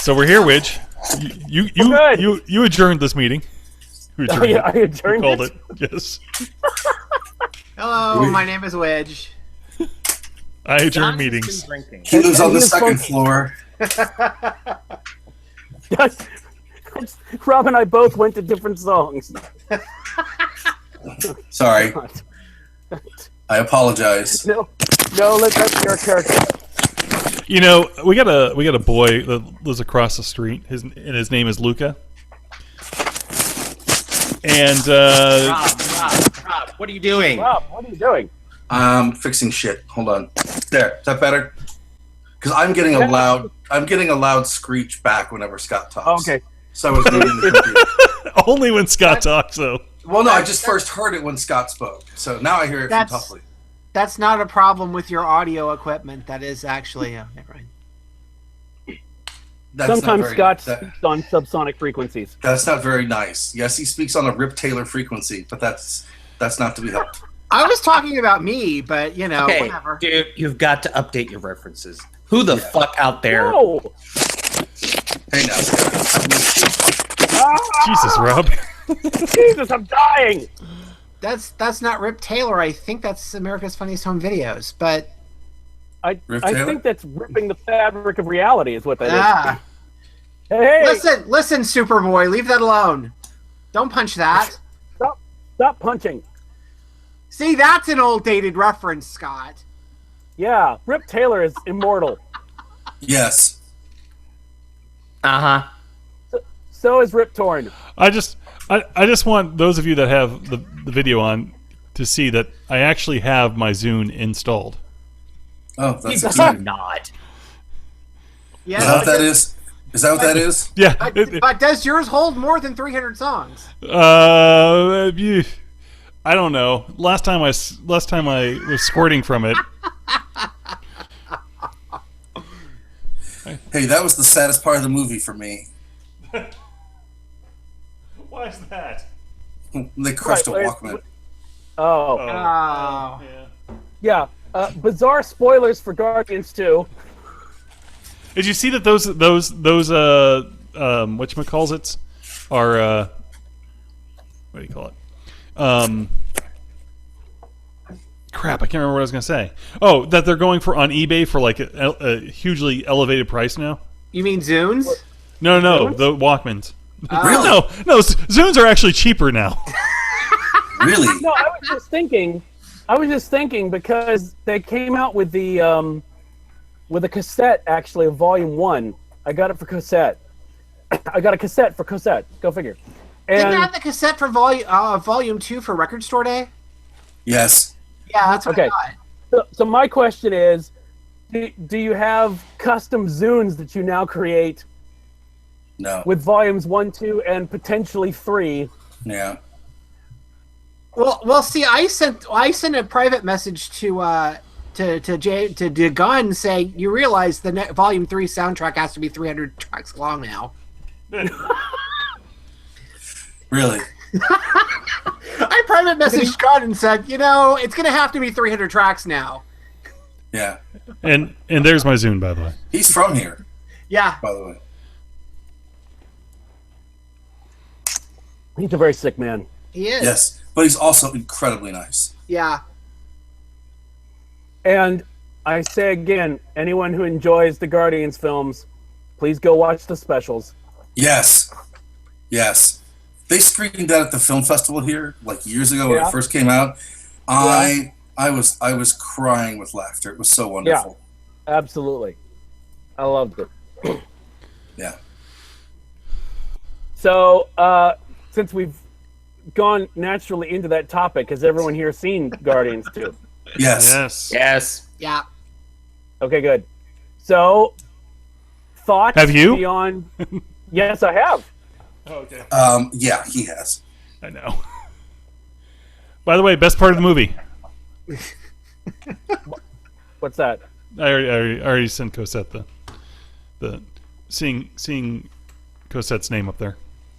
So we're here, Widge. You adjourned this meeting. I adjourned called it. Yes. Hello, my name is Wedge. I adjourn meetings. He lives on the second floor. Rob and I both went to different songs. Sorry. I apologize. No, that's your character. You know, we got a boy that lives across the street. His name is Luca. And Rob, what are you doing? Rob, what are you doing? I'm fixing shit. Hold on. There. Is that better? Because I'm getting a loud screech back whenever Scott talks. Okay. So I was moving the computer. Only when Scott talks, though. Well, no, I just first heard it when Scott spoke. So now I hear it from Tuffley. That's not a problem with your audio equipment. That is actually never mind. Sometimes Scott speaks on subsonic frequencies. That's not very nice. Yes, he speaks on a Rip Taylor frequency, but that's not to be helped. I was talking about me, but whatever. Dude, you've got to update your references. Who the fuck out there? No. Hey now, Jesus, Rob. Jesus, I'm dying. That's not Rip Taylor. I think that's America's Funniest Home Videos, but I think that's ripping the fabric of reality is what that is. Hey, listen, Superboy, leave that alone. Don't punch that. Stop punching. See, that's an old dated reference, Scott. Yeah, Rip Taylor is immortal. Yes. So is Rip Torn. I just want those of you that have the video on to see that I actually have my Zune installed. Oh, that's You exciting. do not. Yeah, Is that what that is? Is that what that is? Yeah. But does yours hold more than 300 songs? I don't know. Last time I was squirting from it. Hey, that was the saddest part of the movie for me. Why is that? They crushed a Walkman. Oh. Yeah. Bizarre spoilers for Guardians 2. Did you see that those whatchamacallits are what do you call it? Crap, I can't remember what I was gonna say. Oh, that they're going for on eBay for like a hugely elevated price now. You mean Zunes? No, the Walkmans. Oh. No, Zunes are actually cheaper now. Really? No, I was just thinking because they came out with the with a cassette actually of Volume 1. I got it for cassette. I got a cassette for cassette. Go figure. And Didn't they have the cassette for Volume 2 for Record Store Day? Yes. Yeah, that's what I thought. So my question is, do you have custom Zunes that you now create? No. With volumes 1, 2, and potentially 3. Yeah. Well, see, I sent a private message to Gun saying, you realize the Volume 3 soundtrack has to be 300 tracks long now. Really? I private messaged Gun and said, it's going to have to be 300 tracks now. Yeah. And there's my Zune, by the way. He's from here, Yeah. by the way. He's a very sick man. He is. Yes. But he's also incredibly nice. Yeah. And I say again, anyone who enjoys the Guardians films, please go watch the specials. Yes. Yes. They screened that at the film festival here, like years ago when it first came out. I was crying with laughter. It was so wonderful. Yeah, absolutely. I loved it. Yeah. So, since we've gone naturally into that topic, has everyone here seen Guardians 2? Yes. Yes. Yeah. Okay, good. So, thoughts Have you? beyond... Yes, I have. Oh, okay. Yeah, he has. I know. By the way, best part of the movie. What's that? I already sent Cosette the seeing Cosette's name up there.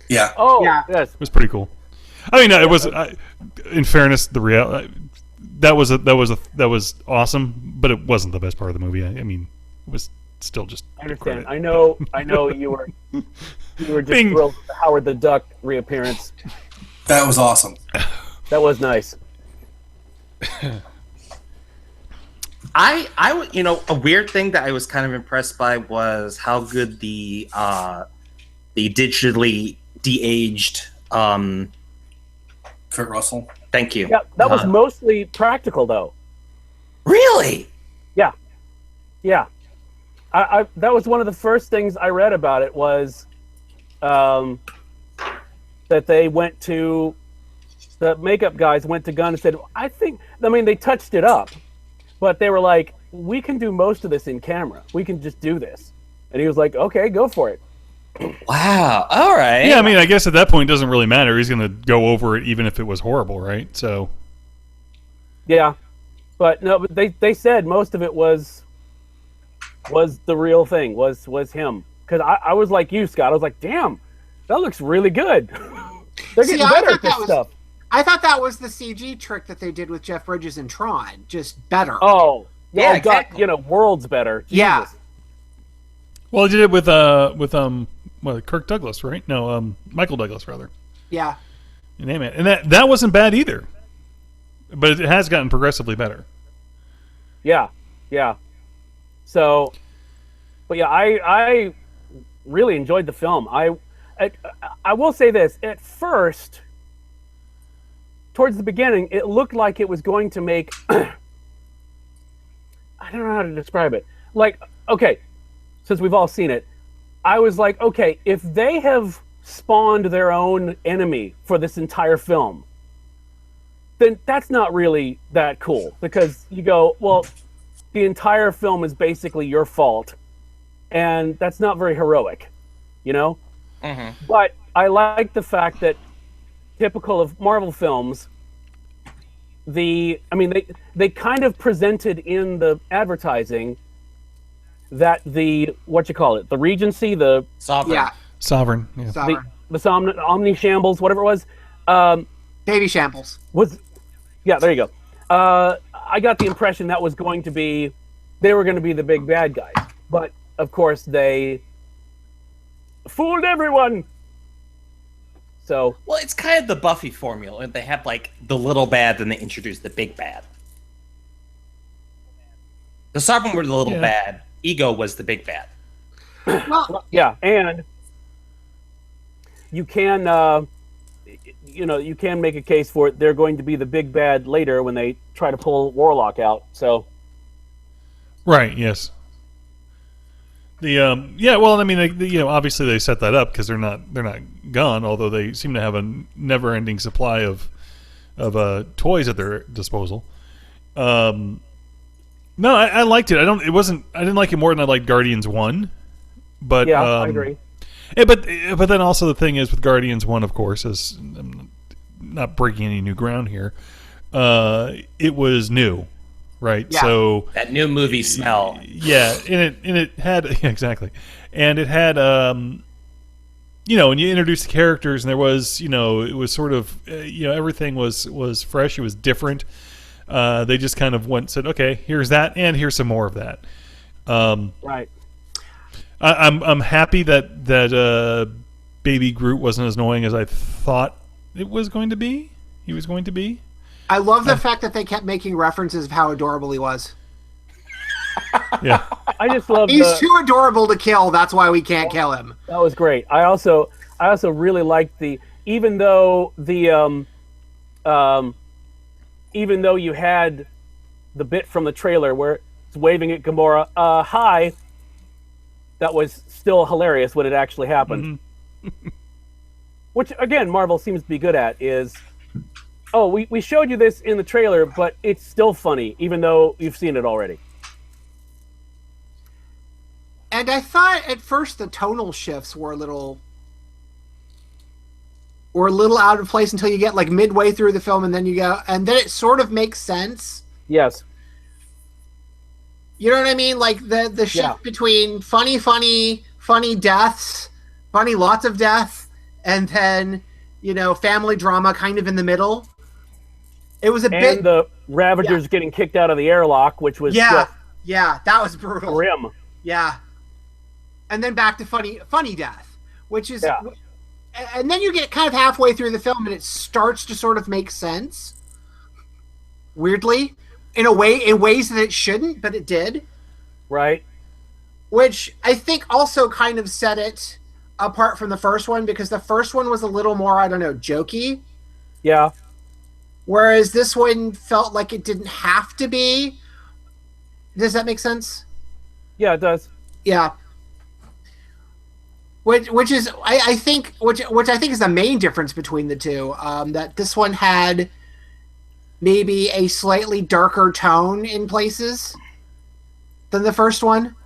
Yeah. Oh, Yeah. yes. It was pretty cool. I mean, it was. In fairness, the real that was awesome, but it wasn't the best part of the movie. I mean, it was still just I understand. credit. I know you were just Bing. thrilled with the Howard the Duck reappearance. That was awesome. That was nice. A weird thing that I was kind of impressed by was how good the digitally de-aged. Kurt Russell. Thank you. Yeah, that was mostly practical though. Really. Yeah. I that was one of the first things I read about it was that they went to the makeup guys went to Gunn and said, they touched it up, but they were like, we can do most of this in camera. We can just do this. And he was like, okay, go for it. Wow. All right. Yeah, I mean, I guess at that point it doesn't really matter. He's going to go over it even if it was horrible, right? So. Yeah. But no, but they said most of it was the real thing, was him. Because I was like you, Scott. I was like, damn, that looks really good. They're getting better at this stuff. I thought that was the CG trick that they did with Jeff Bridges and Tron, just better. Oh, yeah, exactly. Worlds better. Yeah. Jesus. Well, he did it with Kirk Douglas, right? No, Michael Douglas, rather. Yeah. You name it. And that wasn't bad either. But it has gotten progressively better. Yeah. So, but yeah, I really enjoyed the film. I will say this. At first, towards the beginning, it looked like it was going to make... I don't know how to describe it. Like, okay, since we've all seen it, I was like, okay, if they have spawned their own enemy for this entire film, then that's not really that cool. Because you go, well, the entire film is basically your fault, and that's not very heroic, you know? Mm-hmm. But I like the fact that, typical of Marvel films, they kind of presented in the advertising that the Regency, the Sovereign. Yeah. Sovereign. Yeah. Sovereign. the Omni Shambles, whatever it was, Baby Shambles. there you go. I got the impression that was going to be, they were going to be the big bad guys, but of course they fooled everyone. So, Well, it's kind of the Buffy formula. They have like the little bad, then they introduce the big bad. The Sovereign were the little bad. Ego was the big bad. Well, yeah, and you can, you can make a case for it. They're going to be the big bad later when they try to pull Warlock out. So, Right. Yes. Obviously they set that up because they're not gone. Although they seem to have a never-ending supply of toys at their disposal. No, I liked it. I didn't like it more than I liked Guardians 1. But yeah, I agree. But then also the thing is with Guardians 1, of course, is I'm not breaking any new ground here. It was new, right? Yeah. So That new movie smell. yeah, and it had exactly, and it had and you introduced the characters, and there was it was sort of everything was fresh. It was different. They just kind of said, okay, here's that, and here's some more of that. Right. I'm happy that Baby Groot wasn't as annoying as I thought it was going to be. He was going to be. I love the fact that they kept making references of how adorable he was. Yeah. I just love He's too adorable to kill. That's why we can't kill him. that was great. I also really liked even though you had the bit from the trailer where it's waving at Gamora, hi, that was still hilarious when it actually happened. Mm-hmm. Which, again, Marvel seems to be good at is, we showed you this in the trailer, but it's still funny, even though you've seen it already. And I thought at first the tonal shifts were a little out of place until you get like midway through the film, and then it sort of makes sense. Yes. You know what I mean? Like the shift between funny deaths, funny lots of death, and then family drama kind of in the middle. It was a bit. And the Ravagers getting kicked out of the airlock, which was just that was brutal. grim. Yeah. and then back to funny death, which is, and then you get kind of halfway through the film and it starts to sort of make sense. Weirdly, in ways that it shouldn't, but it did. Right. Which I think also kind of set it apart from the first one, because the first one was a little more, I don't know, jokey. Yeah. Whereas this one felt like it didn't have to be. Does that make sense? Yeah, it does. Yeah. Which is I think is the main difference between the two. That this one had maybe a slightly darker tone in places than the first one.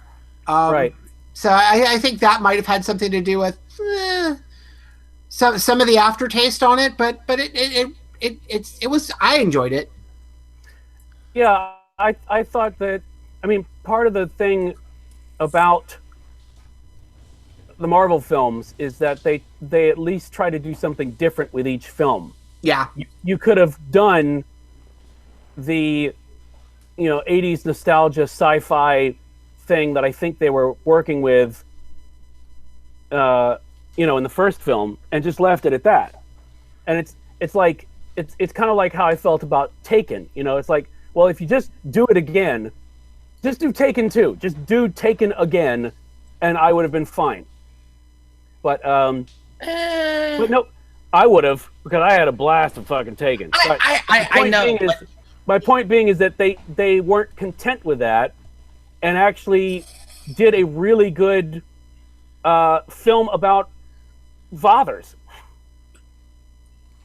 Right. So I think that might have had something to do with some of the aftertaste on it, but it was, I enjoyed it. Yeah, I thought that, I mean, part of the thing about the Marvel films is that they at least try to do something different with each film. Yeah. You could have done the 80s nostalgia sci-fi thing that I think they were working with in the first film, and just left it at that. And it's like it's kind of like how I felt about Taken. It's like, well, if you just do it again, just do Taken 2. Just do Taken again, and I would have been fine. But no, I would have, because I had a blast of fucking Taken. I know. My point being is that they weren't content with that, and actually did a really good film about fathers,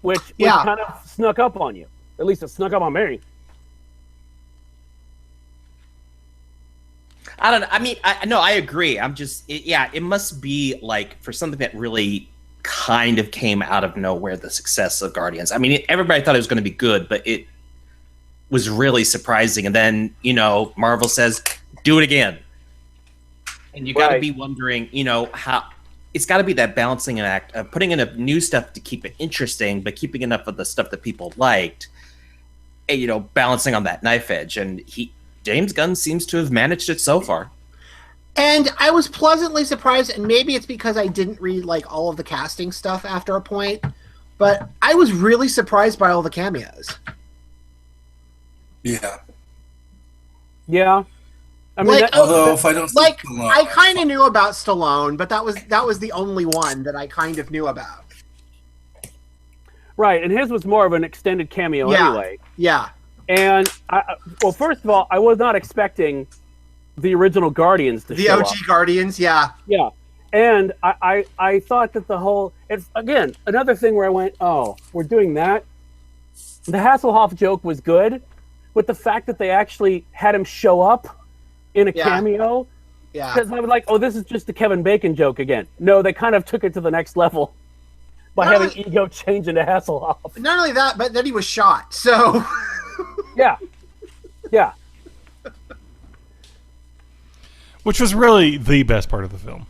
which kind of snuck up on you. At least it snuck up on me. I don't know. I mean, I agree. I'm just, it must be like for something that really kind of came out of nowhere, the success of Guardians. I mean, everybody thought it was going to be good, but it was really surprising. And then, Marvel says, do it again. And you got to be wondering, how it's got to be that balancing act of putting in new stuff to keep it interesting, but keeping enough of the stuff that people liked, and, balancing on that knife edge. And James Gunn seems to have managed it so far. And I was pleasantly surprised, and maybe it's because I didn't read like all of the casting stuff after a point, but I was really surprised by all the cameos. Yeah. Yeah. I mean, although if I don't like, Stallone, I kind of knew about Stallone, but that was the only one that I kind of knew about. Right, and his was more of an extended cameo anyway. Yeah. And well, first of all, I was not expecting the original Guardians to show up. The OG Guardians, yeah. Yeah. And I thought that the whole, again, another thing where I went, oh, we're doing that. The Hasselhoff joke was good, but the fact that they actually had him show up in a cameo, because I was like, oh, this is just the Kevin Bacon joke again. No, they kind of took it to the next level by having Ego change into Hasselhoff. Not only that, but then he was shot, so... Yeah. Which was really the best part of the film.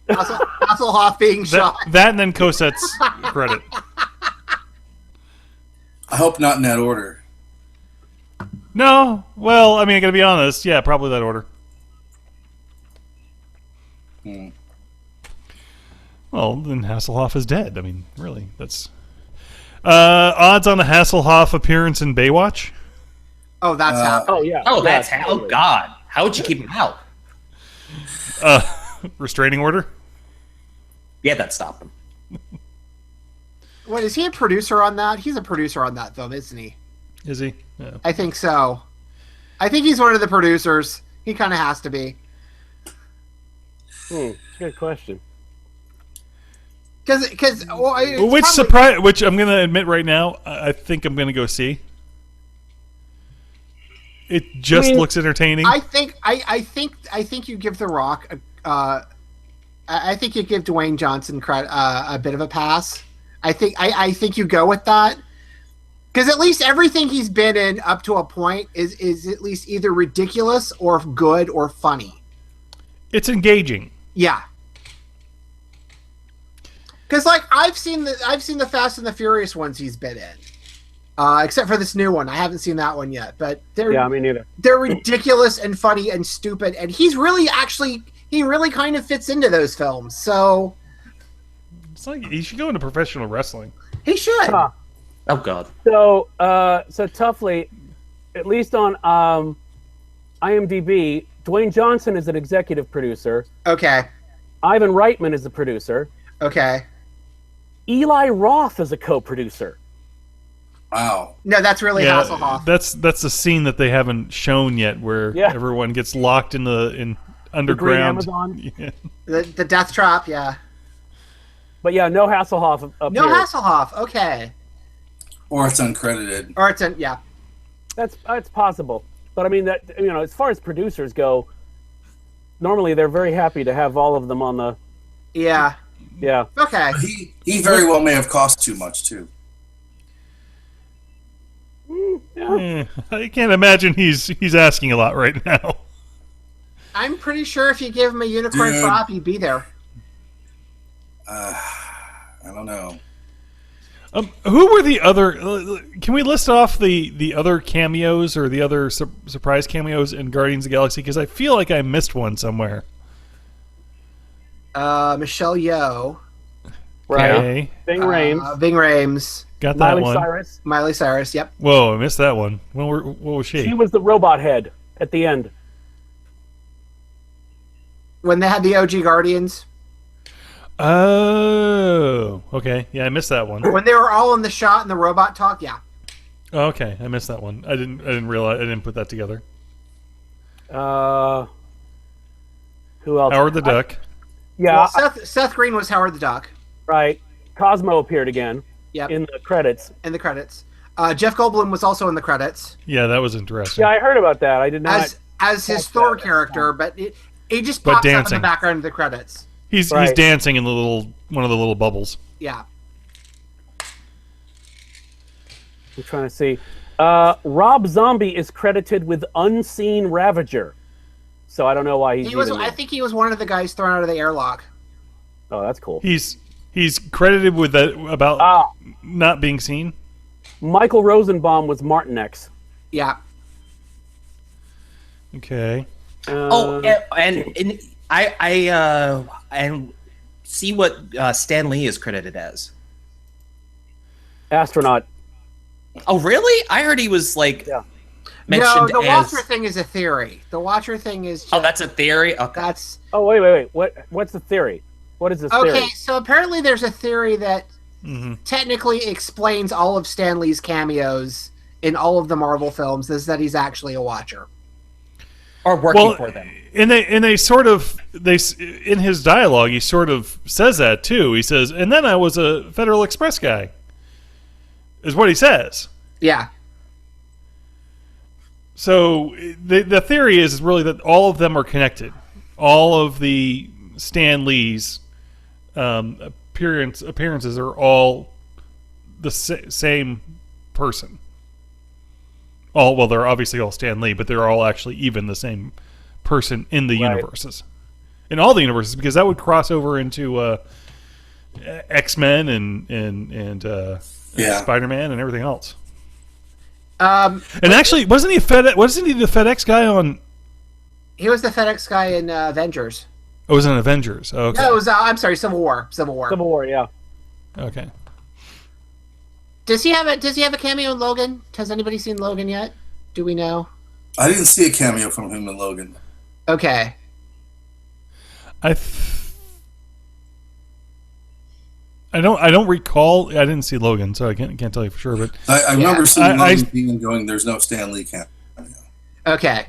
Hasselhoff being shot. That and then Cosette's credit. I hope not in that order. No. Well, I mean, I gotta be honest. Yeah, probably that order. Well, then Hasselhoff is dead. I mean, really, that's... odds on a Hasselhoff appearance in Baywatch? Oh, that's happening. Oh, yeah. Oh, that's happening. Oh, God. How would you keep him out? Restraining order? Yeah, that stopped him. What, is he a producer on that? He's a producer on that film, isn't he? Is he? Yeah. I think so. I think he's one of the producers. He kind of has to be. Good question. Because which I'm gonna admit right now, I think I'm gonna go see. It just looks entertaining. I think you give The Rock I think you give Dwayne Johnson a bit of a pass. I think you go with that, because at least everything he's been in up to a point is at least either ridiculous or good or funny. It's engaging. Yeah. Because like I've seen the Fast and the Furious ones he's been in. Except for this new one. I haven't seen that one yet. But me neither. They're ridiculous and funny and stupid, and he's really actually he really kind of fits into those films. So It's like he should go into professional wrestling. he should. Huh. Oh God. So, Tuffley, at least on IMDb, Dwayne Johnson is an executive producer. Okay. Ivan Reitman is the producer. Okay. Eli Roth is a co-producer. Wow. No, that's really Hasselhoff. That's a scene that they haven't shown yet, where Yeah. everyone gets locked in underground. Amazon. Yeah. The Death Trap. Yeah. But yeah, no Hasselhoff up No here. Hasselhoff. Okay. Or it's uncredited. Or it's yeah. That's possible. But I mean, that, as far as producers go, normally they're very happy to have all of them on the. Yeah. Yeah. Okay. He very well may have cost too much too. Yeah. I can't imagine he's asking a lot right now. I'm pretty sure if you give him a unicorn Dude. prop, he'd be there. I don't know. Who were the other? Can we list off the other cameos or the other surprise cameos in Guardians of the Galaxy? Because I feel like I missed one somewhere. Michelle Yeoh, Right. Okay. Ving Rhames. Ving Rhames, Got that Miley one. Cyrus. Miley Cyrus. Yep. Whoa, I missed that one. What was she? She was the robot head at the end. When they had the OG Guardians, Oh, okay. Yeah, I missed that one. when they were all in the shot and the robot talk. Yeah. Okay, I missed that one. I didn't realize. I didn't put that together. Who else? Howard the Duck. Yeah. Well, Seth Green was Howard the Duck. Right. Cosmo appeared again. Yep. In the credits. In the credits. Jeff Goldblum was also in the credits Yeah, that was interesting. Yeah, I heard about that. I did not. as his That's Thor that. character, but he just But pops up in dancing. the background of the credits. He's Right. dancing in one of the little bubbles. Yeah. I'm trying to see. Rob Zombie is credited with Unseen Ravager. So I don't know why he's He was. even I there. think he was one of the guys thrown out of the airlock. Oh, that's cool. He's credited with that about Ah, not being seen. Michael Rosenbaum was Martin X. Yeah. Okay. And I see what Stan Lee is credited as. Astronaut. Oh, really? I heard he was like Yeah. No, mentioned the as. Watcher thing is a theory. The Watcher thing is. Just, Oh, that's a theory. Okay. that's Oh, wait. What's the theory? What is the theory? okay. So apparently, there's a theory that hmm technically explains all of Stan Lee's cameos in all of the Marvel films. Is that he's actually a Watcher? Or working Well, for them. and they sort of in his dialogue he sort of says that too. He says, "And then I was a Federal Express guy," is what he says. Yeah. So the theory is really that all of them are connected. All of the Stan Lee's appearances are all the same person. They're obviously all Stan Lee, but they're all actually even the same person in the Right. universes, in all the universes, because that would cross over into X-Men and Yeah. Spider-Man and everything else. And And actually, wasn't he the FedEx guy on? he was the FedEx guy in Avengers. Oh, it was in Avengers. Oh, okay. No, it was. I'm sorry, Civil War. Civil War. Civil War, yeah. Okay. Does he have a cameo in Logan? Has anybody seen Logan yet? Do we know? I didn't see a cameo from him in Logan. Okay. I don't recall. I didn't see Logan, so I can't tell you for sure. But I remember seeing I- Logan being and going, "There's no Stan Lee cameo." Okay.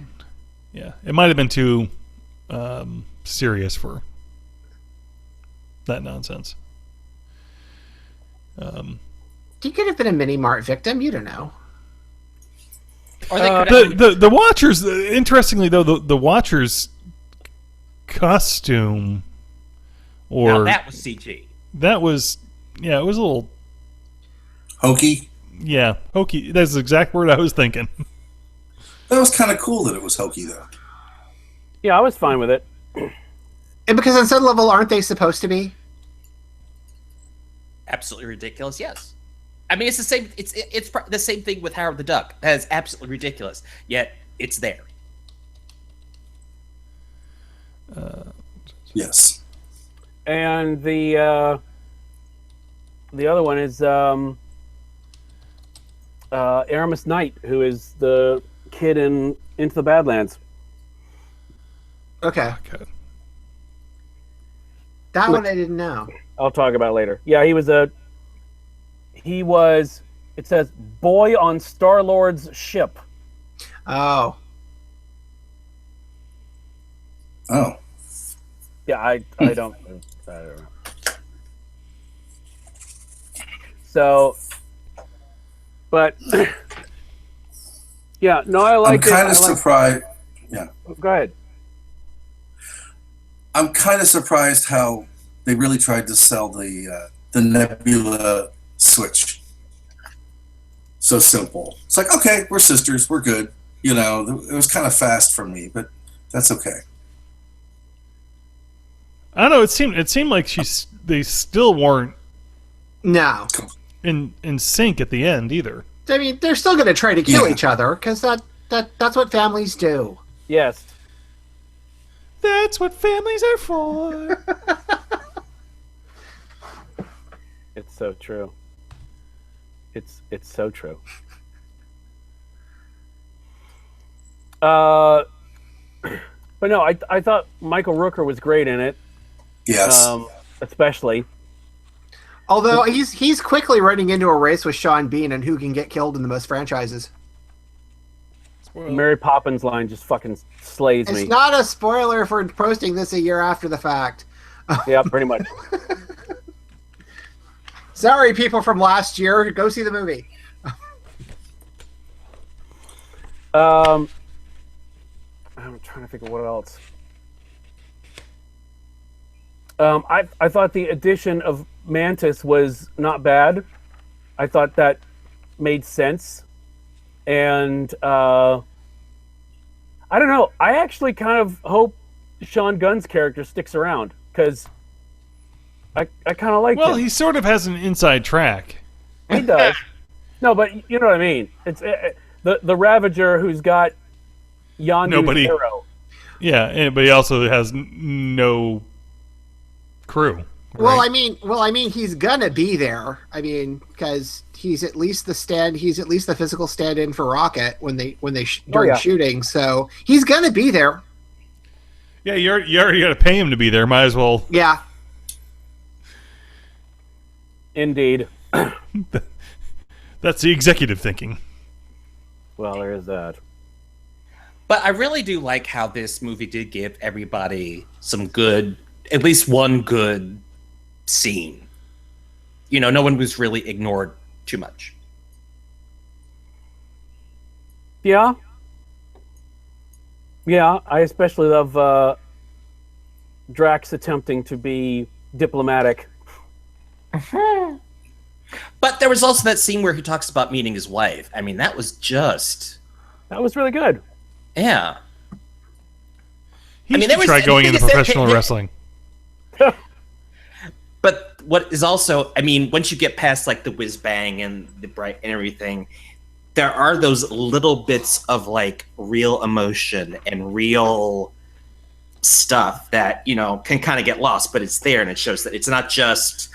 yeah, it might have been too serious for that nonsense. He could have been a mini mart victim. You don't know. Or they could The Watchers. Interestingly, though, the Watchers costume, or now that was CG. that was, yeah, it was a little, Hokey. yeah, hokey. That's the exact word I was thinking. That was kind of cool that it was hokey, though. Yeah, I was fine with it. And because on some level, aren't they supposed to be? Absolutely ridiculous. Yes. I mean, it's the same. It's the same thing with Howard the Duck. That is absolutely ridiculous. Yet it's there. Yes. And the other one is Aramis Knight, who is the kid in Into the Badlands. Okay. Okay. That one I didn't know. I'll talk about it later. Yeah, he was. It says boy on Star-Lord's ship. Oh. Oh. Yeah, I don't know. So, but yeah, no, I like. I'm kind of surprised. Yeah. Go ahead. I'm kind of surprised how they really tried to sell the Nebula switch. So simple. It's like, okay, we're sisters, we're good. You know, it was kind of fast for me, but that's okay. I don't know. It seemed like they still weren't No. in sync at the end either. I mean, they're still going to try to kill each other because that's what families do. Yes. That's what families are for. It's so true. It's so true. But no, I thought Michael Rooker was great in it. Yes. Especially. Although he's quickly running into a race with Sean Bean and who can get killed in the most franchises. Mary Poppins line just fucking slays me. It's not a spoiler for posting this a year after the fact. Yeah, pretty much. Sorry, people from last year. Go see the movie. I'm trying to think of what else. I thought the addition of Mantis was not bad. I thought that made sense. And I don't know. I actually kind of hope Sean Gunn's character sticks around because I kind of like him. Well, he sort of has an inside track. He does. No, but you know what I mean. It's the Ravager who's got Yondu's arrow. Yeah, but he also has no crew. Right? Well, I mean, he's gonna be there. I mean, because he's at least the physical stand-in for Rocket during shooting. So he's gonna be there. Yeah, you already got to pay him to be there. Might as well. Yeah. Indeed. That's the executive thinking. Well, there is that. But I really do like how this movie did give everybody some good, at least one good scene. You know, no one was really ignored too much. Yeah. Yeah, I especially love Drax attempting to be diplomatic. But there was also that scene where he talks about meeting his wife. I mean, that was really good. Yeah. He should try going into professional wrestling. But what is also, I mean, once you get past like the whiz bang and the bright and everything, there are those little bits of like real emotion and real stuff that, you know, can kind of get lost, but it's there and it shows that it's not just,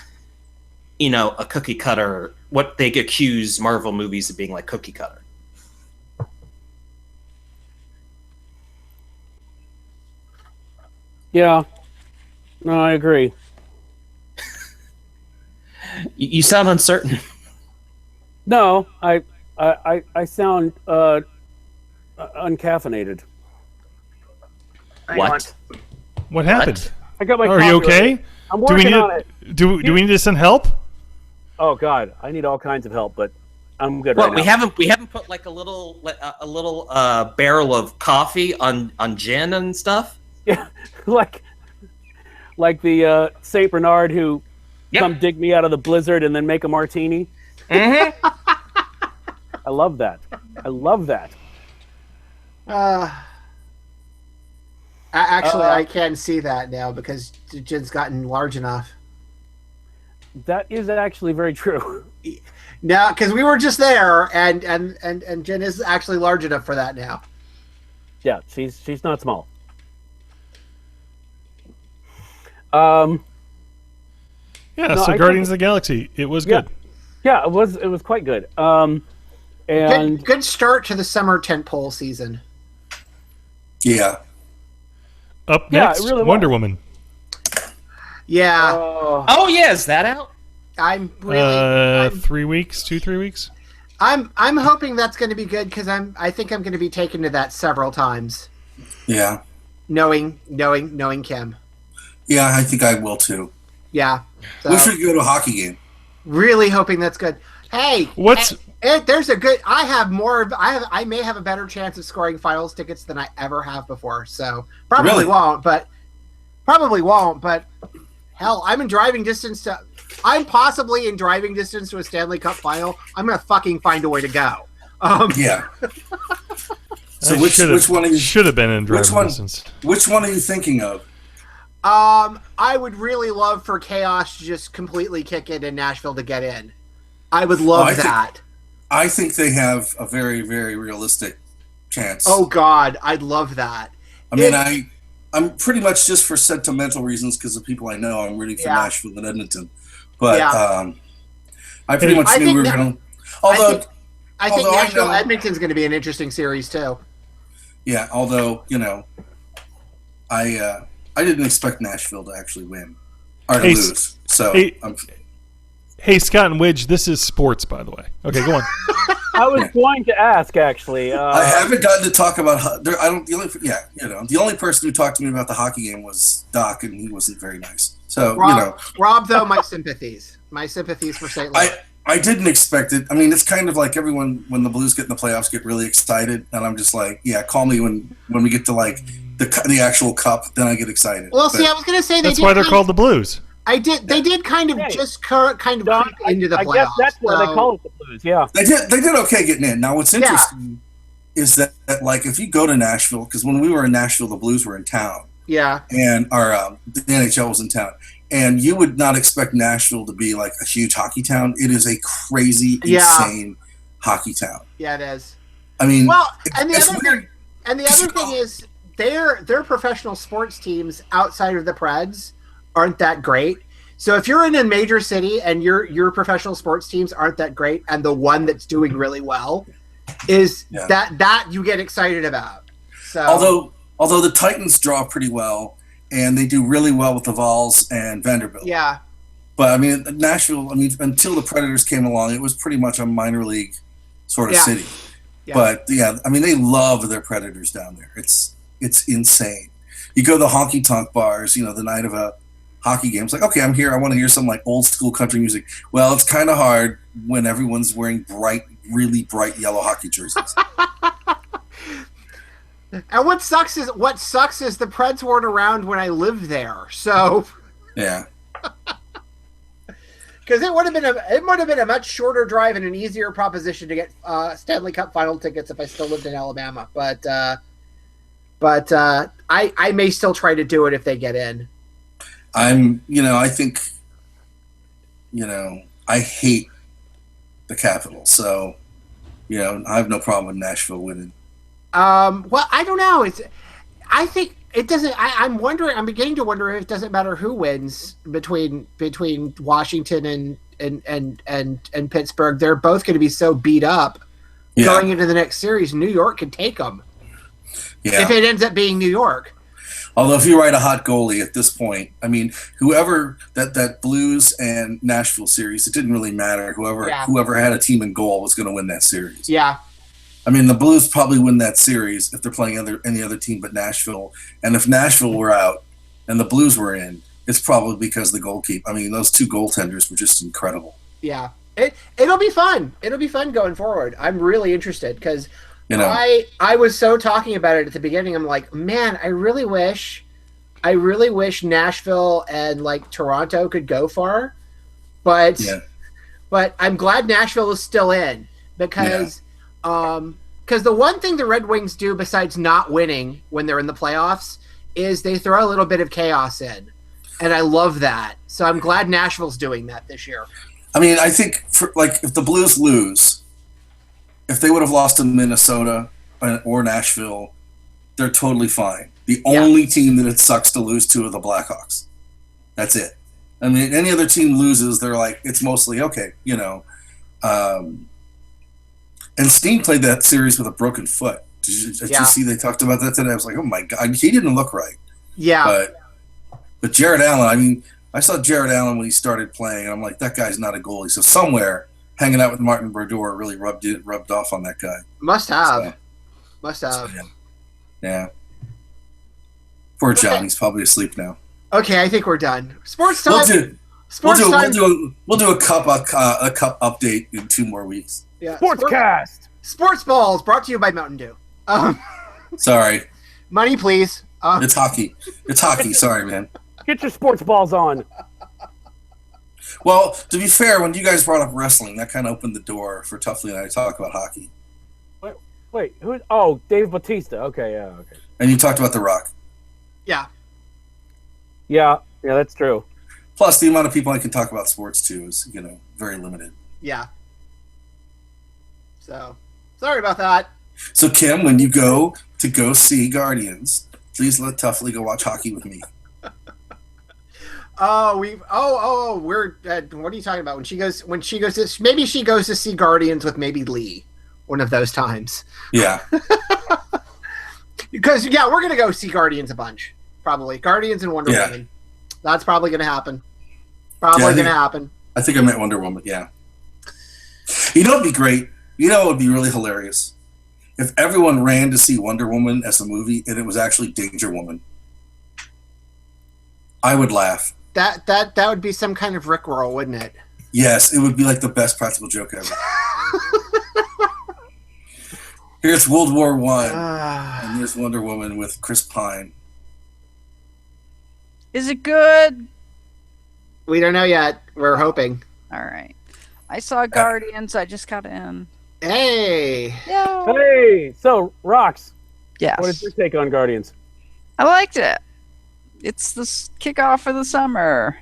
you know, a cookie cutter, what they accuse Marvel movies of being like cookie cutter. Yeah. No, I agree. You sound uncertain. No, I sound uncaffeinated. What? What happened? I got my. Are you okay? I'm working on it. Do we need to send help? Oh God, I need all kinds of help, but I'm good Well, right now. we haven't put like a little barrel of coffee on gin and stuff. Yeah, like the Saint Bernard who come dig me out of the blizzard and then make a martini. Mm-hmm. I love that. I can see that now because gin's gotten large enough. That is actually very true. No, because we were just there, and Jen is actually large enough for that now. Yeah, she's not small. Yeah, No, so I Guardians think- of the Galaxy, it was Yeah. good. Yeah, it was quite good. And Good start to the summer tentpole season. Yeah. Up Yeah, it next, really Wonder was. Woman. Yeah, Oh yeah, is that out? I'm really. 3 weeks, 2-3 weeks. I'm hoping that's going to be good because I think I'm going to be taken to that several times. Yeah. Knowing Kim. Yeah, I think I will too. Yeah. So, We should go to a hockey game. really hoping that's good. Hey, What's- there's a good. I may have a better chance of scoring finals tickets than I ever have before. So probably Really? won't. But hell, I'm possibly in driving distance to a Stanley Cup final. I'm gonna fucking find a way to go. Yeah. So I which one are you should have been in which driving one? distance? which one are you thinking of? I would really love for Chaos to just completely kick it in Nashville to get in. I would love I think- that. I think they have a very, very realistic chance. Oh God, I'd love that. I mean, I'm pretty much just for sentimental reasons because of people I know. I'm rooting for Yeah. Nashville and Edmonton, but Yeah. I pretty much I knew think we were that- going to. Although, I think Although I Nashville know- Edmonton's going to be an interesting series too. yeah. Although I didn't expect Nashville to actually win or to Hey, lose. So hey- I'm, Hey, Scott and Widge, this is sports, by the way. Okay, go on. I was going to ask actually. I haven't gotten to talk about. I don't. The only person who talked to me about the hockey game was Doc, and he wasn't very nice. So Rob, though, my sympathies for St. Louis. I didn't expect it. I mean, it's kind of like everyone when the Blues get in the playoffs get really excited, and I'm just like, yeah, call me when we get to like the actual cup, then I get excited. Well, But- see, I was going to say That's why they're called the Blues. They did kind of Hey, just kind of Don, creep into the I playoffs. guess that's why they so- call it the Blues. Yeah. They did okay getting in. Now, what's interesting is that like if you go to Nashville, because when we were in Nashville, the Blues were in town, Yeah, and the NHL was in town, and you would not expect Nashville to be like a huge hockey town. It is a crazy, Yeah. insane hockey town. yeah, it is. I mean, Well, and the it's other weird. thing, is their professional sports teams outside of the Preds aren't that great. So if you're in a major city and your professional sports teams aren't that great, and the one that's doing really well is Yeah. that you get excited about. So Although the Titans draw pretty well, and they do really well with the Vols and Vanderbilt. yeah, But I mean, Nashville. I mean, until the Predators came along, it was pretty much a minor league sort of Yeah. city. Yeah. But yeah, I mean, they love their Predators down there. It's insane. You go to the honky tonk bars, the night of a hockey game. It's like, okay, I'm here. I want to hear some like old school country music. Well, it's kind of hard when everyone's wearing really bright yellow hockey jerseys. and what sucks is the Preds weren't around when I lived there. So Yeah. because it would have been a much shorter drive and an easier proposition to get Stanley Cup final tickets if I still lived in Alabama. But I may still try to do it if they get in. I think, I hate the Capitals. So, I have no problem with Nashville winning. Well, I don't know. I think it doesn't. I'm wondering. I'm beginning to wonder if it doesn't matter who wins between Washington and Pittsburgh. They're both going to be so beat up Yeah. going into the next series. New York can take them Yeah. if it ends up being New York. Although if you write a hot goalie at this point, I mean, whoever that Blues and Nashville series, it didn't really matter. Whoever had a team in goal was going to win that series. Yeah, I mean, the Blues probably win that series if they're playing any other team but Nashville. And if Nashville were out and the Blues were in, it's probably because the goalkeeper. I mean, those two goaltenders were just incredible. yeah. It'll be fun. It'll be fun going forward. I'm really interested because I was so talking about it at the beginning. I'm like, man, I really wish Nashville and like Toronto could go far, but I'm glad Nashville is still in because the one thing the Red Wings do besides not winning when they're in the playoffs is they throw a little bit of chaos in, and I love that. So I'm glad Nashville's doing that this year. I mean, I think if the Blues lose, if they would have lost to Minnesota or Nashville, they're totally fine. The only team that it sucks to lose to are the Blackhawks. That's it. I mean, any other team loses, they're like, it's mostly okay, you know. And Steen played that series with a broken foot. Did you see they talked about that today? I was like, oh my God, he didn't look right. Yeah. But Jared Allen, I mean, I saw Jared Allen when he started playing, and I'm like, that guy's not a goalie. So somewhere, hanging out with Martin Brodeur really rubbed off on that guy. Must have. So, Must have. yeah. Poor John. He's probably asleep now. Okay, I think we're done. Sports time. We'll do a cup update in 2 more weeks. Yeah. Sportscast. Sports Balls brought to you by Mountain Dew. Sorry. Money, please. It's hockey. It's hockey. Sorry, man. Get your sports balls on. Well, to be fair, when you guys brought up wrestling, that kind of opened the door for Tuffley and I to talk about hockey. Wait, who? Oh, Dave Bautista. Okay, yeah, okay. And you talked about The Rock. Yeah. Yeah, that's true. Plus, the amount of people I can talk about sports to is, very limited. Yeah. So, sorry about that. So, Kim, when you go see Guardians, please let Tuffley go watch hockey with me. We're what are you talking about? Maybe she goes to see Guardians with maybe Lee, one of those times. Yeah. Because we're gonna go see Guardians a bunch, probably. Guardians and Wonder Woman. That's probably gonna happen. Gonna happen. I think I meant Wonder Woman. Yeah. You know, it'd be great. You know, it would be really hilarious if everyone ran to see Wonder Woman as a movie and it was actually Danger Woman. I would laugh. That would be some kind of Rickroll, wouldn't it? Yes, it would be like the best practical joke ever. Here's World War I, and here's Wonder Woman with Chris Pine. Is it good? We don't know yet. We're hoping. All right. I saw Guardians. I just got in. Hey. Yeah. Hey, so Rox. Yes. What is your take on Guardians? I liked it. It's the kickoff of the summer.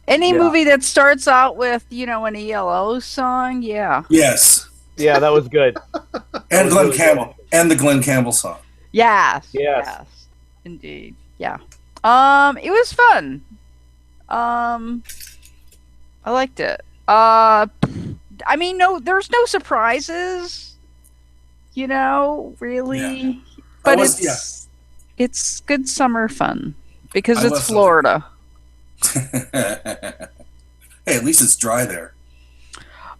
Any movie that starts out with, an ELO song, yeah. Yes. Yeah, that was good. And Glenn Campbell. And the Glenn Campbell song. Yes. Indeed. Yeah. It was fun. I liked it. There's no surprises, really. Yeah. But it's good summer fun because it's Florida. Hey, at least it's dry there.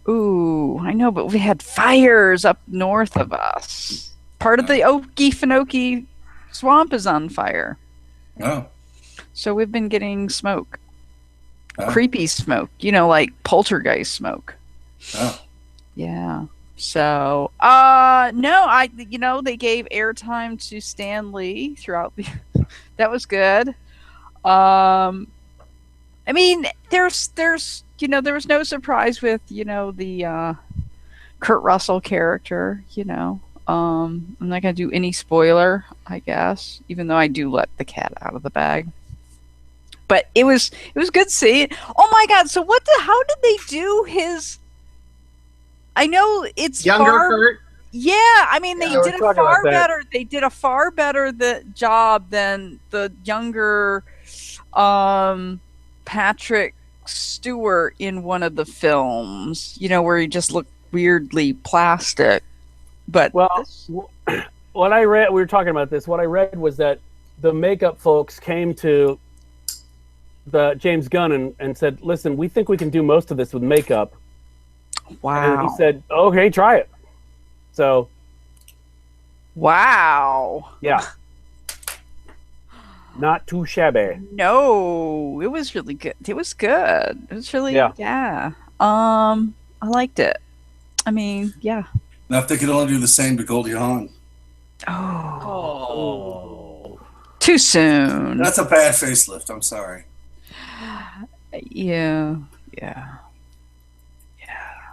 Ooh, I know, but we had fires up north of us. Part of the Okefenokee swamp is on fire. Oh. So we've been getting smoke. Creepy smoke, like poltergeist smoke. Oh. Yeah. So, no, they gave airtime to Stan Lee throughout the. That was good. There was no surprise with, the Kurt Russell character. I'm not gonna do any spoiler, I guess, even though I do let the cat out of the bag. But it was good to see it. Oh my God! So how did they do his? I know it's younger Kurt. Yeah, they did a far better. They did a far better job than the younger Patrick Stewart in one of the films. Where he just looked weirdly plastic. But what I read, we were talking about this. What I read was that the makeup folks came to the James Gunn and said, "Listen, we think we can do most of this with makeup." Wow. And he said, "Okay, try it." So. Wow. Yeah. Not too shabby. No, it was really good. It was good. It was really yeah. I liked it. Yeah. Now, if they could only do the same to Goldie Hawn. Oh. Too soon. That's a bad facelift. I'm sorry. Yeah.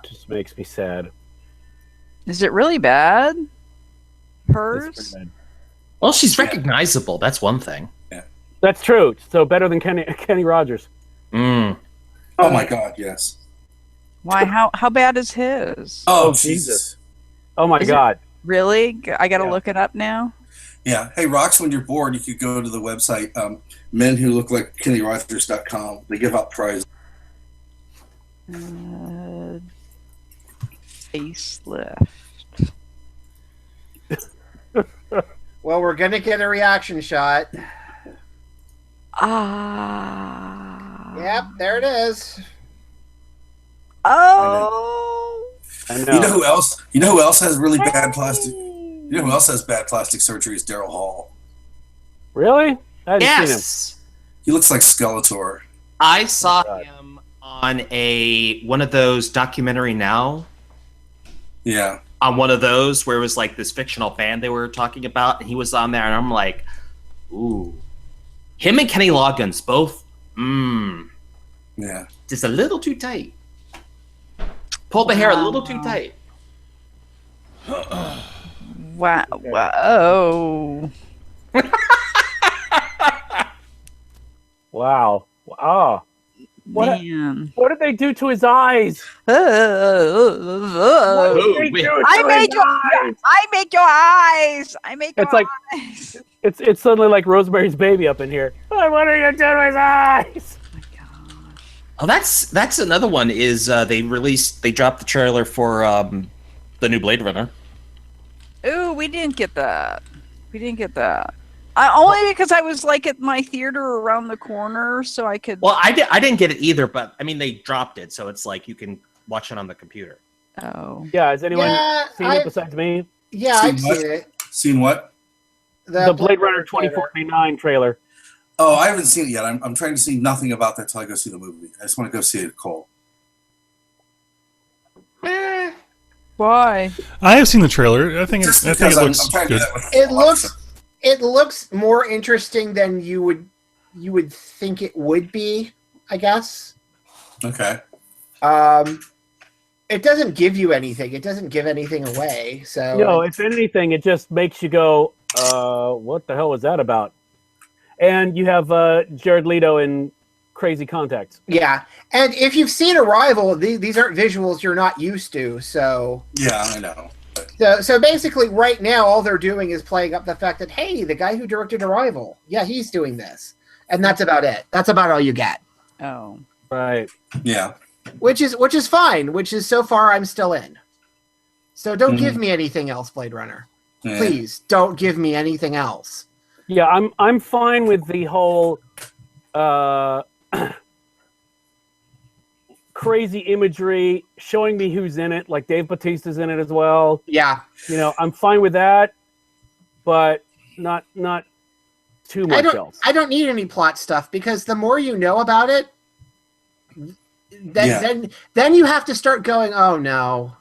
Just makes me sad. Is it really bad? Hers? Well, she's recognizable. That's one thing. Yeah. That's true. So better than Kenny Rogers. Mm. Oh my God, yes. Why? How bad is his? Oh Jesus. Oh my God. Really? I got to look it up now. Yeah. Hey, Rox, when you're bored, you could go to the website menwholooklikeKennyRogers.com. They give out prizes. Facelift. Well, we're gonna get a reaction shot. Yep, there it is. Oh. I You know. know who else? You know who else has really bad plastic? You know who else has bad plastic surgery? Is Daryl Hall. Really? I haven't seen him. Yes. He looks like Skeletor. I saw God. him on one of those documentary now. Yeah. On one of those where it was like this fictional band they were talking about, and he was on there, and I'm like, ooh. Him and Kenny Loggins both, Yeah. just a little too tight. Pulled the hair a little too tight. Wow. Whoa. Wow. Oh. What? Man. What did they do to his eyes? I make your eyes. I make your eyes. I make your It's like- eyes. It's suddenly like Rosemary's Baby up in here. Oh, what are you doing to his eyes? Oh my God. Oh, that's another one. Is they dropped the trailer for the new Blade Runner. Ooh, we didn't get that. We didn't get that. Only because I was like at my theater around the corner, so I could. Well, I didn't get it either, but I mean they dropped it, so it's like you can watch it on the computer. Oh. Yeah, has anyone Yeah, seen it besides me? Yeah, I've Seen what? seen it. Seen what? The Blade Runner trailer. 2049 trailer. Oh, I haven't seen it yet. I'm trying to see nothing about that till I go see the movie. I just want to go see it, Cole. Why? I have seen the trailer. I think Just I think because it I'm looks trying to do good. that with It Alexa. looks more interesting than you would think it would be, I guess. Okay. It doesn't give you anything. It doesn't give anything away. So No, if anything, it just makes you go, what the hell was that about? And you have Jared Leto in Crazy Contacts. yeah. And if you've seen Arrival, these aren't visuals you're not used to. So Yeah, I know. so basically, right now, all they're doing is playing up the fact that hey, the guy who directed Arrival, yeah, he's doing this, and that's about it. That's about all you get. Oh. Right. Yeah. Which is fine. Which is so far I'm still in. So don't give me anything else, Blade Runner. Yeah. Please don't give me anything else. Yeah, I'm fine with the whole crazy imagery, showing me who's in it, like Dave Bautista's in it as well. Yeah, You know, I'm fine with that, but not too much else. I don't need any plot stuff because the more you know about it, then you have to start going, oh no.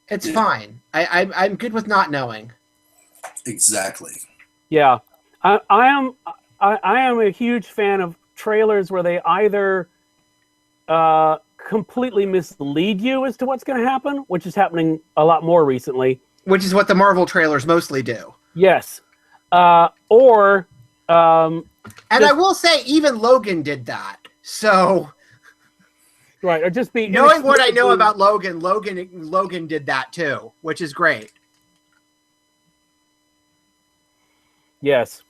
It's fine. I'm good with not knowing. Exactly. Yeah, I am a huge fan of trailers where they either completely mislead you as to what's going to happen, which is happening a lot more recently. Which is what the Marvel trailers mostly do. Yes, or And I will say, even Logan did that. So right, or just be knowing what I know inexplicably- about Logan did that too, which is great. Yes.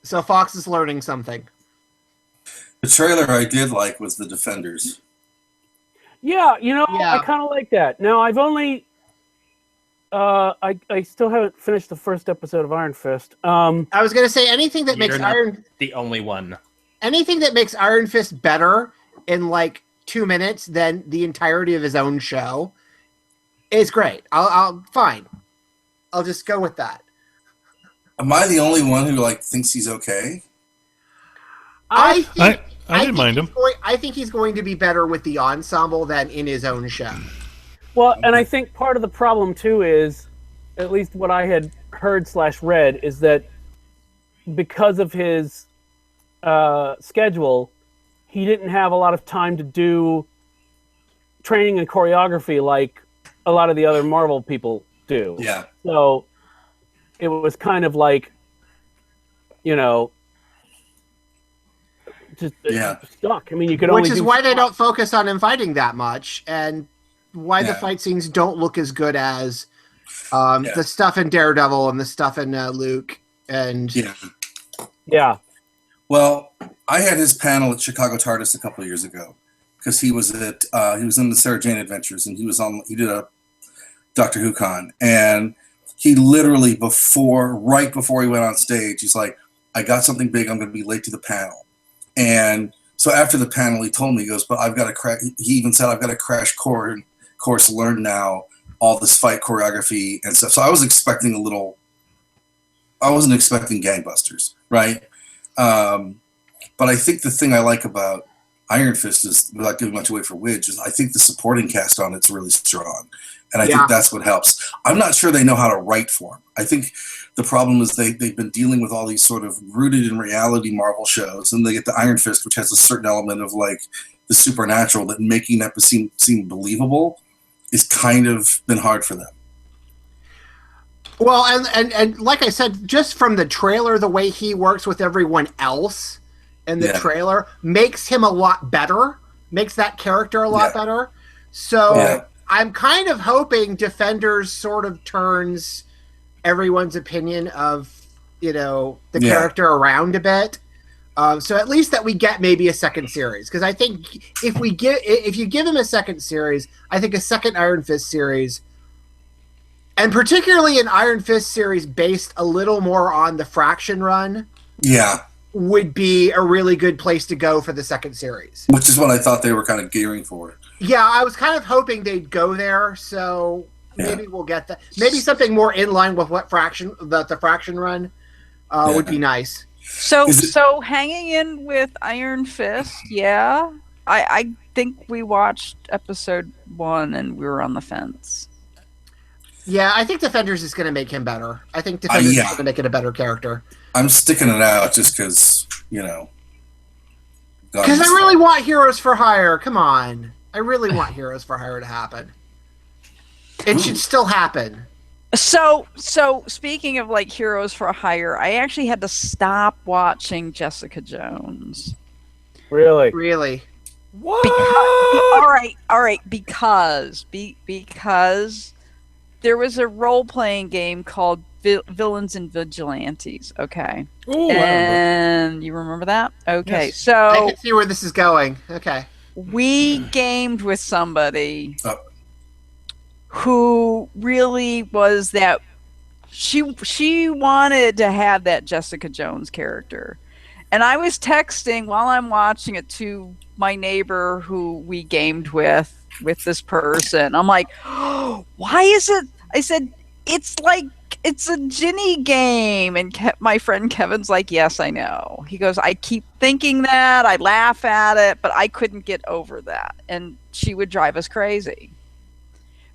So Fox is learning something. The trailer I did like was The Defenders. Yeah, you know, Yeah. I kind of like that. Now, I've only, I still haven't finished the first episode of Iron Fist. I was going to say anything that makes You're not Iron the only one. Fist better in like 2 minutes than the entirety of his own show is great. I'll fine. I'll just go with that. Am I the only one who thinks he's okay? I think I didn't mind him. I think he's going to be better with the ensemble than in his own show. Well, and I think part of the problem too is, at least what I had heard / read, is that because of his schedule, he didn't have a lot of time to do training and choreography like a lot of the other Marvel people do. Yeah. So it was kind of like, you know, just Yeah. stuck. I mean, you could Which only is do why they don't focus on him fighting that much, and why the Yeah. fight scenes don't look as good as Yeah. The stuff in Daredevil and the stuff in Luke and Yeah. Yeah. Well, I had his panel at Chicago TARDIS a couple of years ago because he was in the Sarah Jane Adventures, and he did a Doctor Who con, and he literally right before he went on stage, he's like, I got something big, I'm going to be late to the panel. And so after the panel, he told me, he goes, but he even said, I've got a crash course learned now all this fight choreography and stuff. So I wasn't expecting gangbusters, right? But I think the thing I like about Iron Fist is, without giving much away for Widge, is I think the supporting cast on it's really strong. And I think that's what helps. I'm not sure they know how to write for him. I think the problem is they've been dealing with all these sort of rooted in reality Marvel shows, and they get the Iron Fist, which has a certain element of like the supernatural, that making that seem believable is kind of been hard for them. Well, and like I said, just from the trailer, the way he works with everyone else in the trailer makes him a lot better, makes that character a lot better. So I'm kind of hoping Defenders sort of turns everyone's opinion of, the character around a bit. So at least that we get maybe a second series. Because I think if you give him a second series, I think a second Iron Fist series, and particularly an Iron Fist series based a little more on the Fraction run, would be a really good place to go for the second series. Which is what I thought they were kind of gearing for. Yeah, I was kind of hoping they'd go there, so maybe we'll get that. Maybe something more in line with what the Fraction run would be nice. So hanging in with Iron Fist, I think we watched episode 1 and we were on the fence. Yeah, I think Defenders is going to make him better. I think Defenders is going to make it a better character. I'm sticking it out just because, Because I really want Heroes for Hire. Come on. I really want Heroes for Hire to happen. It should still happen. So speaking of like Heroes for Hire, I actually had to stop watching Jessica Jones. Really? Really? What? All right. Because there was a role-playing game called Villains and Vigilantes. Okay. Ooh, and you remember that? Okay. Yes. So I can see where this is going. Okay. We gamed with somebody who really was that she wanted to have that Jessica Jones character. And I was texting while I'm watching it to my neighbor who we gamed with this person. I'm like, oh, why is it? I said, it's a Ginny game. And my friend Kevin's like, yes, I know. He goes, I keep thinking that. I laugh at it, but I couldn't get over that. And she would drive us crazy.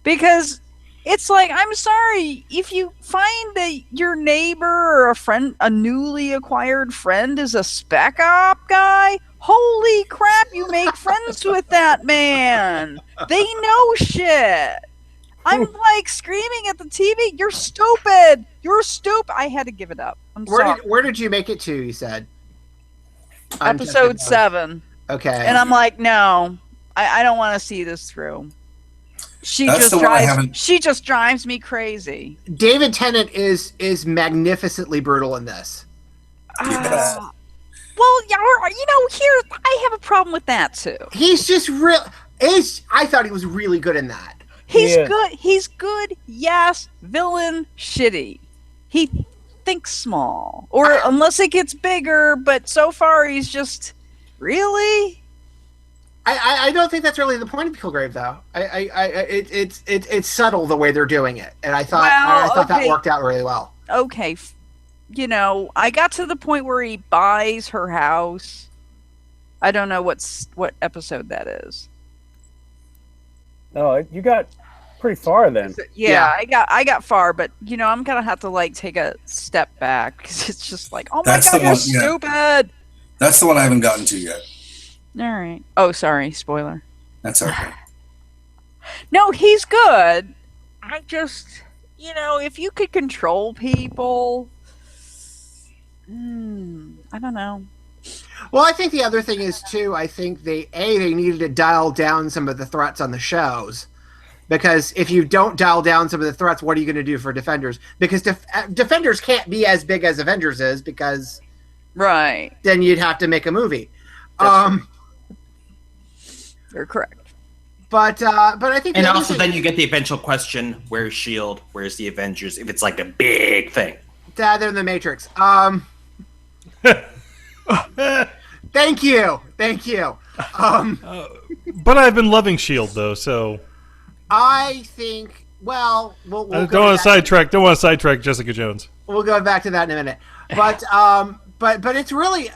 Because it's like, I'm sorry, if you find that your neighbor or a friend, a newly acquired friend is a spec op guy, holy crap, you make friends with that man. They know shit. I'm like screaming at the TV, you're stupid. You're stupid. I had to give it up. Where did you make it to, you said? Episode 7. Okay. And I'm like, no, I don't want to see this through. She just drives me crazy. David Tennant is magnificently brutal in this. Yes. Well, here I have a problem with that too. He's just real. I thought he was really good in that. He's good. He's good. Yes. Villain. Shitty. He thinks small, or unless it gets bigger. But so far, he's just really. I don't think that's really the point of Kilgrave, though. It's subtle the way they're doing it, and I thought that worked out really well. Okay, I got to the point where he buys her house. I don't know what episode that is. Oh, you got pretty far then. Yeah. I got far, but I'm gonna have to take a step back because it's just like, oh my god, you're stupid. That's the one I haven't gotten to yet. All right. Oh, sorry, spoiler. That's okay. No, he's good. I just, if you could control people, I don't know. Well, I think the other thing is too. I think they needed to dial down some of the threats on the shows, Because if you don't dial down some of the threats, what are you going to do for Defenders? Because Defenders can't be as big as Avengers is, because Right. then you'd have to make a movie. That's You're correct. But I think, And the other also, thing- then you get the eventual question: where's Shield? Where's the Avengers? If it's like a big thing. they're in the Matrix. Thank you. But I've been loving Shield though, so I think. Well, we'll I go don't want back- to sidetrack. Don't want to sidetrack Jessica Jones. We'll go back to that in a minute. But but it's really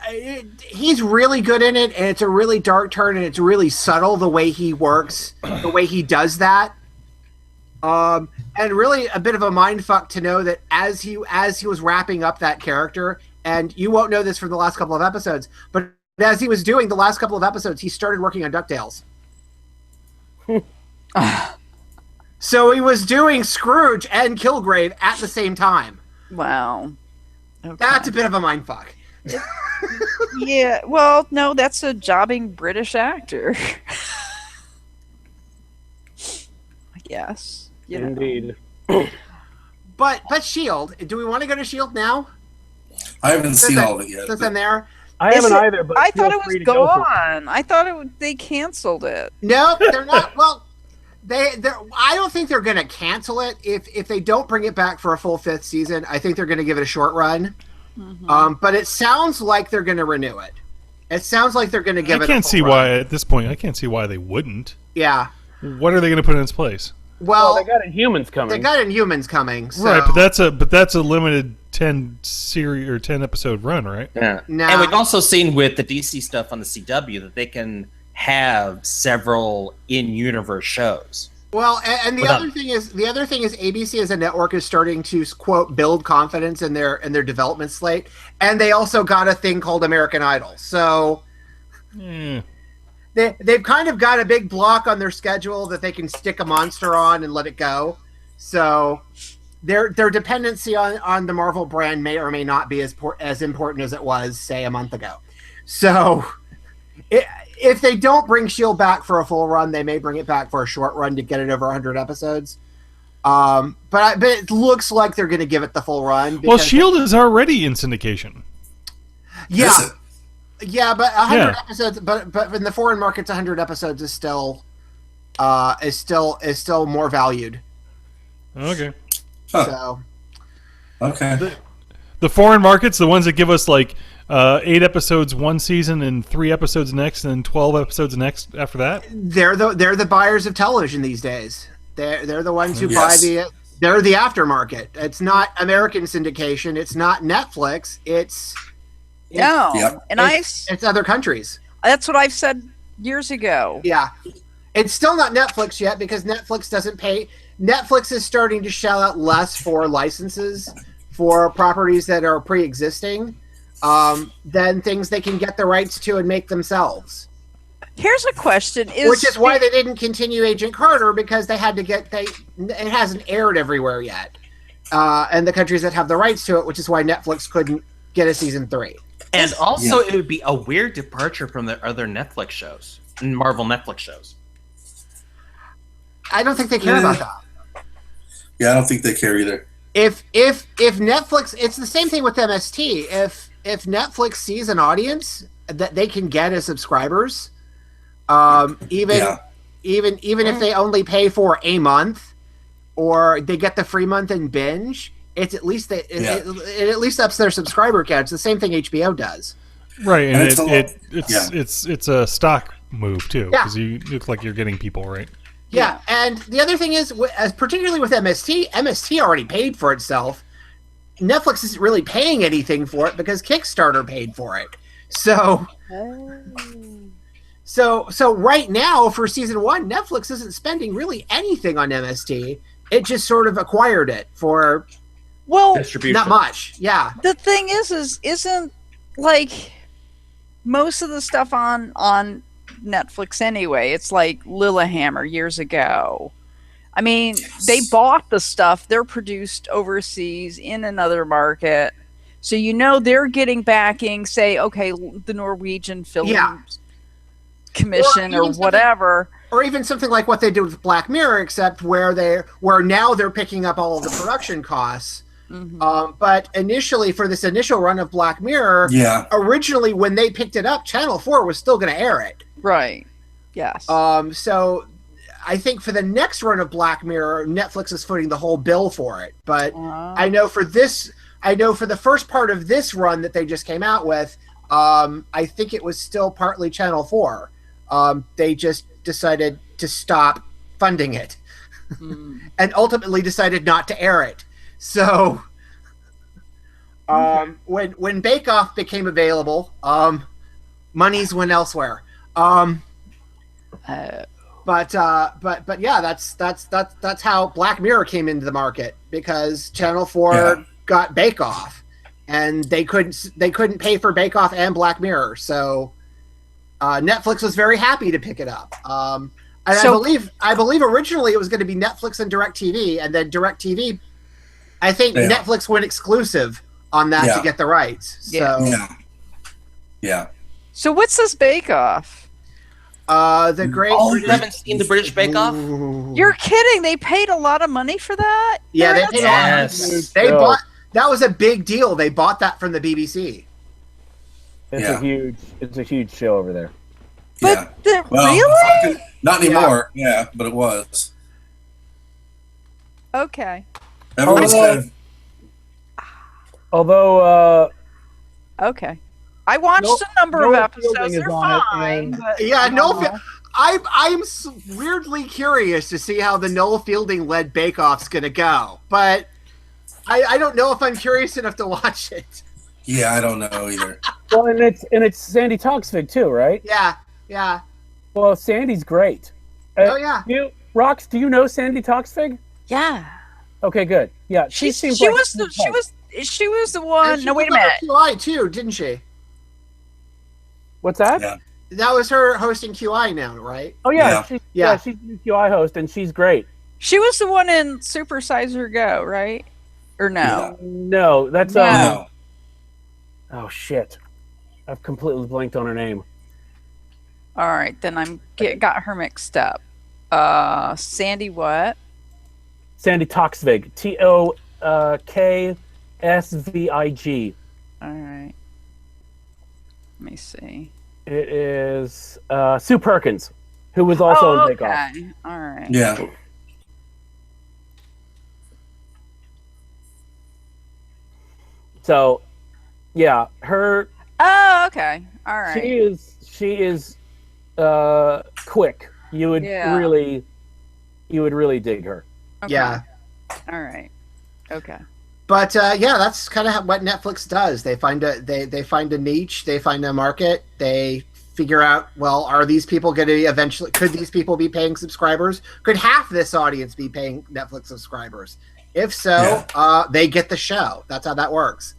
he's really good in it, and it's a really dark turn, and it's really subtle the way he works, the way he does that. And really a bit of a mind fuck to know that as he was wrapping up that character, and you won't know this from the last couple of episodes, but as he was doing the last couple of episodes, he started working on DuckTales. So he was doing Scrooge and Kilgrave at the same time. Wow. Okay. That's a bit of a mind fuck. Yeah. Well, no, that's a jobbing British actor. I guess. You know. Indeed. But Shield, do we want to go to Shield now? I haven't seen Since all of it yet. Since but- I'm there. I Is haven't it- either, but I feel thought it free was to go for it. gone. I thought they canceled it. No, they're not. Well, I don't think they're going to cancel it. If they don't bring it back for a full 5th season, I think they're going to give it a short run. But it sounds like they're going to renew it. It sounds like they're going to give it. I can't a full see run. why at this point. I can't see why they wouldn't. Yeah. What are they going to put in its place? Well, They got Inhumans coming. they got Inhumans coming. So. Right, but that's a limited 10 series or 10 episode run, right? Yeah. Nah. And we've also seen with the DC stuff on the CW that they can have several in-universe shows. Well, and the Without- other thing is ABC as a network is starting to quote build confidence in their development slate, and they also got a thing called American Idol. So Eh. they've kind of got a big block on their schedule that they can stick a monster on and let it go. So their dependency on the Marvel brand may or may not be as important as it was, say, a month ago. So if they don't bring Shield back for a full run, they may bring it back for a short run to get it over 100 episodes. But it looks like they're going to give it the full run. Well, because- Shield is already in syndication. yeah, Is it? yeah, but 100 Yeah. episodes. But in the foreign markets, 100 episodes is still more valued. Okay. Huh. So Okay. The foreign markets, the ones that give us like 8 episodes one season and 3 episodes next, and then 12 episodes next after that. they're the buyers of television these days. They're the ones who Yes. they're the aftermarket. It's not American syndication. It's not Netflix. It's No. Yep. And it's other countries. that's what I've said years ago. Yeah. It's still not Netflix yet because Netflix doesn't pay. Netflix is starting to shell out less for licenses for properties that are pre-existing than things they can get the rights to and make themselves. Here's a question: Which is why they didn't continue Agent Carter, because they had to it hasn't aired everywhere yet. And the countries that have the rights to it, which is why Netflix couldn't get a season 3. And also, it would be a weird departure from the other Netflix shows, Marvel Netflix shows. I don't think they care about that. Yeah, I don't think they care either. If Netflix, it's the same thing with MST. If Netflix sees an audience that they can get as subscribers, even Yeah. if they only pay for a month, or they get the free month and binge, it's at least it at least ups their subscriber count. It's the same thing HBO does. Right, and And it's a stock move too, Yeah. because you look like you're getting people, right? Yeah, and the other thing is, as particularly with MST already paid for itself. Netflix isn't really paying anything for it because Kickstarter paid for it. So right now for season 1, Netflix isn't spending really anything on MST. It just sort of acquired it for Distribution. not much. Yeah. The thing isn't like most of the stuff on Netflix anyway. It's like Lilyhammer years ago. I mean, they bought the stuff. They're produced overseas in another market. So they're getting backing, say, okay, the Norwegian Film Yeah. Commission Or or even whatever. or even something like what they did with Black Mirror, except where now they're picking up all of the production costs. But initially, for this initial run of Black Mirror, originally when they picked it up, Channel 4 was still going to air it. Right. Yes. So I think for the next run of Black Mirror, Netflix is footing the whole bill for it. But I know for the first part of this run that they just came out with, I think it was still partly Channel 4. They just decided to stop funding it and ultimately decided not to air it. So when Bake Off became available, monies went elsewhere. But yeah, that's how Black Mirror came into the market, because Channel 4 got Bake Off, and they couldn't pay for Bake Off and Black Mirror, so Netflix was very happy to pick it up. And I believe originally it was going to be Netflix and DirecTV, and then DirecTV, I think Netflix went exclusive on that to get the rights. So So what's this Bake Off? The great. Oh, you haven't seen the British Bake Off? You're kidding! They paid a lot of money for that. Yeah, they paid. Yes. They bought. That was a big deal. They bought that from the BBC. It's a huge show over there. But really? Not anymore. Yeah, but it was. Okay. Everyone's kind of, Although, Okay. I watched a number of episodes. They're fine. But, I'm weirdly curious to see how the Noel Fielding led Bake Off's going to go, but I don't know if I'm curious enough to watch it. yeah, I don't know either. well, and it's Sandy Toksvig too, right? Yeah. Well, Sandy's great. Oh yeah. Rox, do you know Sandy Toksvig? yeah. Okay, good. Yeah, She seems was the one. And she No, wait a was on minute. QI too, didn't she? What's that? Yeah. That was her hosting QI now, right? Oh yeah, Yeah. she's the QI host, and she's great. She was the one in Super Sizer Go, right? Or no? No, that's No. Oh shit, I've completely blanked on her name. All right, then got her mixed up. Sandy what? Sandy Toksvig, Toksvig. All right. Let me see. It is Sue Perkins, who was also in Bake Off. Okay. All right. Yeah. So, yeah, her. Oh, okay. All right. She is quick. You would really dig her. Okay. Yeah. All right. Okay. But that's kind of what Netflix does. They find a niche, they find a market, they figure out, well, are these people going to eventually? Could these people be paying subscribers? Could half this audience be paying Netflix subscribers? If so, they get the show. That's how that works.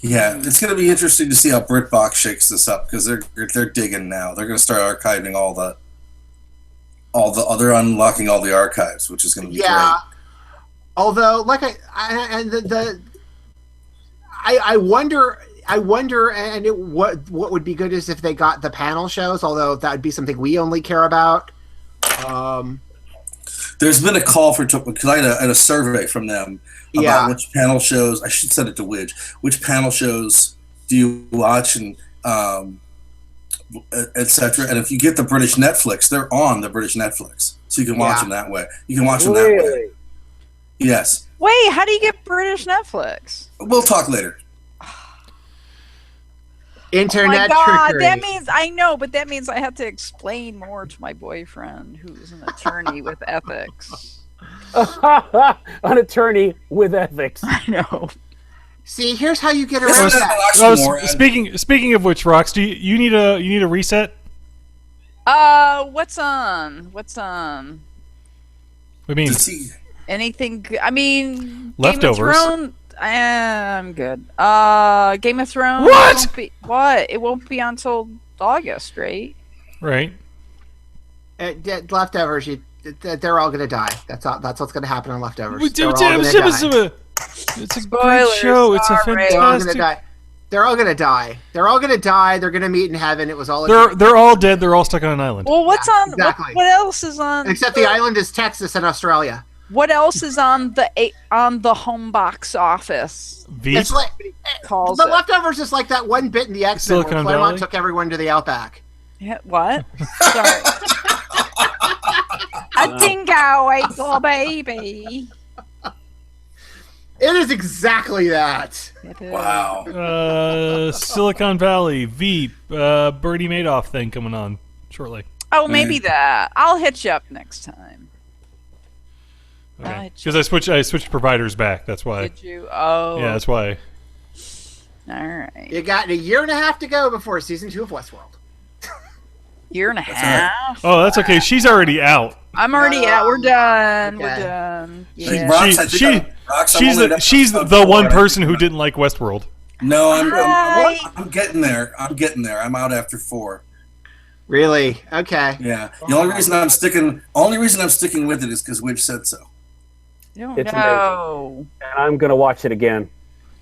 Yeah, it's going to be interesting to see how BritBox shakes this up, because they're digging now. They're going to start archiving they're unlocking all the archives, which is going to be great. Although, like I wonder, and what would be good is if they got the panel shows. Although that would be something we only care about. There's been a call for, because I had a survey from them about which panel shows. I should send it to Widge. Which panel shows do you watch, and etc. And if you get the British Netflix, they're on the British Netflix, so you can watch them that way. You can watch them that way. Yes. Wait, how do you get British Netflix? We'll talk later. Internet oh my God, trickery. that means I know, but that means I have to explain more to my boyfriend, who's an attorney with ethics. An attorney with ethics. I know. See, here's how you get This around is that. Speaking of which, Rox, do you need a reset? What's on? I mean, Anything? I mean, Leftovers. Game of Thrones. I'm good. Game of Thrones. What? It won't be until August, right? Right. Leftovers. They're all gonna die. That's what's gonna happen on Leftovers. It's They're all gonna die. a great show. It's a Spoilers, fantastic. They're all gonna die. They're all gonna die. They're all gonna die. They're gonna meet in heaven. It was all. A They're all dead. They're all stuck on an island. Well, what's Yeah, on? exactly. What else is on? Except the island is Texas and Australia. What else is on the home box office? Veep. It's like Calls the it. leftovers is like that one bit in the X-Men where Silicon Claremont Valley? took everyone to the outback. Yeah, what? Sorry. A dingo ate a baby. It is exactly that. Wow. Silicon Valley, Veep, Bernie Madoff thing coming on shortly. Oh, maybe that. I'll hit you up next time. Okay. Because I switched providers back. That's why. Did you? Oh. Yeah, that's why. All right. You got a year and a half to go before season 2 of Westworld. Year and a half. Oh, that's okay. She's already out. I'm already out. We're done. We're Okay. done. She Yeah. rocks. I think Rocks, I'm She's only at she's episode the one 4. person who didn't like Westworld. No, Hi. I'm getting there. I'm getting there. I'm out after 4. Really? Okay. Yeah. The only reason I'm sticking with it is because Widge said so. No. It's no. And I'm gonna watch it again.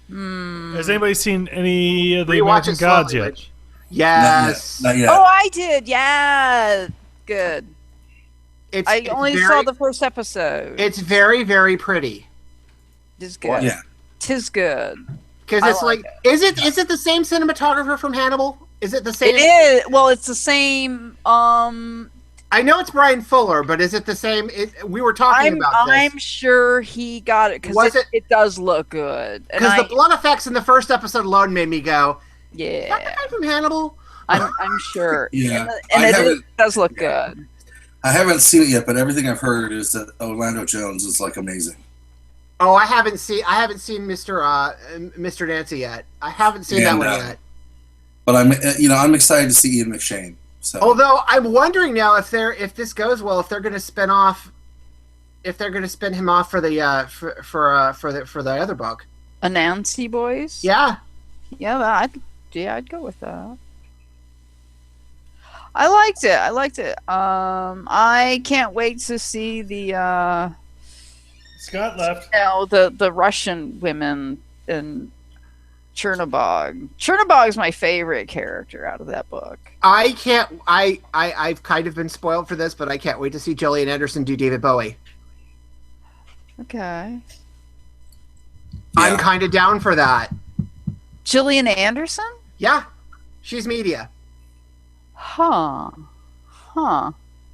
Hmm. Has anybody seen any of the Rewatch American it Gods slowly, yet? Rich. Yes. Not yet. Oh, I did. Yeah. Good. It's, I it's only very, saw the first episode. It's very, very pretty. Tis good. Yeah. Tis good. Because I it's like like, is it the same cinematographer from Hannibal? Is it the same? It is. Well, it's the same. I know it's Brian Fuller, but is it the same? We were talking about this. I'm sure he got it Was because it does look good. And Because the blood effects in the first episode alone made me go, "Is that the yeah, guy from Hannibal?" I'm sure. Yeah. and I it haven't- does look good. I haven't seen it yet, but everything I've heard is that Orlando Jones is like amazing. Oh, I haven't seen Mr. Nancy yet. I haven't seen that And, one yet. But I'm excited to see Ian McShane. So Although I'm wondering now if this goes well, if they're going to spin him off for the for the other book. Anansi Boys. Yeah. Yeah, I'd go with that. I liked it. I can't wait to see the Scott left. the Russian women in Chernobog. Chernobog's my favorite character out of that book. I can't. I've kind of been spoiled for this, but I can't wait to see Gillian Anderson do David Bowie. Okay. I'm Yeah. kind of down for that. Gillian Anderson? Yeah, she's media. Huh.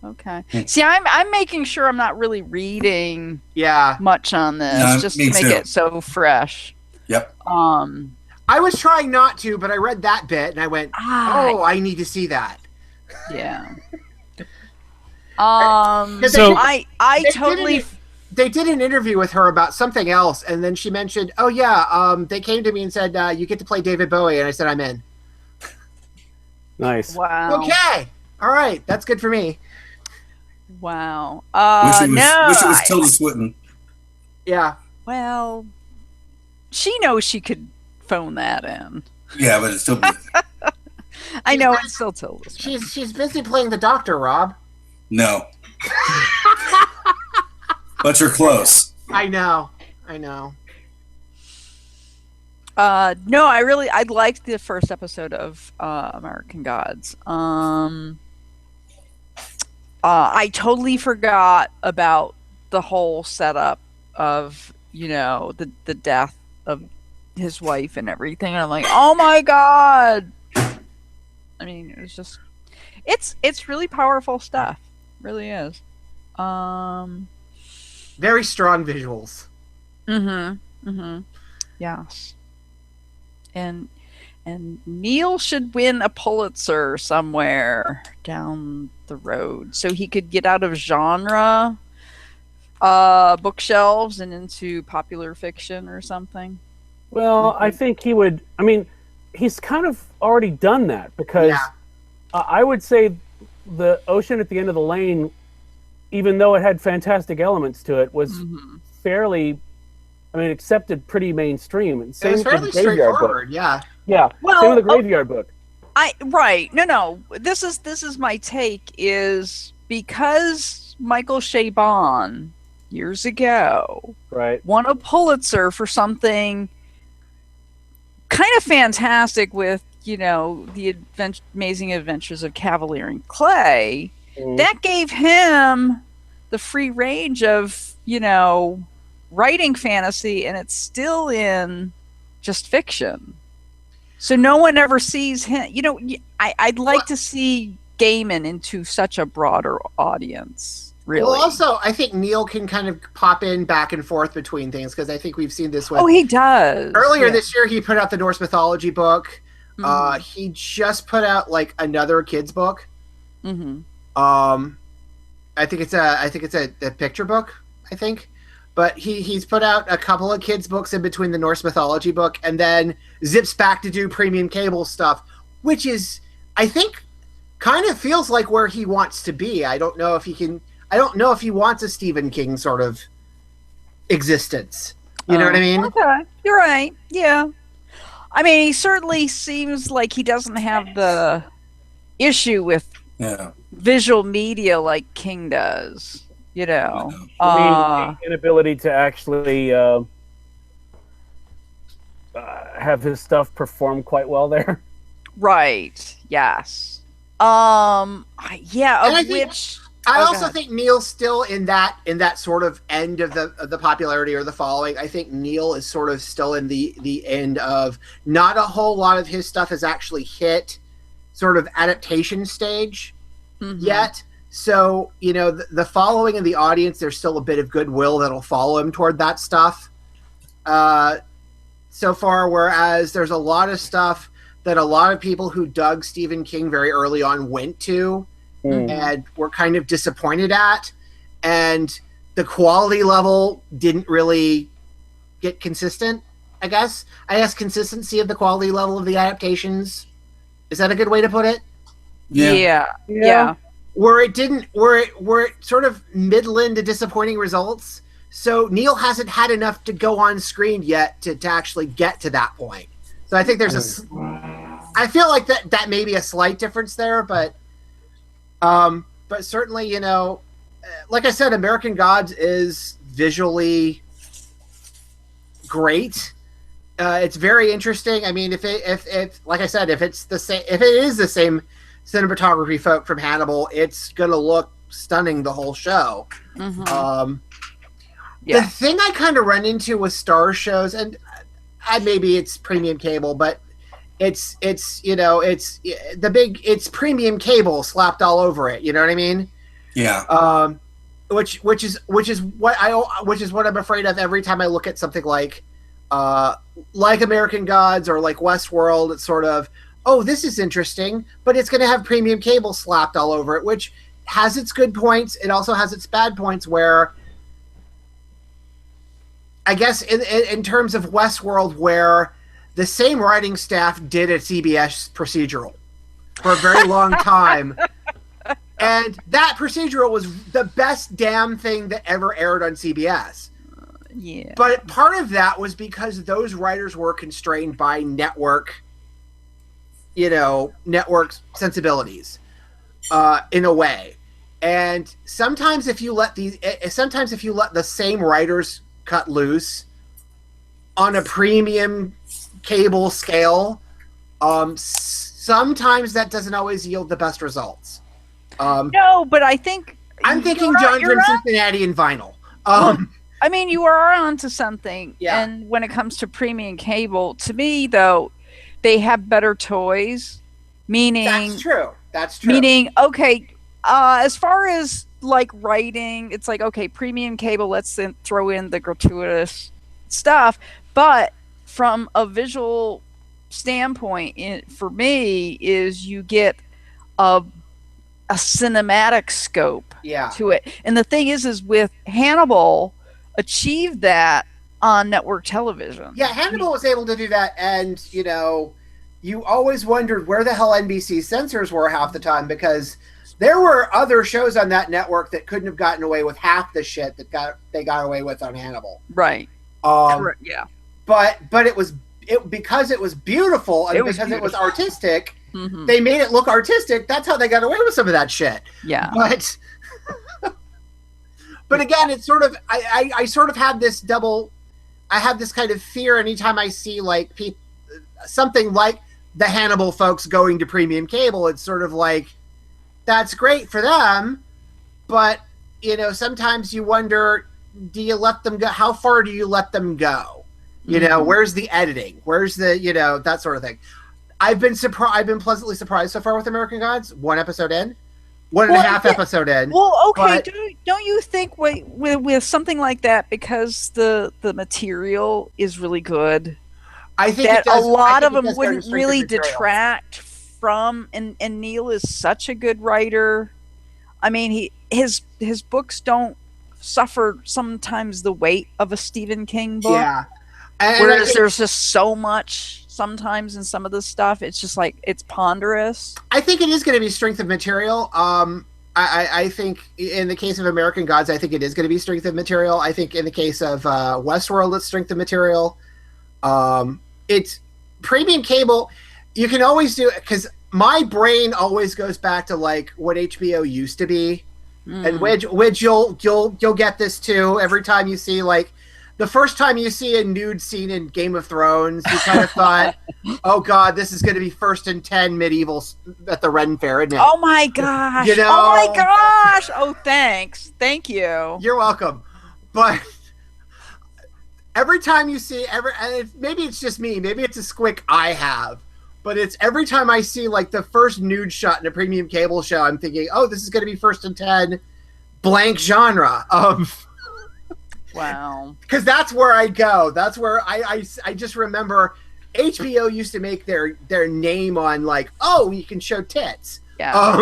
Okay. Hmm. See, I'm making sure I'm not really reading Yeah, much on this, Yeah, just me to make too. it so fresh. Yep. I was trying not to, but I read that bit and I went, "Oh, I need to see that." Yeah. 'Cause So- I they totally. They did an interview with her about something else, and then she mentioned, "Oh yeah, they came to me and said you get to play David Bowie," and I said, "I'm in." Nice. Wow. Okay, all right, that's good for me. Wow. wish it was I- Tilda Swinton. Yeah, well, she knows she could phone that in. Yeah, but it's still. I know it's still Tilda. Swinton. she's busy playing the Doctor, Rob. No. But you're close. I know. No, I liked the first episode of American Gods. I totally forgot about the whole setup of the death of his wife and everything. And I'm like, oh my god! I mean, it was just it's really powerful stuff. It really is. Very strong visuals. Yes. And Neil should win a Pulitzer somewhere down the road, so he could get out of genre bookshelves and into popular fiction or something. Well, I think he would. I mean, he's kind of already done that because Yeah. I would say the Ocean at the End of the Lane, even though it had fantastic elements to it, was fairly, accepted pretty mainstream. And It same was with fairly the Graveyard book. straightforward. Yeah. Yeah, Well, same with the Graveyard book. No. This is my take is because Michael Chabon years ago Right. won a Pulitzer for something kind of fantastic with, you know, the amazing adventures of Cavalier and Clay. That gave him the free range of, you know, writing fantasy, and it's still in just fiction. So no one ever sees him. You know, I'd like to see Gaiman into such a broader audience. Really. Well, also, I think Neil can kind of pop in back and forth between things, because I think we've seen this with. Oh, he does. Earlier this year, he put out the Norse mythology book. Mhm. He just put out like another kids book. Mm-hmm. I think it's a picture book, I think. But he's put out a couple of kids books in between the Norse mythology book, and then zips back to do premium cable stuff, which is, I think, kind of feels like where he wants to be. I don't know if he wants a Stephen King sort of existence. You know what I mean? Okay, you're right. Yeah. I mean, he certainly seems like he doesn't have the issue with Yeah. visual media like King does. You know. I mean, the inability to actually have his stuff perform quite well there. Right. Yes. Yeah. And Of which I Oh, go also ahead. think Neil's still in that sort of end of the popularity or the following. I think Neil is sort of still in the end of not a whole lot of his stuff has actually hit sort of adaptation stage yet. So, you know, the following and the audience, there's still a bit of goodwill that'll follow him toward that stuff so far, whereas there's a lot of stuff that a lot of people who dug Stephen King very early on went to and were kind of disappointed at, and the quality level didn't really get consistent, I guess. Consistency of the quality level of the adaptations. Is that a good way to put it? Yeah. Where it sort of midland to disappointing results. So Neil hasn't had enough to go on screen yet to actually get to that point. So I think there's I feel like that may be a slight difference there, but certainly, you know, like I said, American Gods is visually great. It's very interesting. I mean, if like I said, if it is the same cinematography folk from Hannibal, it's gonna look stunning the whole show. The thing I kind of run into with Star shows, and maybe it's premium cable, but it's you know, it's premium cable slapped all over it. You know what I mean? Yeah. Which is what I'm afraid of every time I look at something like American Gods or like Westworld. It's sort of, oh, this is interesting, but it's going to have premium cable slapped all over it, which has its good points. It also has its bad points where, I guess, in terms of Westworld, where the same writing staff did a CBS procedural for a very long time. And that procedural was the best damn thing that ever aired on CBS. Yeah. But part of that was because those writers were constrained by network sensibilities in a way. And sometimes if you let the same writers cut loose on a premium cable scale, sometimes that doesn't always yield the best results. No, but I think I'm thinking you're John you're from right. Cincinnati and vinyl. I mean, you are onto something. Yeah. And when it comes to premium cable, to me, though, they have better toys. Meaning, That's true. Meaning, okay, as far as like writing, it's like, okay, premium cable, let's throw in the gratuitous stuff. But from a visual standpoint, for me, is you get a cinematic scope to it. And the thing is with Hannibal, achieved that on network television. Yeah, Hannibal was able to do that, and you know, you always wondered where the hell NBC censors were half the time, because there were other shows on that network that couldn't have gotten away with half the shit that they got away with on Hannibal. Right. Correct. Yeah. But because it was beautiful and because it was artistic, they made it look artistic. That's how they got away with some of that shit. Yeah. But again, it's sort of I sort of had this I have this kind of fear anytime I see like something like the Hannibal folks going to premium cable, it's sort of like, that's great for them, but sometimes you wonder, do you let them go? How far do you let them go? Where's the editing? Where's the that sort of thing? I've been pleasantly surprised so far with American Gods. 1 episode in, one and a half episode in. Well, okay, but don't you think with something like that, because the material is really good, I think that a lot of it them does go to wouldn't strength of really material. detract from, and Neil is such a good writer. I mean, his books don't suffer sometimes the weight of a Stephen King book. Yeah. And I Whereas think- there's just so much sometimes in some of the stuff. It's just like, it's ponderous. I think it is going to be strength of material. I think in the case of American Gods, I think it is going to be strength of material. I think in the case of Westworld, it's strength of material. It's premium cable. You can always do it, because my brain always goes back to like what HBO used to be, and which you'll get this too every time you see, like, the first time you see a nude scene in Game of Thrones, you kind of thought, oh God, this is going to be first and 10 medieval at the Ren Fair, isn't it? Oh my gosh. You know- Oh my gosh. Oh, thanks. Thank you. You're welcome. But every time you see, maybe it's just me, maybe it's a squick I have, but it's every time I see like the first nude shot in a premium cable show, I'm thinking, oh, this is going to be first and 10 blank genre. Wow. Because that's where I go. That's where I just remember HBO used to make their name on like, oh, you can show tits. Yeah.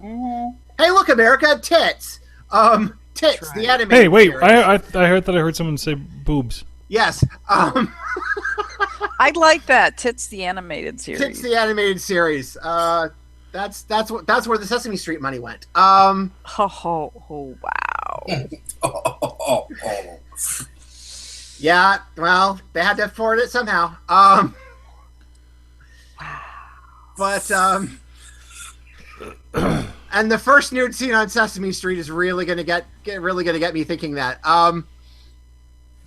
Hey, look, America, tits. Tits, That's the right. animated Hey, wait! series. I heard someone say boobs. Yes. I like that. Tits the animated series. Tits, the animated series. That's where the Sesame Street money went. Oh, wow. Oh. Yeah, well, they had to afford it somehow. But and the first nude scene on Sesame Street is really gonna get me thinking that.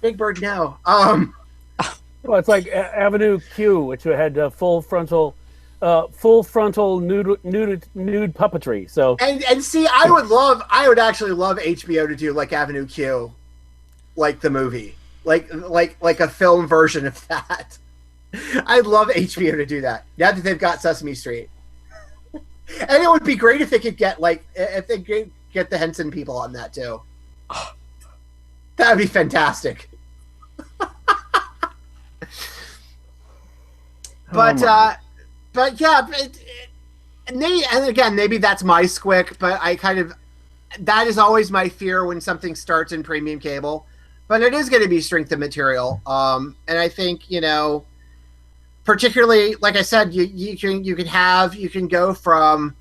Big Bird, no. Well, it's like Avenue Q, which had full frontal nude puppetry. So And see, I would actually love HBO to do like Avenue Q, like the movie, like a film version of that. I'd love HBO to do that. Now that they've got Sesame Street, and it would be great if they could get get the Henson people on that too. That would be fantastic. But yeah, maybe that's my squick, but that is always my fear when something starts in premium cable. But it is going to be strength of material, and I think particularly, like I said, you can go from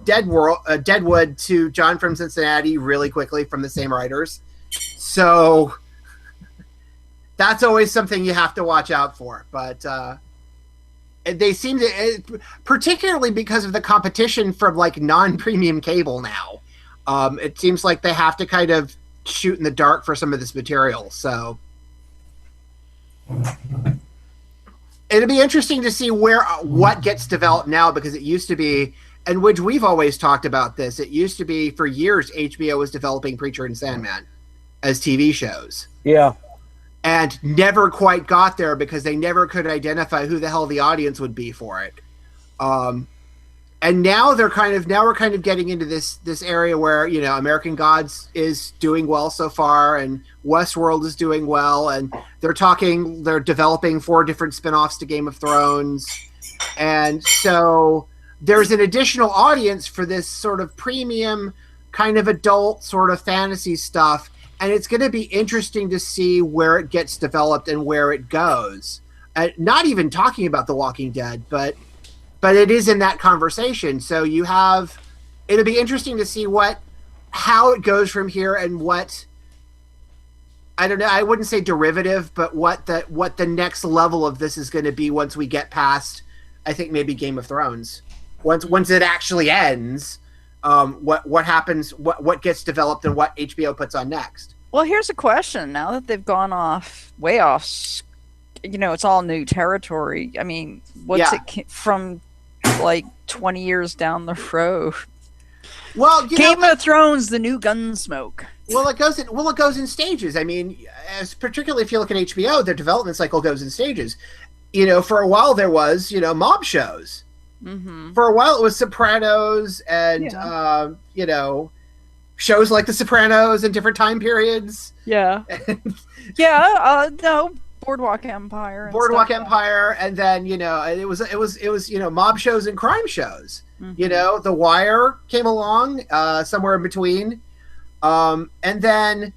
Deadwood to John from Cincinnati really quickly from the same writers, so that's always something you have to watch out for. But they seem to, particularly because of the competition from like non-premium cable now, it seems like they have to kind of shoot in the dark for some of this material. So it'll be interesting to see what gets developed now, because it used to be, and which we've always talked about this, it used to be for years HBO was developing Preacher and Sandman as TV shows. yeah, And never quite got there because they never could identify who the hell the audience would be for it. And now we're kind of getting into this area where, American Gods is doing well so far, and Westworld is doing well, and they're developing 4 different spin-offs to Game of Thrones. And so there's an additional audience for this sort of premium kind of adult sort of fantasy stuff. And it's going to be interesting to see where it gets developed and where it goes. Not even talking about The Walking Dead, but it is in that conversation. So it'll be interesting to see how it goes from here, and what, I don't know, I wouldn't say derivative, but what the next level of this is going to be once we get past, I think maybe Game of Thrones. Once it actually ends. What happens, what gets developed, and what HBO puts on next. Well, here's a question. Now that they've gone way off it's all new territory. I mean, what's Yeah. it from like 20 years down the road? Well, Game of Thrones, the new Gunsmoke. Well, it goes in stages. I mean, as particularly if you look at HBO, their development cycle goes in stages. For a while there was, mob shows. Mm-hmm. For a while it was Sopranos and shows like The Sopranos in different time periods. Yeah. Yeah. No, Boardwalk Empire. Boardwalk Empire, and then it was mob shows and crime shows. Mm-hmm. The Wire came along somewhere in between, and then,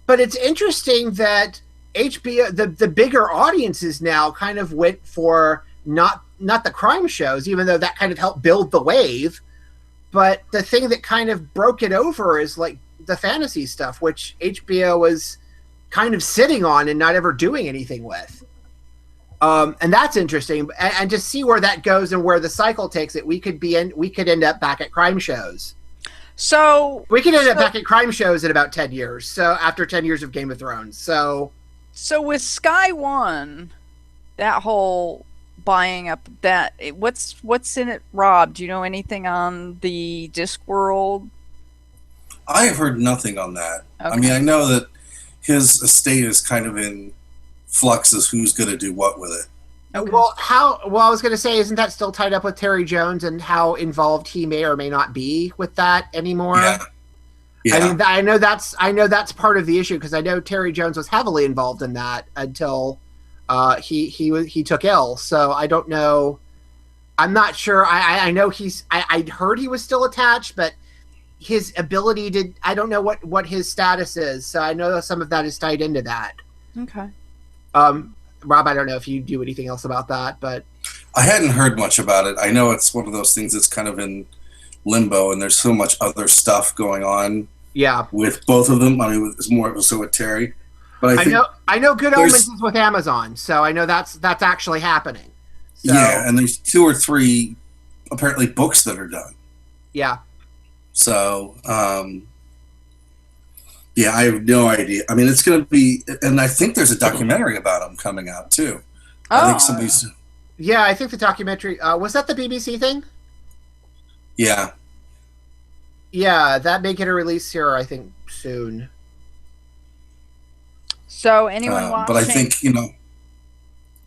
but it's interesting that HBO, the bigger audiences now kind of went for not the crime shows, even though that kind of helped build the wave. But the thing that kind of broke it over is like the fantasy stuff, which HBO was kind of sitting on and not ever doing anything with. And that's interesting. And to see where that goes and where the cycle takes it, we could end up back at crime shows. So we could end up back at crime shows in about 10 years. So after 10 years of Game of Thrones. So with Sky One, that whole buying up that, what's in it, Rob? Do you know anything on the Discworld? I have heard nothing on that. Okay. I mean, I know that his estate is kind of in flux as who's going to do what with it. Okay. Well, I was going to say, isn't that still tied up with Terry Jones and how involved he may or may not be with that anymore? Yeah. I mean, I know that's part of the issue, because I know Terry Jones was heavily involved in that until he took ill. So I don't know. I'm not sure. I know I'd heard he was still attached, but his ability to, I don't know what his status is. So I know some of that is tied into that. Okay. Rob, I don't know if you do anything else about that, but I hadn't heard much about it. I know it's one of those things that's kind of in limbo, and there's so much other stuff going on. Yeah, with both of them. I mean, it's more so with Terry, but I know Good Omens is with Amazon, so I know that's actually happening. So, yeah, and there's 2 or 3 apparently books that are done. Yeah. So, yeah, I have no idea. I mean, it's going to be, and I think there's a documentary about him coming out too. I think somebody's. Yeah, I think the documentary was that the BBC thing. Yeah. Yeah, that may get a release here, I think, soon. So anyone watching? But I think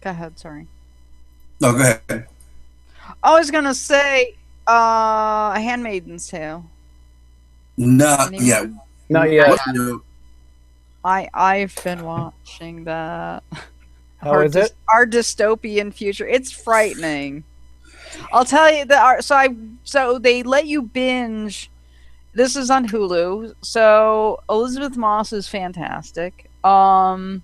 Go ahead. Sorry. No, go ahead. I was gonna say, A Handmaid's Tale. Not yet. Not yet. I've been watching that. How is it? Our dystopian future. It's frightening. I'll tell you that. So they let you binge. This is on Hulu. So Elizabeth Moss is fantastic. And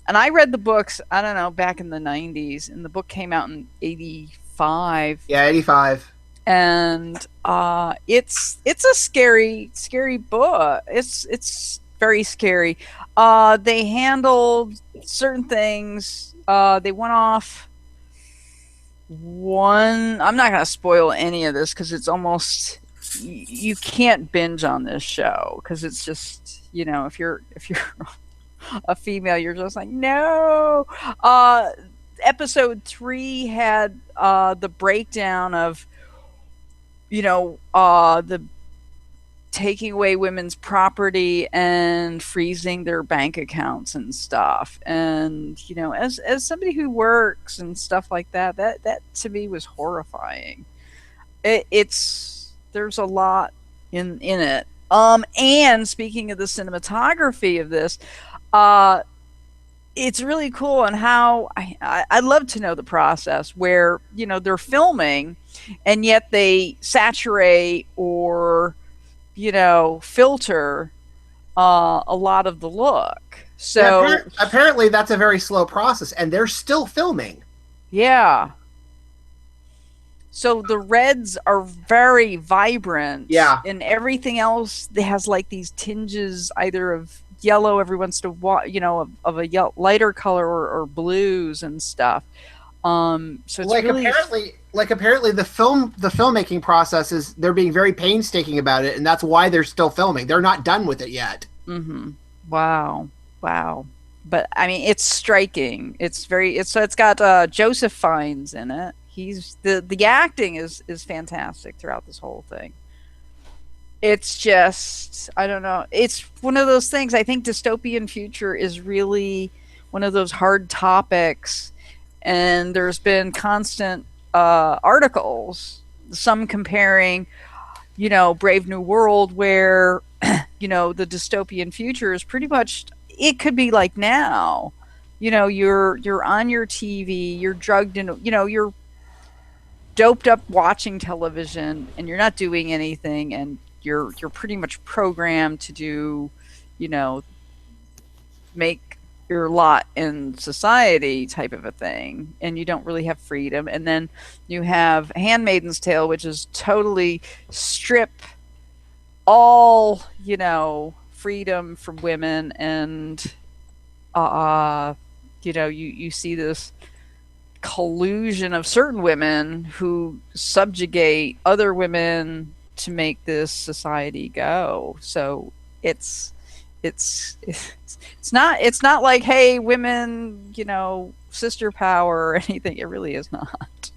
I read the books, I don't know, back in the 90s, and the book came out in 85. Yeah, 85. And it's a scary book. It's very scary. They handled certain things. They went off one. I'm not gonna spoil any of this because it's almost you can't binge on this show because it's just if you're a female, you're just like no. Episode 3 had the breakdown of the taking away women's property and freezing their bank accounts and stuff. And as somebody who works and stuff like that to me was horrifying. There's a lot in it. And speaking of the cinematography of this, it's really cool, and how I'd love to know the process where they're filming and yet they saturate or filter a lot of the look. So yeah, apparently that's a very slow process, and they're still filming. Yeah. So the reds are very vibrant. Yeah. And everything else has like these tinges either of yellow every once in a while, of a lighter color or blues and stuff. So it's really... apparently the filmmaking process is, they're being very painstaking about it, and that's why they're still filming. They're not done with it yet. Mm-hmm. Wow. but I mean, it's striking. It's got Joseph Fiennes in it. He's the acting is fantastic throughout this whole thing. It's just, I don't know. It's one of those things. I think dystopian future is really one of those hard topics, and there's been constant articles, some comparing, Brave New World, where the dystopian future is pretty much, it could be like now. You're on your TV, you're drugged in, you're doped up watching television, and you're not doing anything, and you're pretty much programmed to do, make your lot in society type of a thing, and you don't really have freedom. And then you have Handmaid's Tale, which is totally strip all, freedom from women, and you see this collusion of certain women who subjugate other women to make this society go. So it's not like, hey, women, sister power or anything. It really is not.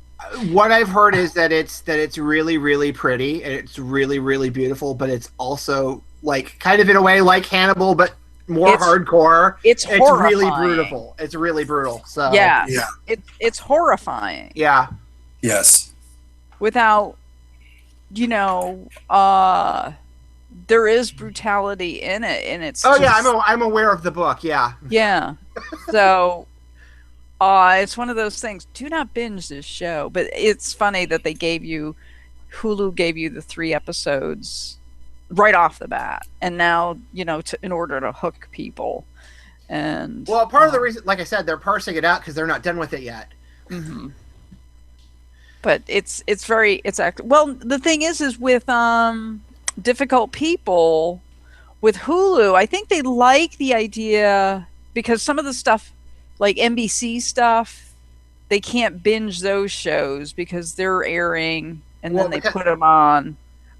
What I've heard is that it's really, really pretty, and it's really, really beautiful, but it's also like kind of in a way like Hannibal, but more hardcore. It's really horrifying. brutal. It's really brutal. So yeah. Yeah. It's horrifying. Yeah. Yes. Without, there is brutality in it, and it's I'm aware of the book. Yeah. Yeah. So it's one of those things. Do not binge this show. But it's funny that Hulu gave you the 3 episodes right off the bat, and now in order to hook people. And well, part of the reason, like I said, they're parsing it out because they're not done with it yet. Mm-hmm. But it's well, the thing is with Difficult People, with Hulu, I think they like the idea, because some of the stuff, like NBC stuff, they can't binge those shows because they're airing, and then they put them on.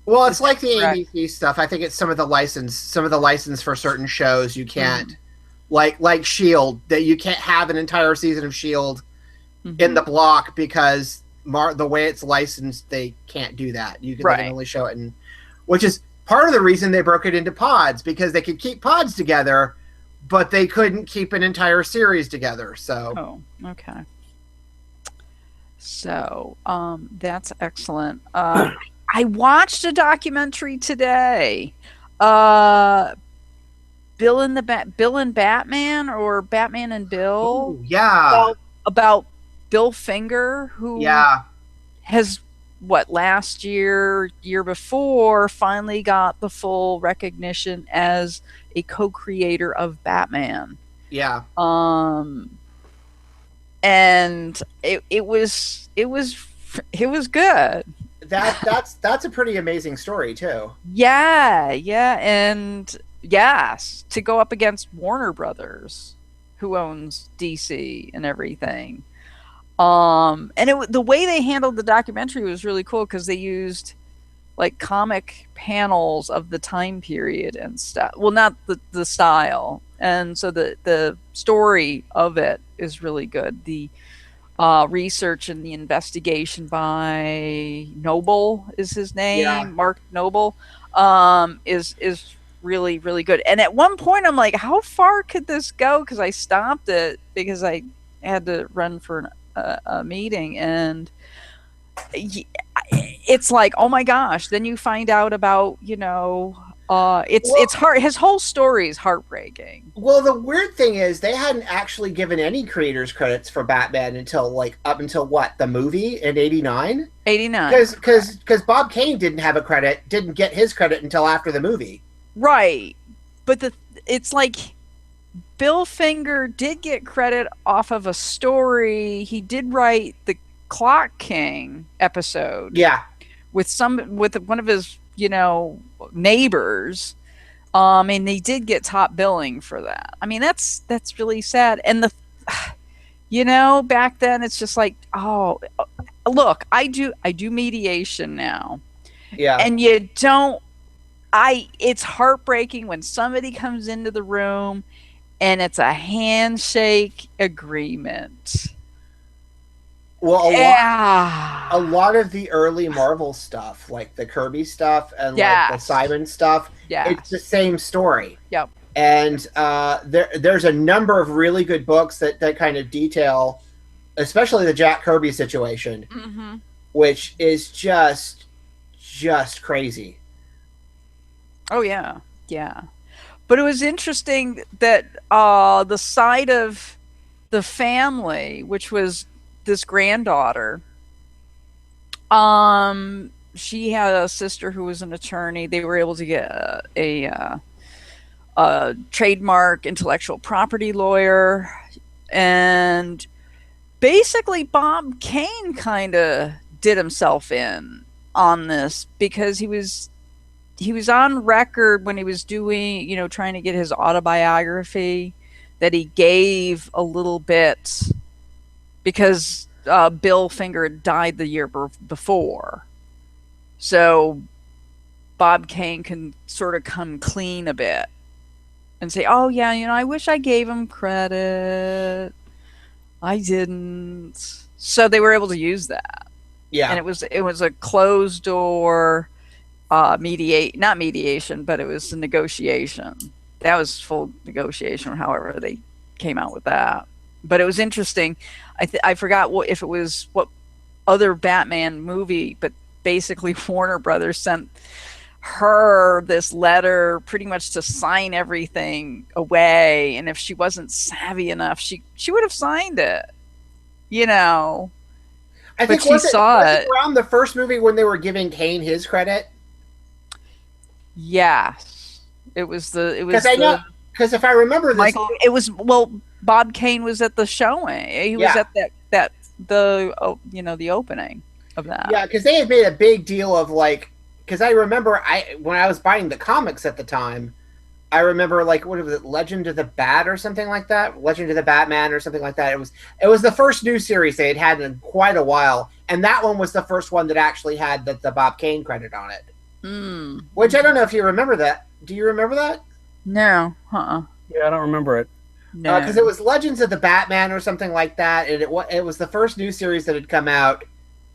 Well, it's like the ABC stuff. I think it's some of the license for certain shows you can't, like Shield, that you can't have an entire season of Shield in the block because the way it's licensed, they can't do that. They can only show it which is part of the reason they broke it into pods, because they could keep pods together, but they couldn't keep an entire series together. So. Oh, okay. So, that's excellent. I watched a documentary today. Bill and Batman, or Batman and Bill. Ooh, yeah. About Bill Finger, who has last year before finally got the full recognition as a co-creator of Batman. Yeah. And it was good. That's a pretty amazing story too. Yeah, and yes, to go up against Warner Brothers, who owns DC and everything. And the way they handled the documentary was really cool, because they used like comic panels of the time period and stuff. Well, not the style, and so the story of it is really good. The research and the investigation by Noble is his name, Mark Noble, is really, really good. And at one point, I'm like, how far could this go? Because I stopped it because I had to run for a meeting, and it's like, oh my gosh. Then you find out about, it's hard. His whole story is heartbreaking. Well, the weird thing is they hadn't actually given any creators credits for Batman until up until the movie in '89. Because Bob Kane didn't get his credit until after the movie. Right, but it's like Bill Finger did get credit off of a story. He did write the Clock King episode. Yeah, with one of his neighbors. And they did get top billing for that. I mean, that's really sad. And back then it's just like, oh, look, I do mediation now. Yeah, and it's heartbreaking when somebody comes into the room and it's a handshake agreement. Well, Yeah. a lot of the early Marvel stuff, like the Kirby stuff and like the Yes. Simon stuff, Yes. it's the same story. Yep. And there's a number of really good books that kind of detail, especially the Jack Kirby situation, Mm-hmm. which is just crazy. Oh yeah, yeah. But it was interesting that the side of the family, which was this granddaughter, she had a sister who was an attorney. They were able to get a trademark intellectual property lawyer, and basically Bob Kane kind of did himself in on this because he was on record when he was doing, trying to get his autobiography, that he gave a little bit because Bill Finger had died the year before. So Bob Kane can sort of come clean a bit and say, oh yeah, I wish I gave him credit. I didn't. So they were able to use that. Yeah. And it was a closed door not mediation, but it was a negotiation. That was full negotiation, or however they came out with that. But it was interesting. I forgot if it was what other Batman movie, but basically Warner Brothers sent her this letter pretty much to sign everything away, and if she wasn't savvy enough, she would have signed it. I think she saw it around the first movie when they were giving Kane his credit. Yes, it was because I know, because if I remember this, Michael. It was Bob Kane was at the showing. He was at the opening of that. Yeah, because they had made a big deal of because I remember when I was buying the comics at the time, I remember what was it, Legend of the Bat or something like that, Legend of the Batman or something like that. It was the first new series they had in quite a while, and that one was the first one that actually had the Bob Kane credit on it. Which I don't know if you remember that. Do you remember that? No. Yeah, I don't remember it. No. Because it was Legends of the Batman or something like that, and it was the first new series that had come out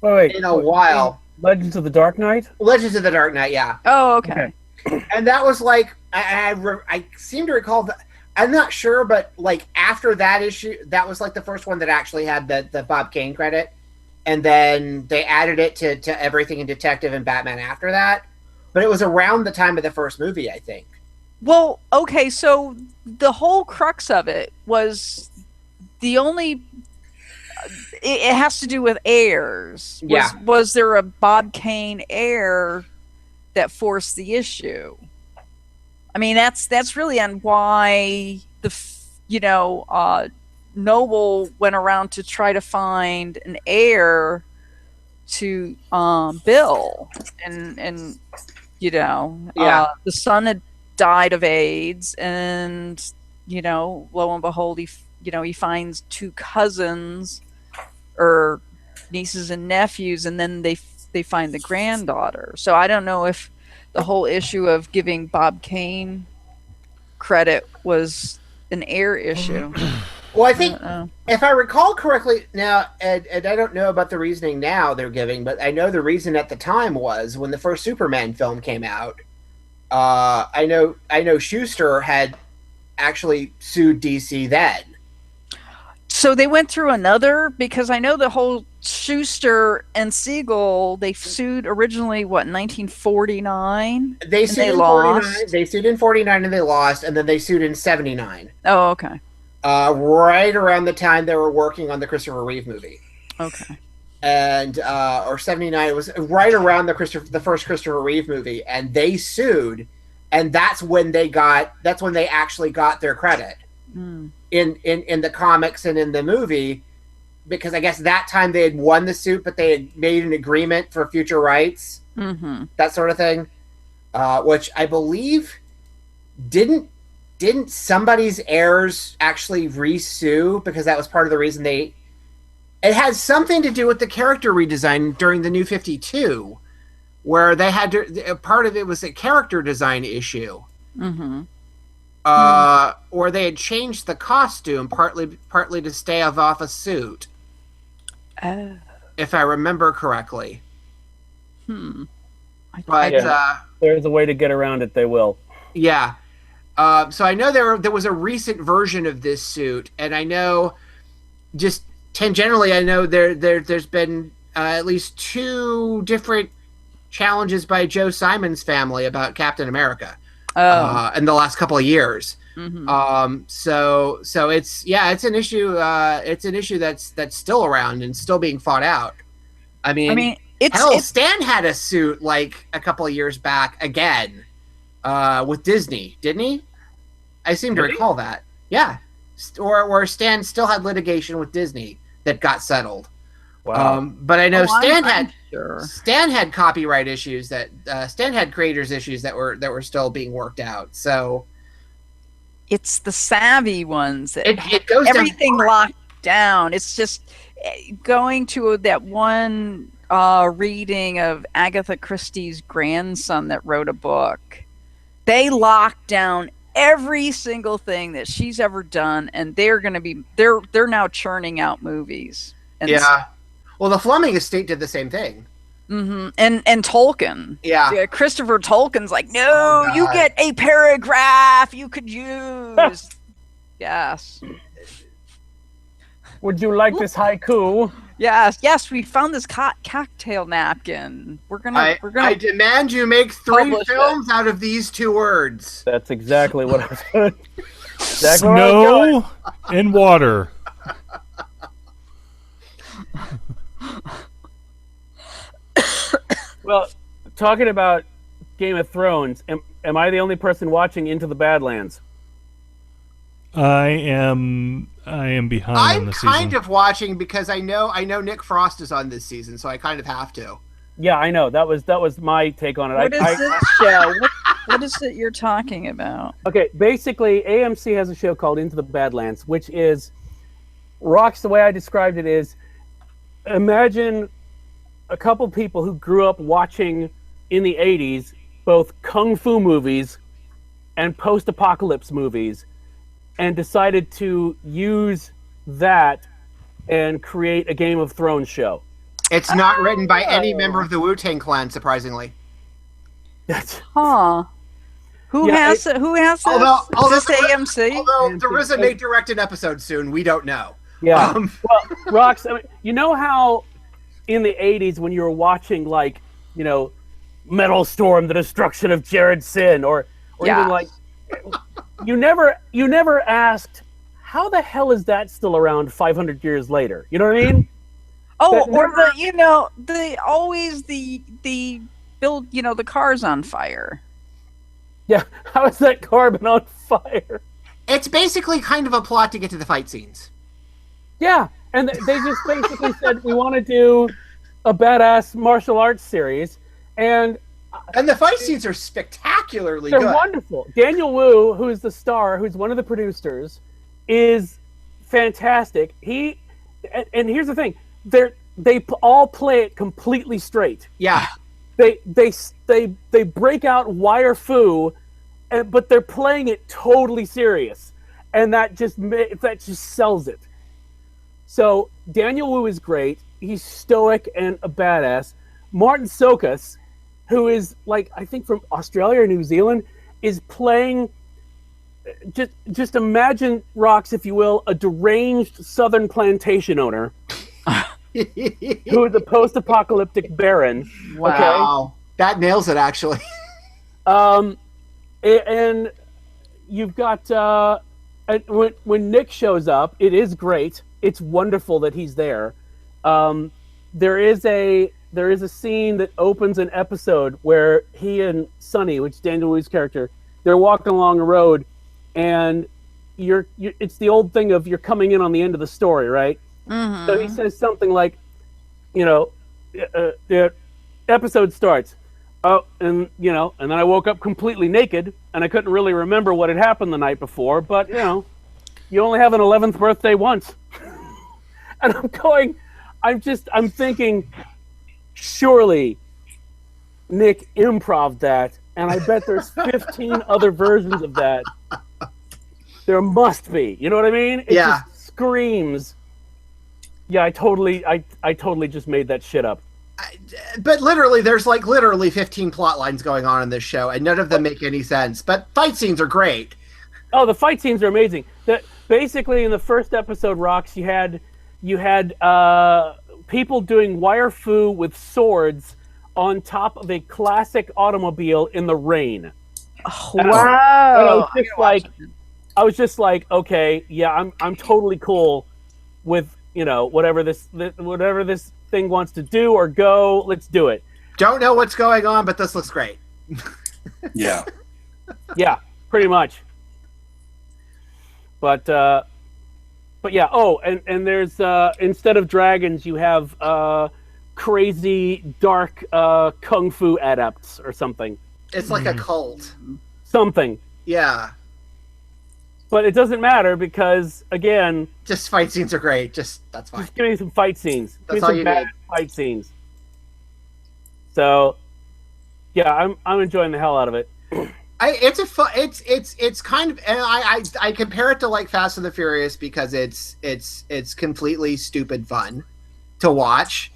in a while. Legends of the Dark Knight? Legends of the Dark Knight, yeah. Oh, okay. And that was I seem to recall that. I'm not sure, but after that issue, that was the first one that actually had the Bob Kane credit, and then they added it to everything in Detective and Batman after that. But it was around the time of the first movie, I think. Well, okay, so the whole crux of it was it has to do with heirs. Was there a Bob Kane heir that forced the issue? I mean, that's really on why Noble went around to try to find an heir to Bill, and the son had died of AIDS, and lo and behold, he finds two cousins or nieces and nephews, and then they find the granddaughter. So I don't know if the whole issue of giving Bob Kane credit was an heir issue. Well, I think if I recall correctly now, and I don't know about the reasoning now they're giving, but I know the reason at the time was when the first Superman film came out. I know Schuster had actually sued DC then. So they went through another, because I know the whole Schuster and Siegel, they sued originally, in 1949? They sued in 49. They sued in 49 and they lost, and then they sued in 79. Oh, okay. Right around the time they were working on the Christopher Reeve movie. Okay. And or 79, it was right around the first Christopher Reeve movie, and they sued, and that's when they actually got their credit in the comics and in the movie, because I guess that time they had won the suit, but they had made an agreement for future rights, that sort of thing, which I believe didn't somebody's heirs actually re-sue, because that was part of the reason it has something to do with the character redesign during the New 52, where they had to, part of it was a character design issue. or they had changed the costume partly to stave off a suit, Oh. if I remember correctly. But There's a way to get around it. They will. yeah. So I know there was a recent version of this suit, and I know just tangentially, I know there's been at least 2 different challenges by Joe Simon's family about Captain America in the last couple of years. So it's an issue. It's an issue that's still around and still being fought out. I mean, it's Stan had a suit like a couple of years back again with Disney, didn't he? I seem to recall that. Yeah, or Stan still had litigation with Disney that got settled. Wow. But I know Stan I'm sure. Stan had copyright issues that Stan had creators issues that were still being worked out. So It's the savvy ones that it goes down everything locked down. It's just going to that one reading of Agatha Christie's grandson that wrote a book. They locked down every single thing that she's ever done, and they're now churning out movies. And yeah. Well, the Fleming estate did the same thing. and Tolkien. Yeah. Christopher Tolkien's like, no, Oh, you God. get a paragraph you could use. Yes. Would you like this haiku? Yes, we found this cocktail napkin. We're I gonna demand you make 3 publish films out of these 2 words. That's exactly what I was going. Exactly where I was going. Snow and water. Well, talking about Game of Thrones, am I the only person watching Into the Badlands? I am behind on I'm the season. kind of watching because I know Nick Frost is on this season, so I kind of have to. Yeah, I know. That was my take on it. What is this show? What is it you're talking about? Okay, basically, AMC has a show called Into the Badlands, which is rocks. The way I described it is, imagine a couple people who grew up watching in the 80s both kung fu movies and post-apocalypse movies, and decided to use that and create a Game of Thrones show. It's not written by any member of the Wu-Tang Clan, surprisingly. That's Huh? Who Yeah, has this? although Is this AMC? Although there is a Nate directed episode soon, we don't know. yeah. Well, rocks. I mean, you know how in the 80s when you were watching Metal Storm, The Destruction of Jared Sin, or Yeah. even like you never asked how the hell is that still around 500 years later? You know what I mean? Oh, that or never- the build the cars on fire. Yeah. How is that carbon on fire? It's basically kind of a plot to get to the fight scenes. Yeah, and they just basically said we want to do a badass martial arts series, and And the fight scenes are spectacularly they're good. wonderful. Daniel Wu, who is the star, who's one of the producers, is fantastic. And here's the thing: they all play it completely straight. Yeah. They break out wire fu, but they're playing it totally serious, and that just sells it. So Daniel Wu is great. He's stoic and a badass. Martin Sokas, who is I think from Australia or New Zealand, is playing. Just imagine, Rocks, if you will, a deranged southern plantation owner who is a post-apocalyptic baron. Wow. That nails it, actually. And you've got when Nick shows up, it is great. It's wonderful that he's there. There is a scene that opens an episode where he and Sonny, which is Daniel Wu's character, they're walking along a road, and it's the old thing of you're coming in on the end of the story, right? Mm-hmm. So he says something like, the episode starts. Oh, and then I woke up completely naked, and I couldn't really remember what had happened the night before. But you only have an 11th birthday once. And I'm thinking, surely Nick improv that, and I bet there's 15 other versions of that There must be. You know what I mean? It Yeah. just screams. Yeah, I totally just made that shit up. But literally, there's like literally 15 plot lines going on in this show, and none of them make any sense. But fight scenes are great. Oh, the fight scenes are amazing. Basically, in the first episode, Rox, you had people doing wire fu with swords on top of a classic automobile in the rain. Oh, And wow. I was just like, okay, yeah, I'm totally cool with whatever this thing wants to do or go. Let's do it. Don't know what's going on, but this looks great. Yeah. Yeah, pretty much. But yeah. Oh, and there's instead of dragons, you have crazy dark kung fu adepts or something. It's like a cult. Something. Yeah. But it doesn't matter because again, Just fight scenes are great. That's fine. just give me some fight scenes. That's Give all me you some bad need. fight scenes. So, yeah, I'm enjoying the hell out of it. It's kind of, and I compare it to like Fast and the Furious because it's completely stupid fun to watch,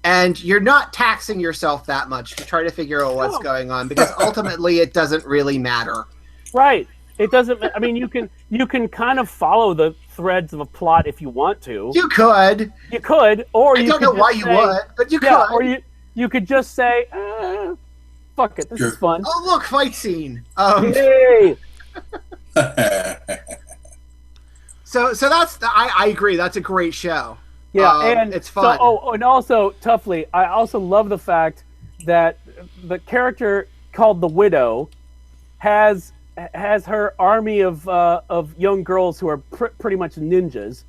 and you're not taxing yourself that much to try to figure out what's No. going on because ultimately it doesn't really matter. Right. It doesn't. I mean, you can kind of follow the threads of a plot if you want to. You could. You could, or I you don't could know just why you say- would, but you Yeah, could. or you could just say, "Fuck it, this Sure. is fun." Oh look, fight scene. Yay! So that's I agree. That's a great show. Yeah, and it's fun. And also, Tuffley, I also love the fact that the character called the Widow has her army of young girls who are pretty much ninjas,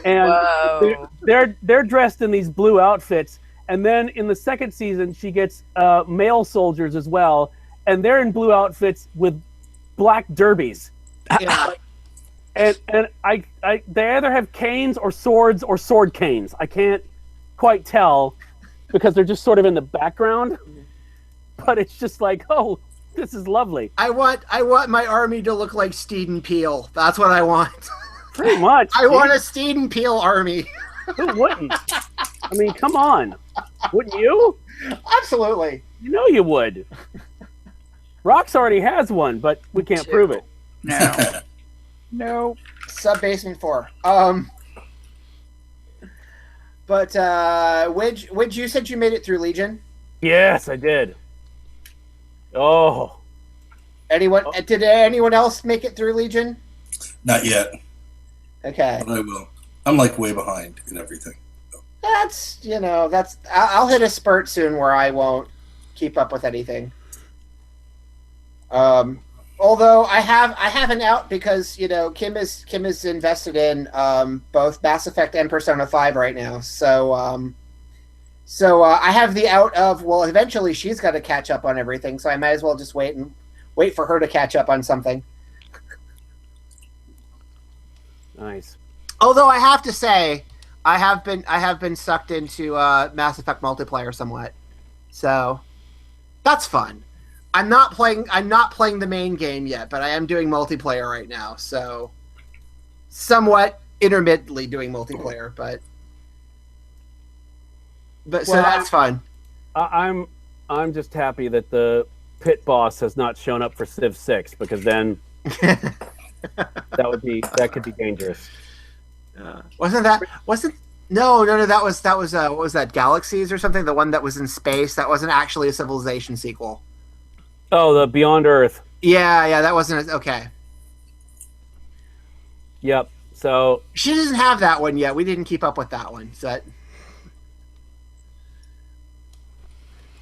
and Whoa. they're dressed in these blue outfits. And then in the second season, she gets male soldiers as well, and they're in blue outfits with black derbies. Yeah. And they either have canes or swords or sword canes. I can't quite tell because they're just sort of in the background. But it's just like, oh, this is lovely. I want my army to look like Steed and Peel. That's what I want. Pretty much. I want a Steed and Peel army. Who wouldn't? I mean, come on. Wouldn't you? Absolutely. You know you would. Rox already has one, but we can't prove it. No. No. Sub Basement 4. But Widge, you said you made it through Legion. Yes, I did. Oh, Anyone? Did anyone else make it through Legion? Not yet, Okay. but I will. I'm like way behind in everything. That's I'll hit a spurt soon where I won't keep up with anything. Although I have an out because Kim is invested in both Mass Effect and Persona 5 right now. So I have the out of, well, eventually she's got to catch up on everything, so I might as well just wait for her to catch up on something. nice. Although I have to say, I have been sucked into Mass Effect multiplayer somewhat, so that's fun. I'm not playing the main game yet, but I am doing multiplayer right now, so somewhat intermittently doing multiplayer, but so Well, that's fun. I'm just happy that the pit boss has not shown up for Civ 6 because then that could be dangerous. Wasn't that was what was that, Galaxies or something? The one that was in space that wasn't actually a Civilization sequel. Oh, the Beyond Earth. Yeah, that wasn't okay. Yep. So She doesn't have that one yet. We didn't keep up with that one. So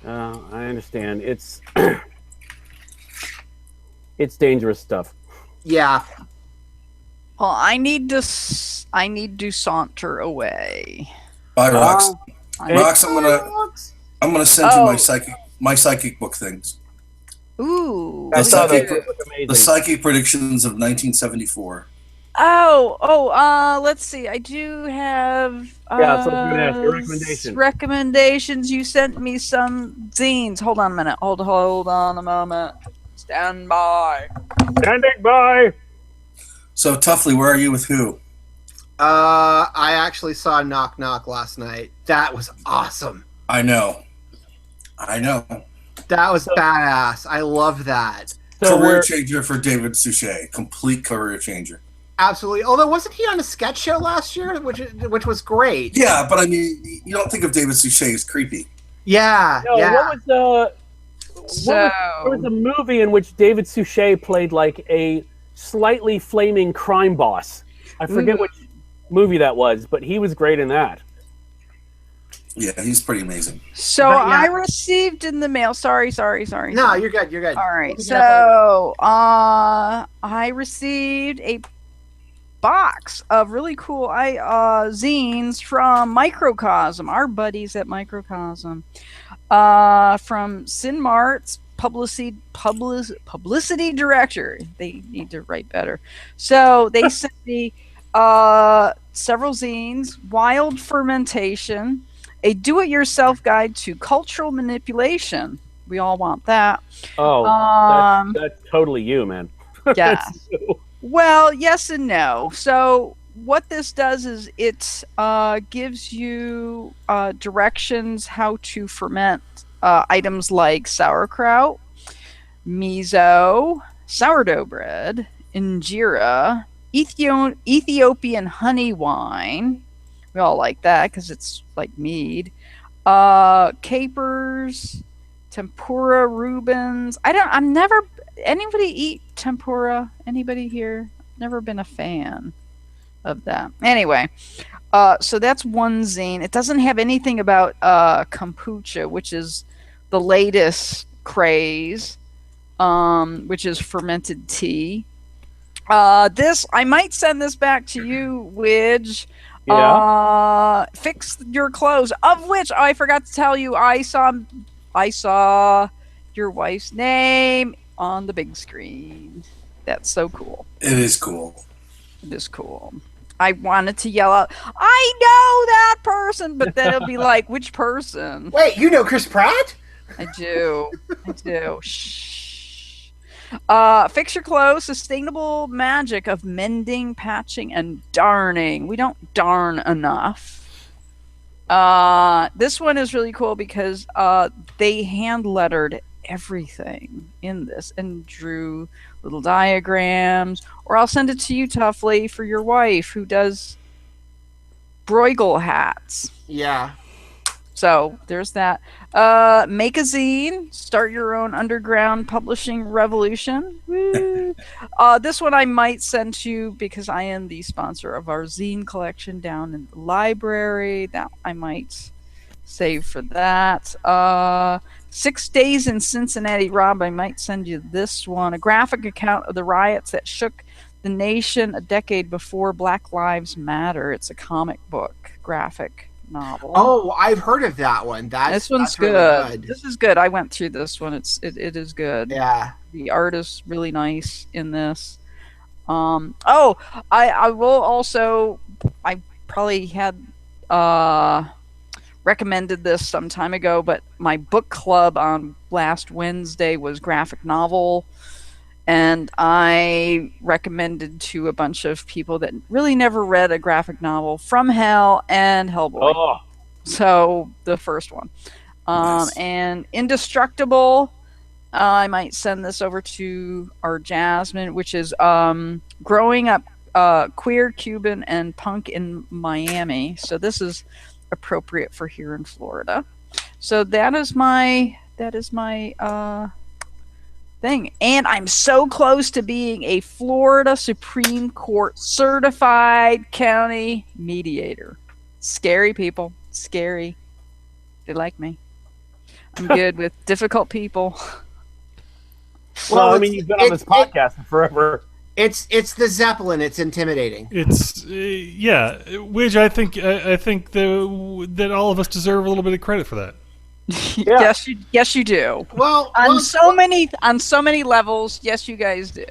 I understand. It's it's dangerous stuff. yeah. Well, I need to saunter away. Bye, Rox. I- Rox, I'm gonna send you Oh. my psychic book things. Ooh. I saw psychic- that. It looked The amazing. psychic predictions of 1974. Let's see. I do have Yeah, so I was gonna ask your recommendation. recommendations. You sent me some zines. Hold on a minute. Hold on a moment. Stand by. Standing by. So, Tuffley, where are you with who? I actually saw Knock Knock last night. That was awesome. I know. That was badass. I love that. So Career we're, changer for David Suchet. Complete career changer. Absolutely. Although, wasn't he on a sketch show last year, which was great? Yeah, but I mean, you don't think of David Suchet as creepy. Yeah. no, yeah. what was there was a movie in which David Suchet played like a slightly flaming crime boss. I forget which movie that was, but he was great in that. Yeah, he's pretty amazing. So But, yeah. I received in the mail. Sorry. No, you're good. You're good. All right. We'll pick it up later. So I received a box of really cool zines from Microcosm, our buddies at Microcosm, from Sin Mart's publicity director. They need to write better. So they sent me several zines: Wild Fermentation, a do-it-yourself guide to cultural manipulation. We all want that. Oh, Um, that's totally you, man. Yeah. That's you. Well, yes and no. So what this does is it gives you directions how to ferment items like sauerkraut, miso, sourdough bread, injera, Ethiopian honey wine. We all like that because it's like mead. Capers, tempura Reubens. I'm never. Anybody eat tempura? Anybody here? Never been a fan of that. Anyway, so that's one zine. It doesn't have anything about kombucha, which is the latest craze, which is fermented tea. This I might send this back to you, Widge. Yeah. Fix Your Clothes, of which I forgot to tell you. I saw your wife's name on the big screen. That's so cool. It is cool. It is cool. I wanted to yell out, I know that person, but then it'll be like, which person? Wait, you know Chris Pratt? I do. Shh. Fix Your Clothes, sustainable magic of mending, patching, and darning. We don't darn enough. This one is really cool because they hand lettered everything in this and drew little diagrams. Or I'll send it to you, Tuffley, for your wife who does Bruegel hats. Yeah. So there's that. Make a zine. Start your own underground publishing revolution. Woo. This one I might send to you because I am the sponsor of our zine collection down in the library. That I might save for that. 6 Days in Cincinnati. Rob, I might send you this one. A graphic account of the riots that shook the nation a decade before Black Lives Matter. It's a comic book graphic novel. Oh, I've heard of that one. This one's that's really good. This is good. I went through this one. It is good. Yeah. The art is really nice in this. I will also. I probably had recommended this some time ago, but my book club on last Wednesday was graphic novel, and I recommended to a bunch of people that really never read a graphic novel, From Hell and Hellboy. Oh, So the first one. Nice. And Indestructible, I might send this over to our Jasmine, which is growing up queer, Cuban, and punk in Miami. So this is appropriate for here in Florida. So that is my thing. And I'm so close to being a Florida Supreme Court certified county mediator. Scary, people. Scary. They like me. I'm good with difficult people. well, I it's- mean, you've been on this podcast for forever. It's the Zeppelin. It's intimidating. It's yeah, which I think that all of us deserve a little bit of credit for that. Yeah. Yes, you do. Well, On so many levels, yes, you guys do.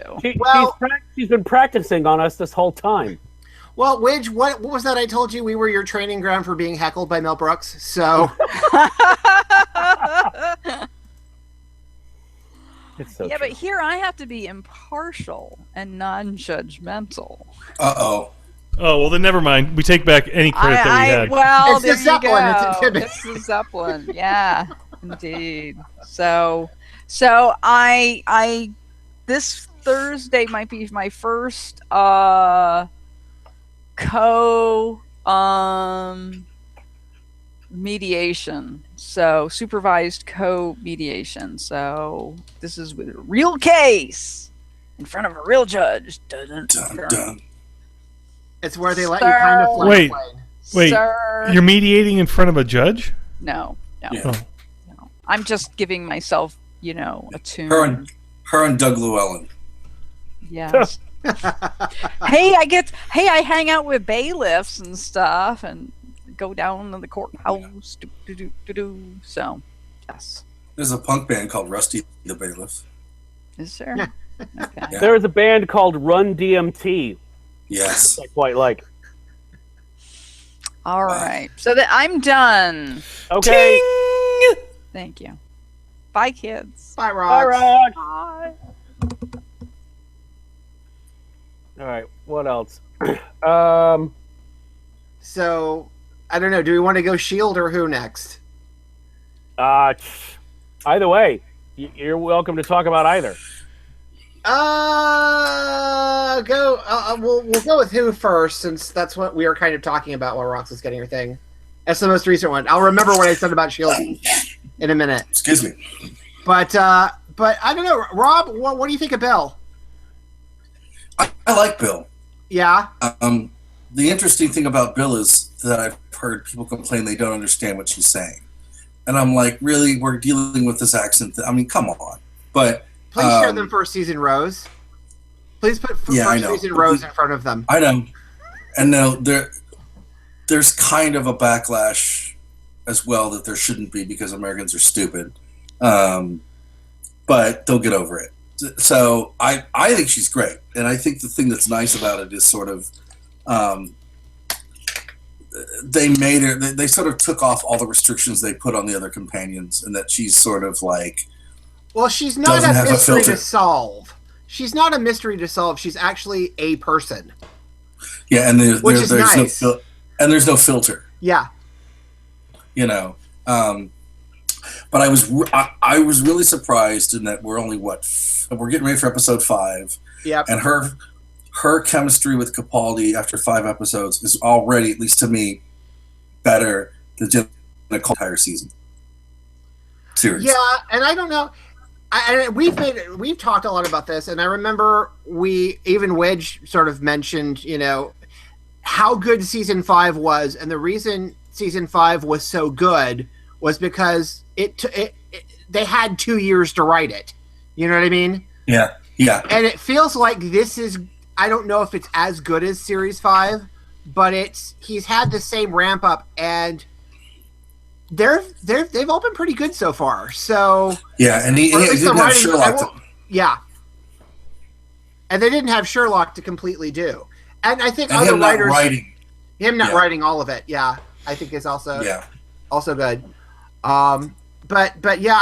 She's been practicing on us this whole time. well, Widge, what was that I told you? We were your training ground for being heckled by Mel Brooks. So It's so Yeah, true. but here I have to be impartial and non-judgmental. Uh-oh. Oh well, then never mind. We take back any credit that we had. Well, It's the there you Zeppelin, it's a go. Tibbet. It's the Zeppelin. Yeah, indeed. So I this Thursday might be my first co mediation. So supervised co-mediation. So this is with a real case in front of a real judge. Dun, dun. It's where they let you kind of fly Wait. a plane. Wait, Sir. you're mediating in front of a judge? No. Yeah. Oh. No. I'm just giving myself, a tune. Her and Doug Llewellyn. Yes. hey, I hang out with bailiffs and stuff and go down to the courthouse. So, yes. There's a punk band called Rusty the Bailiff. Is there? Okay. Yeah. There is a band called Run DMT. Yes. I quite like. All right. So that I'm done. Okay. Ting! Thank you. Bye, kids. Bye, All Rox. right. Bye. All right. What else? So, I don't know. Do we want to go Shield or who next? Either way, you're welcome to talk about either. We'll go with who first, since that's what we were kind of talking about while Rox was getting her thing. That's the most recent one. I'll remember what I said about Shield in a minute. Excuse me. But I don't know, Rob. What do you think of Bill? I like Bill. Yeah. The interesting thing about Bill is that I've heard people complain they don't understand what she's saying. And I'm like, really? We're dealing with this accent. I mean, come on. But Please share them first season rows. Please put Yeah, I first know. season rows in front of them. I know. And now there's kind of a backlash as well that there shouldn't be because Americans are stupid. But they'll get over it. So I think she's great. And I think the thing that's nice about it is sort of they sort of took off all the restrictions they put on the other companions, and that she's sort of like, Well, she's not Doesn't a have a mystery filter. to solve. She's not a mystery to solve. She's actually a person. yeah, and Which is there's nice. and there's no filter, Yeah. But I was really surprised in that we're only we're getting ready for episode 5, Yep. and her chemistry with Capaldi after 5 episodes is already, at least to me, better than just the entire season series. Yeah, and I don't know. We've talked a lot about this, and I remember even Wedge sort of mentioned, how good season 5 was, and the reason season 5 was so good was because they had 2 years to write it. You know what I mean? Yeah. And it feels like this is. I don't know if it's as good as series 5, but he's had the same ramp up, and they've all been pretty good so far. So Yeah, and he or at least didn't the have writing- Sherlock. yeah, and they didn't have Sherlock to completely do, and I think And other him not writers, writing. him not Yeah. writing all of it, yeah, I think is also Yeah. also good. But yeah,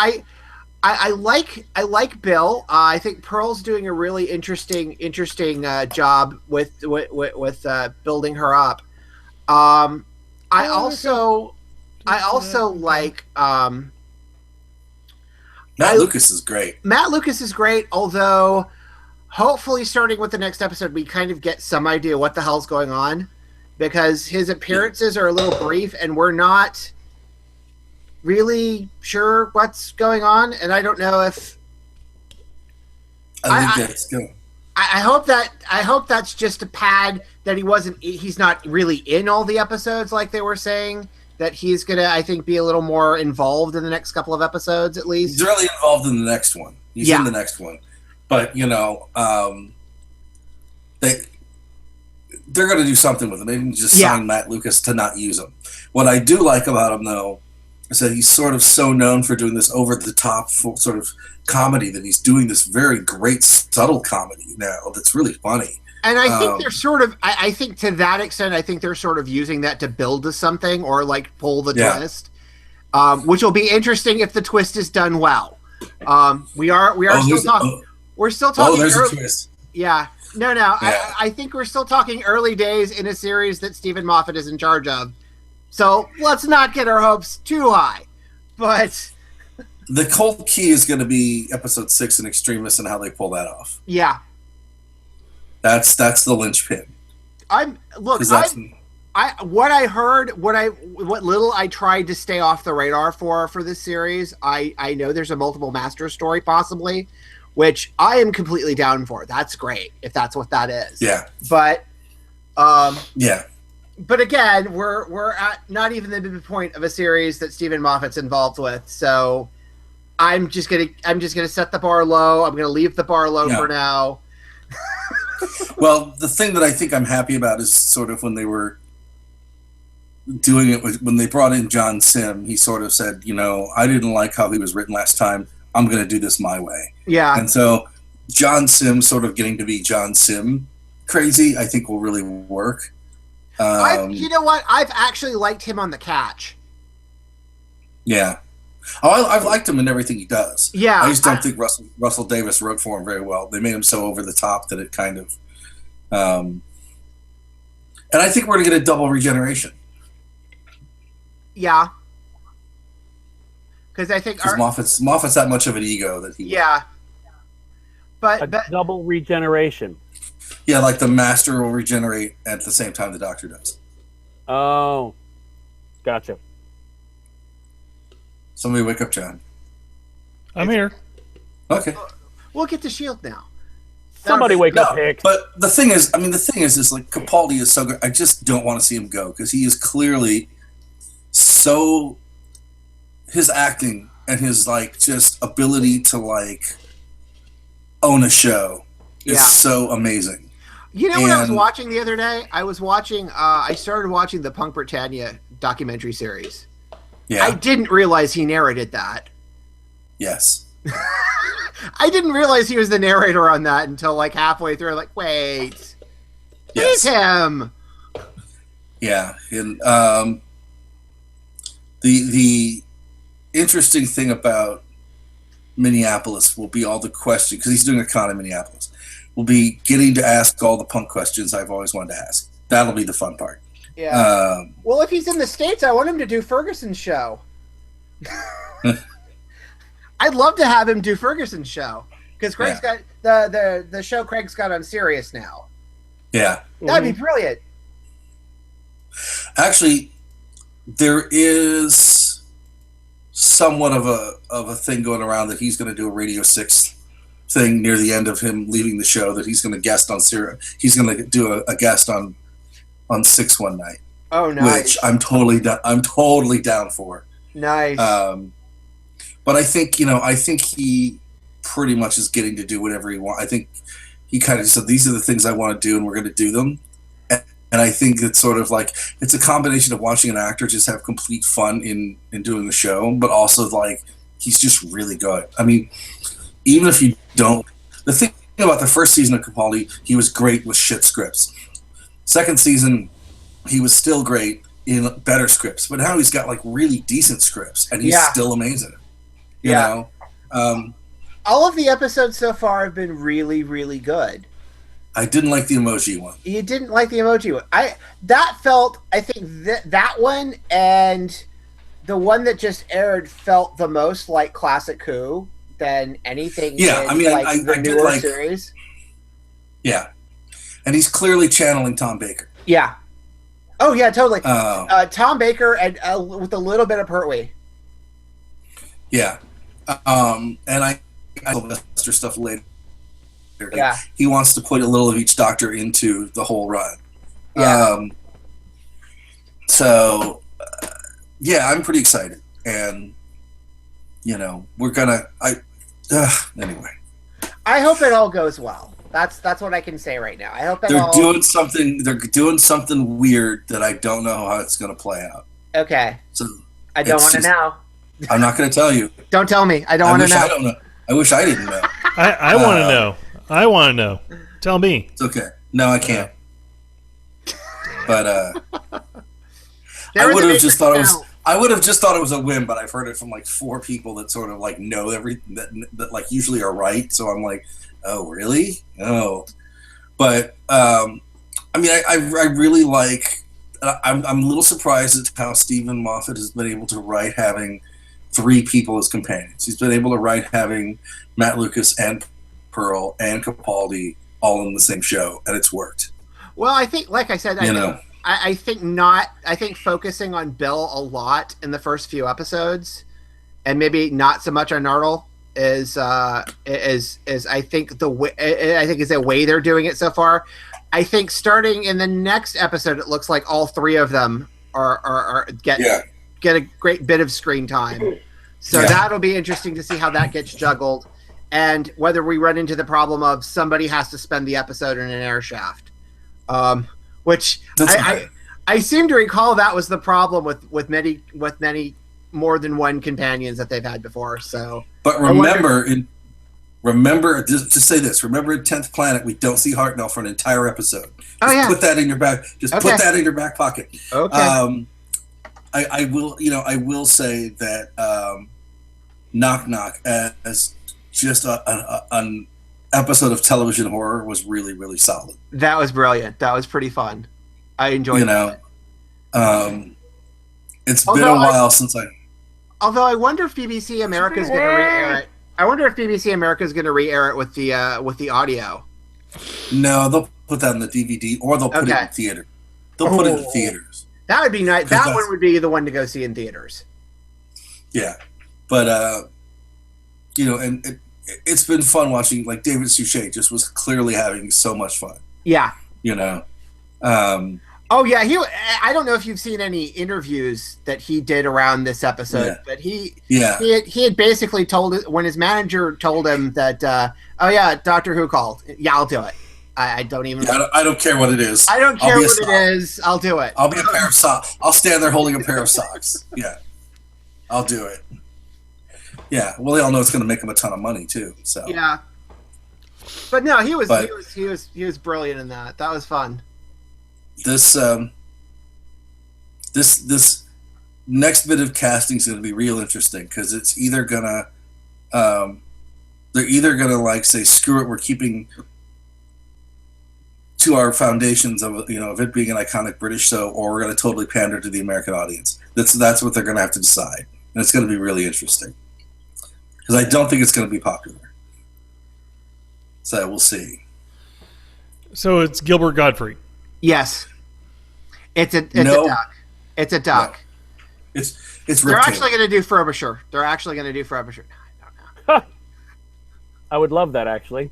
I like Bill. I think Pearl's doing a really interesting job with building her up. I also like Matt Lucas is great. Matt Lucas is great, although hopefully starting with the next episode we kind of get some idea what the hell's going on, because his appearances are a little brief and we're not really sure what's going on, and I don't know if I think that's good. I hope that's just a pad that he's not really in all the episodes like they were saying, that he's gonna, I think, be a little more involved in the next couple of episodes at least. He's really involved in the next one. He's Yeah. in the next one. But they're going to do something with him. They didn't just sign Matt Lucas to not use him. What I do like about him, though, is that he's sort of so known for doing this over-the-top sort of comedy that he's doing this very great, subtle comedy now that's really funny. And I think they're sort of, I think to that extent, I think they're sort of using that to build to something or like pull the twist, which will be interesting if the twist is done well. We are still talking. We're still talking. there's a twist. Yeah. No. Yeah. I think we're still talking early days in a series that Stephen Moffat is in charge of. So let's not get our hopes too high. But The cold key is going to be episode 6 in Extremis and how they pull that off. yeah, That's the linchpin. What I heard, what little I tried to stay off the radar for this series, I know there's a multiple master story possibly, which I am completely down for. That's great if that's what that is. Yeah. But Yeah. but again, we're at not even the midpoint of a series that Stephen Moffat's involved with, so I'm just gonna set the bar low. I'm gonna leave the bar low for now. Well, the thing that I think I'm happy about is sort of when they were doing it when they brought in John Sim, he sort of said, I didn't like how he was written last time. I'm going to do this my way. Yeah. And so John Sim sort of getting to be John Sim crazy, I think will really work. You know what? I've actually liked him on The Catch. Yeah. Oh, I've liked him in everything he does. Yeah. I just don't think Russell Davis wrote for him very well. They made him so over the top that it kind of. And I think we're going to get a double regeneration. Yeah. Because I think Moffat's that much of an ego that he. Yeah. But double regeneration. Yeah, like the master will regenerate at the same time the doctor does. Oh, gotcha. Somebody wake up, John. I'm here. Okay. We'll get to S.H.I.E.L.D. now. Somebody wake up, Hicks. But the thing is like Capaldi is so good. I just don't want to see him go because he is clearly so. His acting and his just ability to own a show is so amazing. You know what I was watching the other day? I started watching the Punk Britannia documentary series. Yeah. I didn't realize he narrated that. Yes. I didn't realize he was the narrator on that until halfway through. Wait. It's him. Yeah. And the interesting thing about Minneapolis will be all the questions, because he's doing a con in Minneapolis, will be getting to ask all the Punk questions I've always wanted to ask. That'll be the fun part. Yeah. Well, if he's in the States, I want him to do Ferguson's show. I'd love to have him do Ferguson's show because Craig's got the show Craig's got on Sirius now. Yeah. That'd be brilliant. Actually, there is somewhat of a thing going around that he's going to do a Radio 6 thing near the end of him leaving the show that he's going to guest on Sirius. He's going to do a guest on 6 one night. Oh, nice. Which I'm totally down for. Nice. But I think he pretty much is getting to do whatever he wants. I think he kind of said, these are the things I want to do and we're going to do them. And I think it's sort of it's a combination of watching an actor just have complete fun in doing the show, but also he's just really good. I mean, even if you don't, the thing about the first season of Capaldi, he was great with shit scripts. Second season, he was still great in better scripts, but now he's got really decent scripts and he's still amazing. You know? All of the episodes so far have been really, really good. I didn't like the emoji one. You didn't like the emoji one. I think that one and the one that just aired felt the most like Classic Who than anything. Yeah, in, I mean, I the did newer series. Yeah, and he's clearly channeling Tom Baker. Yeah. Oh yeah, totally. Tom Baker and with a little bit of Pertwee. Yeah, and I Sylvester stuff later. Yeah, he wants to put a little of each Doctor into the whole run. Yeah. Yeah, I'm pretty excited, and we're gonna. Anyway. I hope it all goes well. That's what I can say right now. I hope they're doing something. They're doing something weird that I don't know how it's gonna play out. Okay. So I don't want to know. I'm not gonna tell you. Don't tell me. I don't want to know. I don't know. I wish I didn't know. I want to know. I want to know. Tell me. It's okay. No, I can't. But I I would have just thought it was a whim, but I've heard it from like 4 people that sort of like know everything that like usually are right. So I'm like, oh really? Oh, but I mean, I really like. I'm a little surprised at how Stephen Moffat has been able to write having 3 people as companions. He's been able to write having Matt Lucas and Pearl and Capaldi all in the same show, and it's worked. Well, I think, like I said, I think focusing on Bill a lot in the first few episodes, and maybe not so much on Nardole, is I think is the way they're doing it so far. I think starting in the next episode, it looks like all 3 of them get a great bit of screen time. So that'll be interesting to see how that gets juggled, and whether we run into the problem of somebody has to spend the episode in an air shaft. Which I seem to recall that was the problem with many more than one companions that they've had before. So, but remember, to say this. Remember, in 10th Planet, we don't see Hartnell for an entire episode. Put that in your back. Put that in your back pocket. Okay. I will say that Knock Knock as just an episode of television horror was really, really solid. That was brilliant. That was pretty fun. I enjoyed it. It's been a while since Although I wonder if BBC America is going to re-air it. I wonder if BBC America is going to re-air it with the audio. No, they'll put that in the DVD, or they'll put it in theater. They'll put it in theaters. That would be nice. That one would be the one to go see in theaters. Yeah, but and it's been fun watching. Like David Suchet just was clearly having so much fun. Yeah. Oh yeah, I don't know if you've seen any interviews that he did around this episode, but he had basically told when his manager told him that Doctor Who called. Yeah, I'll do it. I don't even. Yeah, I don't care what it is. I don't care what it is. I'll do it. I'll be a pair of socks. I'll stand there holding a pair of socks. Yeah, I'll do it. Yeah, well, they all know it's going to make him a ton of money too. So yeah, but no, he was brilliant in that. That was fun. This next bit of casting is going to be real interesting because it's either gonna they're either gonna like say screw it, we're keeping to our foundations of of it being an iconic British show, or we're going to totally pander to the American audience. That's what they're going to have to decide, and it's going to be really interesting because I don't think it's going to be popular. So we'll see. So it's Gilbert Gottfried. Yes, it's a duck. It's a duck. No. It's They're actually going to do Frobisher. I would love that actually.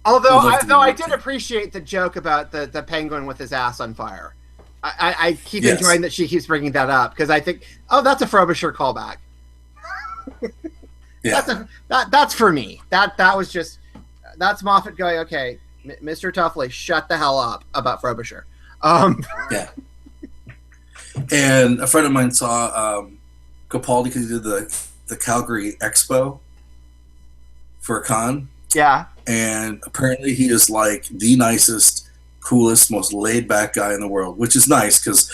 Although I did appreciate the joke about the penguin with his ass on fire. I keep enjoying that she keeps bringing that up because I think, that's a Frobisher callback. Yeah. That's for me. That's Moffat going, okay, Mr. Tuffley, shut the hell up about Frobisher. Yeah. And a friend of mine saw Capaldi because he did the Calgary Expo for a con. Yeah. And apparently he is like the nicest, coolest, most laid back guy in the world, which is nice because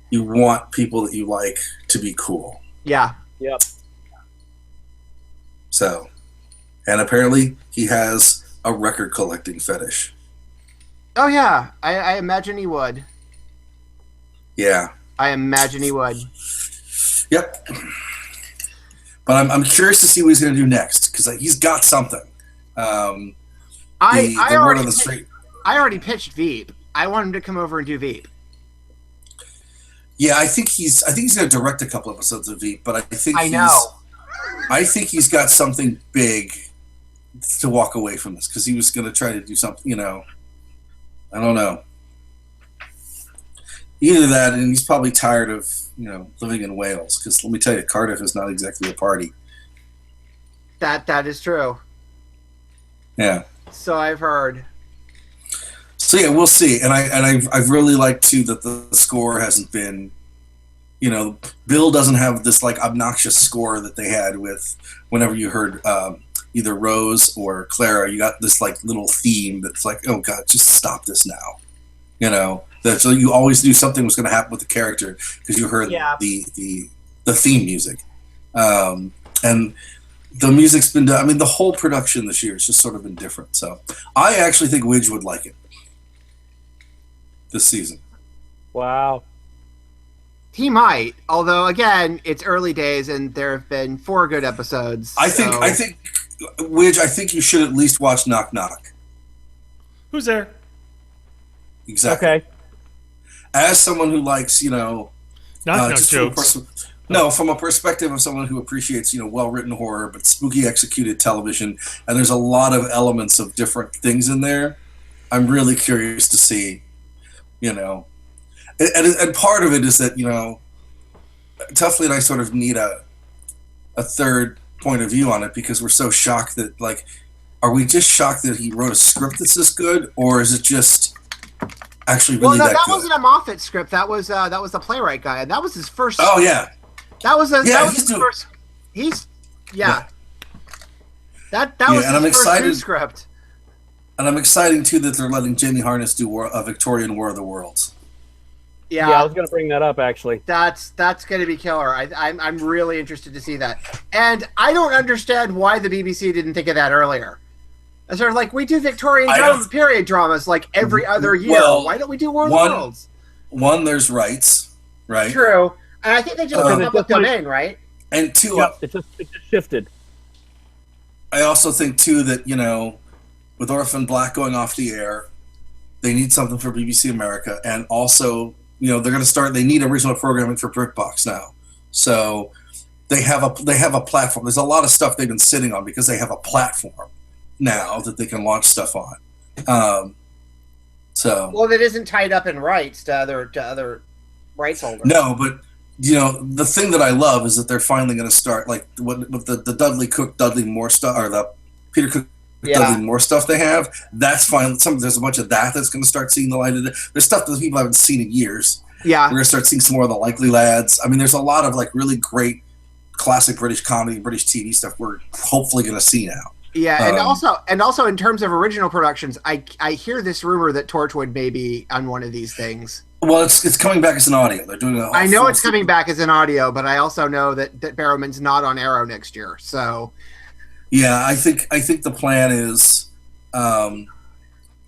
you want people that you like to be cool. Yeah. Yep. So, and apparently he has a record collecting fetish. Oh yeah, I imagine he would. Yeah. I imagine he would. Yep. But I'm curious to see what he's going to do next because he's got something. I already pitched Veep. I want him to come over and do Veep. Yeah, I think he's going to direct a couple episodes of Veep, but I think he's got something big to walk away from this because he was going to try to do something. I don't know. Either that, and he's probably tired of living in Wales because let me tell you, Cardiff is not exactly a party. That is true. Yeah. So I've heard. So yeah, we'll see. And I've really liked too that the score hasn't been, Bill doesn't have this like obnoxious score that they had with whenever you heard either Rose or Clara, you got this like little theme that's like, oh God, just stop this now. So you always knew something was going to happen with the character because you heard the the theme music, and the music's been done. I mean, the whole production this year has just sort of been different. So I actually think Widge would like it this season. Wow. He might, although again, it's early days and there have been 4 good episodes. I think Widge, I think you should at least watch Knock Knock. Who's there? Exactly. Okay. As someone who likes, Knock knock just jokes. from a perspective of someone who appreciates, well-written horror, but spooky executed television, and there's a lot of elements of different things in there. I'm really curious to see, and part of it is that, Tuffley and I sort of need a third point of view on it, because we're so shocked that, like, are we just shocked that he wrote a script that's this good, or is it just actually really that good? wasn't a Moffat script. That was the playwright guy, and that was his first. Oh yeah. That was he's his doing- first. That Yeah, was and I'm his first excited- new script. And I'm excited too that they're letting Jamie Harness do a Victorian War of the Worlds. Yeah, I was going to bring that up actually. That's going to be killer. I'm really interested to see that, and I don't understand why the BBC didn't think of that earlier. It's sort of like, we do Victorian period dramas like every other year. Well, Why don't we do War of the Worlds? One, there's rights, right? True, and I think they just Okay, public domain, right? And two, Yep, it just shifted. I also think too that with Orphan Black going off the air, they need something for BBC America, and also they're going to start. They need original programming for BritBox now, so they have a platform. There's a lot of stuff they've been sitting on because they have a platform now that they can launch stuff on. Well, that isn't tied up in rights to other rights holders. No, but the thing that I love is that they're finally going to start, like, with the Dudley Cook, Dudley Moore stuff, or the Peter Cook, Dudley Moore stuff they have. That's fine. There's a bunch of that's going to start seeing the light of day. There's stuff that people haven't seen in years. Yeah, we're going to start seeing some more of the Likely Lads. I mean, there's a lot of like really great classic British comedy, British TV stuff we're hopefully going to see now. Yeah, and also in terms of original productions, I hear this rumor that Torchwood may be on one of these things. Well, it's coming back as an audio. They're doing I know it's coming back as an audio, but I also know that Barrowman's not on Arrow next year. So, yeah, I think the plan is,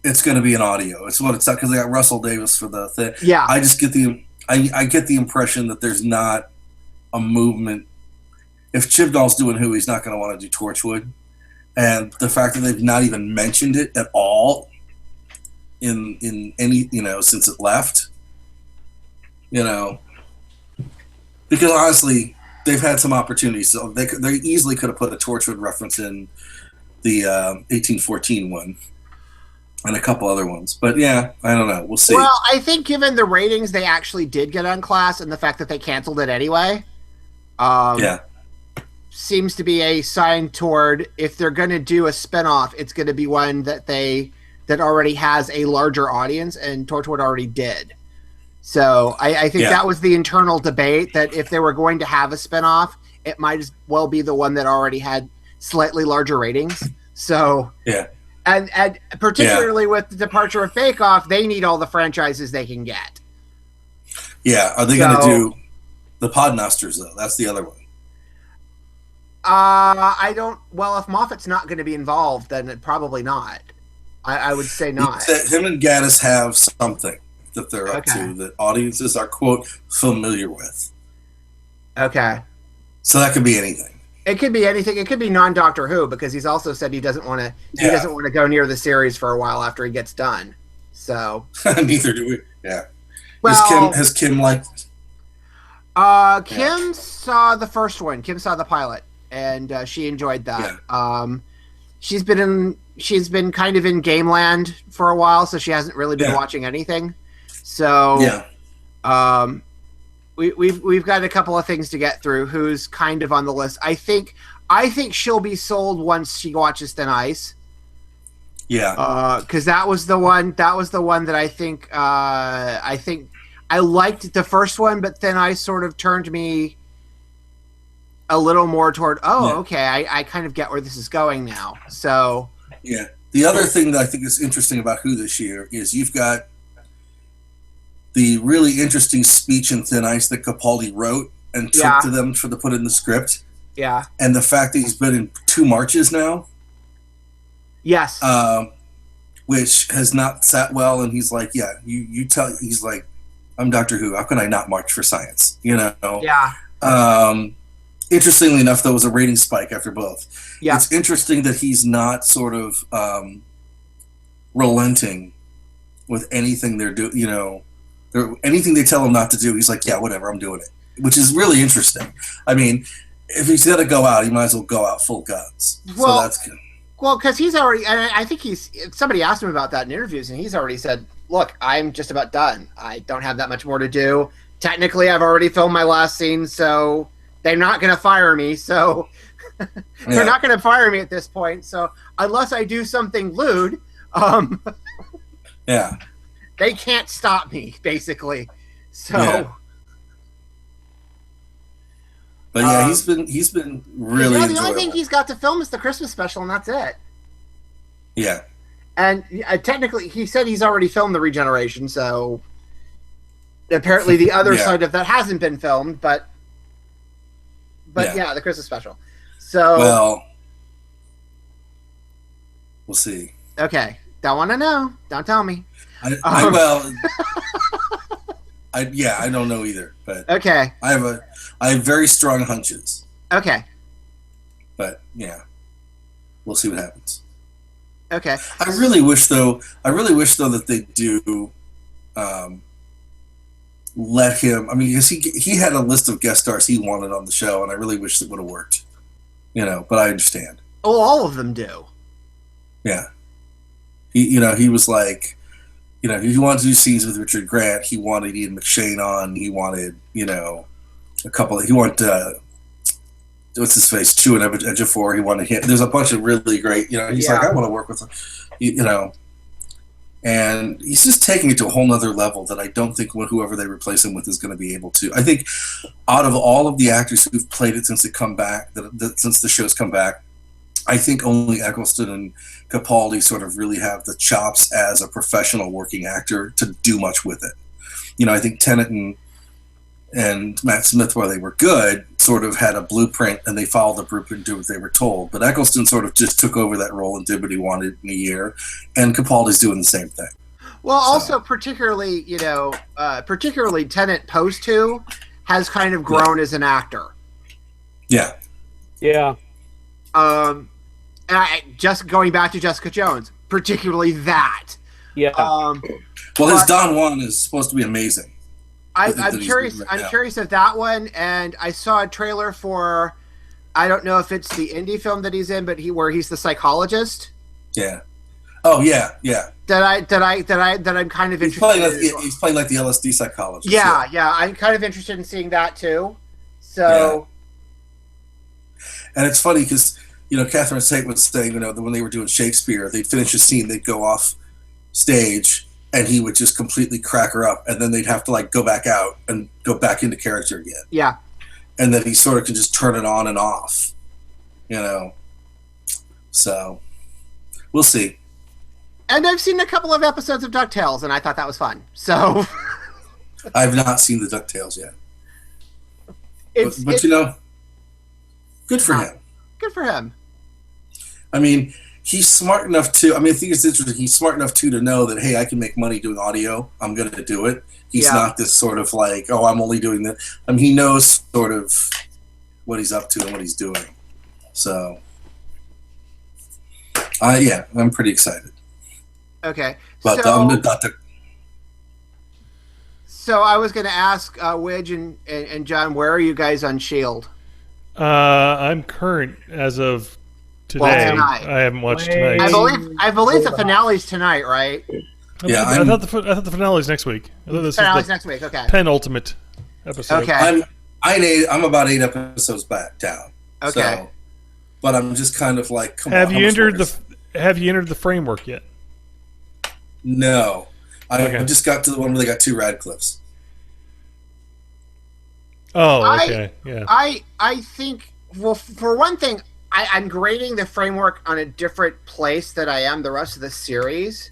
it's going to be an audio. It's what it's because they got Russell Davis for the thing. Yeah, I just get I get the impression that there's not a movement. If Chibnall's doing Who, he's not going to want to do Torchwood. And the fact that they've not even mentioned it at all in any, since it left, because honestly, they've had some opportunities. So they easily could have put a Torchwood reference in the 1814 one and a couple other ones. But yeah, I don't know. We'll see. Well, I think given the ratings they actually did get on Class and the fact that they canceled it anyway, seems to be a sign toward, if they're going to do a spinoff, it's going to be one that already has a larger audience, and Torchwood already did. So I think that was the internal debate, that if they were going to have a spinoff, it might as well be the one that already had slightly larger ratings. So and particularly with the departure of Bake Off, they need all the franchises they can get. Yeah, are they going to do the Podmasters though? That's the other one. I don't. Well, if Moffat's not going to be involved, then probably not. I would say not. Him and Gaddis have something that they're up to that audiences are, quote, familiar with. Okay. So that could be anything. It could be anything. It could be non-Doctor Who, because he's also said he doesn't want to. He doesn't want to go near the series for a while after he gets done. So. Neither do we. Yeah. Well, has Kim liked? Kim saw the first one. Kim saw the pilot, and she enjoyed that. Yeah. She's been kind of in Gameland for a while, so she hasn't really been watching anything. So we've got a couple of things to get through. Who's kind of on the list? I think she'll be sold once she watches Thin Ice. Yeah. Because that was the one that I think I liked the first one, but Thin Ice sort of turned me a little more toward, okay, I kind of get where this is going now. So yeah. The other thing that I think is interesting about Who this year is you've got the really interesting speech in Thin Ice that Capaldi wrote and took Yeah. to them to put in the script. Yeah. And the fact that he's been in 2 marches now, Yes. which has not sat well, and he's like, yeah, you tell, he's like, I'm Doctor Who, how can I not march for science? You know? yeah. Interestingly enough, there was a rating spike after both. Yeah. It's interesting that he's not sort of relenting with anything they're doing, you know, anything they tell him not to do, he's like, yeah, whatever, I'm doing it, which is really interesting. I mean, if he's got to go out, he might as well go out full guns. Well, so that's good. Well, because he's already, and I think somebody asked him about that in interviews, and he's already said, look, I'm just about done. I don't have that much more to do. Technically, I've already filmed my last scene, so they're not going to fire me. So they're not going to fire me at this point. So unless I do something lewd, Yeah. they can't stop me, basically. So, Yeah. But yeah, he's been really the enjoyable. only thing he's got to film is the Christmas special, and that's it. Yeah. And technically, he said he's already filmed the regeneration, so apparently the other Yeah. side of that hasn't been filmed, but Yeah. yeah, the Christmas special. So, Well, we'll see. okay, don't want to know. Don't tell me. I don't know either, but Okay, I have very strong hunches. okay, But yeah, we'll see what happens. okay. I really wish though that they do let him. I mean, because he had a list of guest stars he wanted on the show, and I really wish it would have worked. You know, but I understand. Oh, all of them do. Yeah, he was like, you know, he wanted to do scenes with Richard Grant. He wanted Ian McShane on. He wanted, you know, he wanted what's his face, Chew and Ejiofor. He wanted him. There's a bunch of really great, you know. He's like, I want to work with him, you know. And he's just taking it to a whole nother level that I don't think whoever they replace him with is going to be able to. I think out of all of the actors who've played it since it come back, since the show's come back, I think only Eccleston and Capaldi sort of really have the chops as a professional working actor to do much with it. You know, I think Tennant and Matt Smith, while they were good, sort of had a blueprint and they followed the blueprint and did what they were told. But Eccleston sort of just took over that role and did what he wanted in a year, and Capaldi's doing the same thing. Well, also particularly, you know, particularly Tennant post 2 has kind of grown as an actor. Yeah. Yeah. And just going back to Jessica Jones, particularly that. Yeah. Well, his Don Juan is supposed to be amazing. I'm curious. Right I'm now. curious of that one, and I saw a trailer for. I don't know if it's the indie film that he's in, but where he's the psychologist. Yeah. Oh yeah, yeah. That I'm kind of He's interested. he's playing like the LSD psychologist. Yeah. I'm kind of interested in seeing that too. So. And it's funny because, you know, Catherine Tate was saying, you know, that when they were doing Shakespeare, they'd finish a scene, they'd go off stage, and he would just completely crack her up, and then they'd have to like go back out and go back into character again. Yeah. And then he sort of could just turn it on and off, you know. So we'll see. And I've seen a couple of episodes of DuckTales, and I thought that was fun. So. I've not seen the DuckTales yet, it's but you know, good for him. good for him. I mean, he's smart enough to. I mean, I think it's interesting. He's smart enough to know that, hey, I can make money doing audio. I'm going to do it. He's not this sort of like, oh, I'm only doing that. I mean, he knows sort of what he's up to and what he's doing. So, yeah, I'm pretty excited. Okay. But So I was going to ask Widge and John, where are you guys on Shield? I'm current as of today. Well, tonight. I haven't watched Wait. tonight. I believe the finale's tonight, right? Yeah, I thought the finale's next week. I thought this Finale's was the next week. Okay. penultimate episode. Okay. I'm about 8 episodes back down. Okay. So, but I'm just kind of like, come on. Have how you much entered more Have you entered the framework yet? No. I Okay. just got to the one where they got 2 Radcliffes. Oh, okay, yeah. I think, well, for one thing, I'm grading the framework on a different place than I am the rest of the series.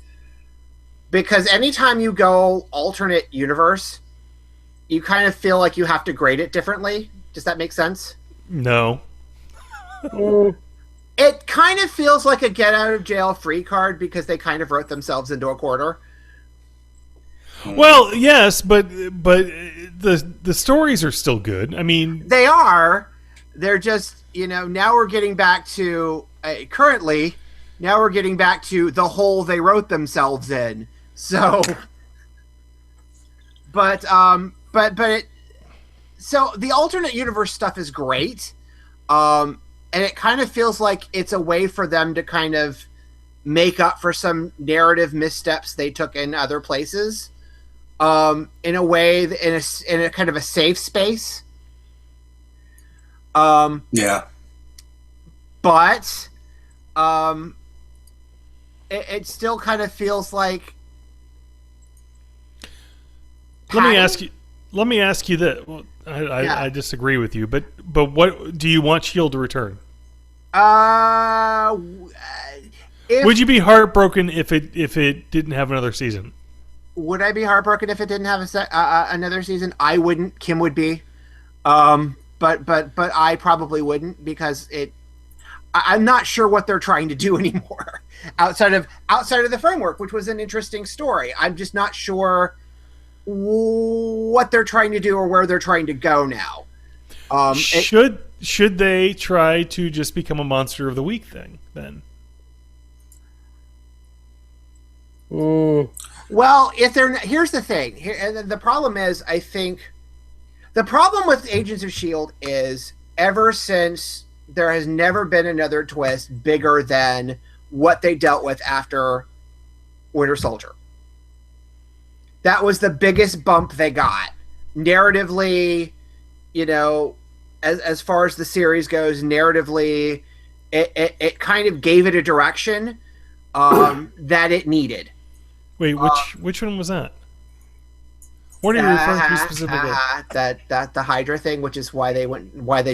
Because anytime you go alternate universe, you kind of feel like you have to grade it differently. Does that make sense? No. It kind of feels like a get out of jail free card because they kind of wrote themselves into a corner. Well, yes, but the stories are still good. I mean, They are. They're just, now we're getting back to currently. Now we're getting back to the hole they wrote themselves in. So, but so the alternate universe stuff is great, and it kind of feels like it's a way for them to kind of make up for some narrative missteps they took in other places, in a way, in a kind of a safe space. Yeah. But it still kind of feels like. let me ask you that. Well, I disagree with you, but what do you want Shield to return? Would you be heartbroken if it didn't have another season? Would I be heartbroken if it didn't have another season? I wouldn't. Kim would be. But I probably wouldn't because I'm not sure what they're trying to do anymore outside of the framework, which was an interesting story. I'm just not sure what they're trying to do or where they're trying to go now. Should they try to just become a Monster of the Week thing then? Well, if they're here's the thing. The problem is, I think the problem with Agents of S.H.I.E.L.D. is ever since there has never been another twist bigger than what they dealt with after Winter Soldier. That was the biggest bump they got. Narratively, as far as the series goes, narratively, it kind of gave it a direction that it needed. Wait, which one was that? What are you referring to specifically? That the Hydra thing, which is why they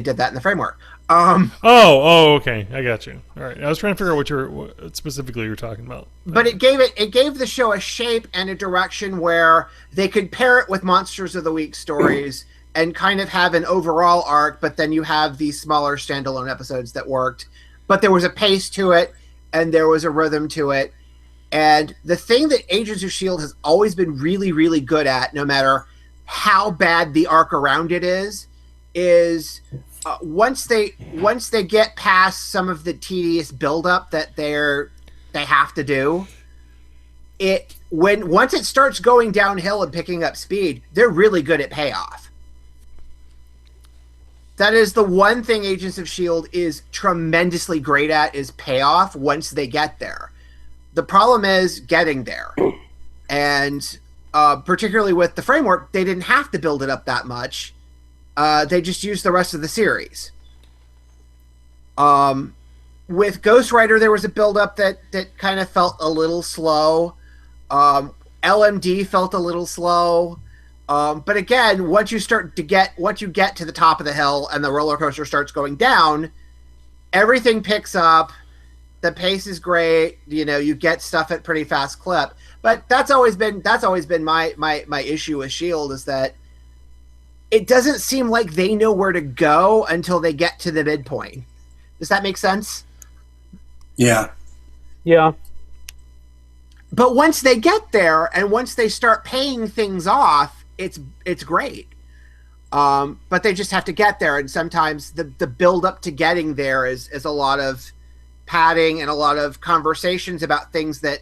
did that in the framework. Okay, I got you. All right, I was trying to figure out what specifically you were talking about. But it gave the show a shape and a direction where they could pair it with Monsters of the Week stories and kind of have an overall arc. But then you have these smaller standalone episodes that worked. But there was a pace to it, and there was a rhythm to it. And the thing that Agents of S.H.I.E.L.D. has always been really, really good at, no matter how bad the arc around it is once they get past some of the tedious buildup that they have to do, once it starts going downhill and picking up speed, they're really good at payoff. That is the one thing Agents of S.H.I.E.L.D. is tremendously great at, is payoff once they get there. The problem is getting there. And particularly with the framework, they didn't have to build it up that much. They just used the rest of the series. With Ghost Rider, there was a build-up that kind of felt a little slow. LMD felt a little slow. But again, once you get to the top of the hill and the roller coaster starts going down, everything picks up. The pace is great. You get stuff at pretty fast clip. But that's always been my issue with S.H.I.E.L.D. is that it doesn't seem like they know where to go until they get to the midpoint. Does that make sense? Yeah. Yeah. But once they get there and once they start paying things off, it's great. But they just have to get there, and sometimes the build up to getting there is a lot of padding and a lot of conversations about things that,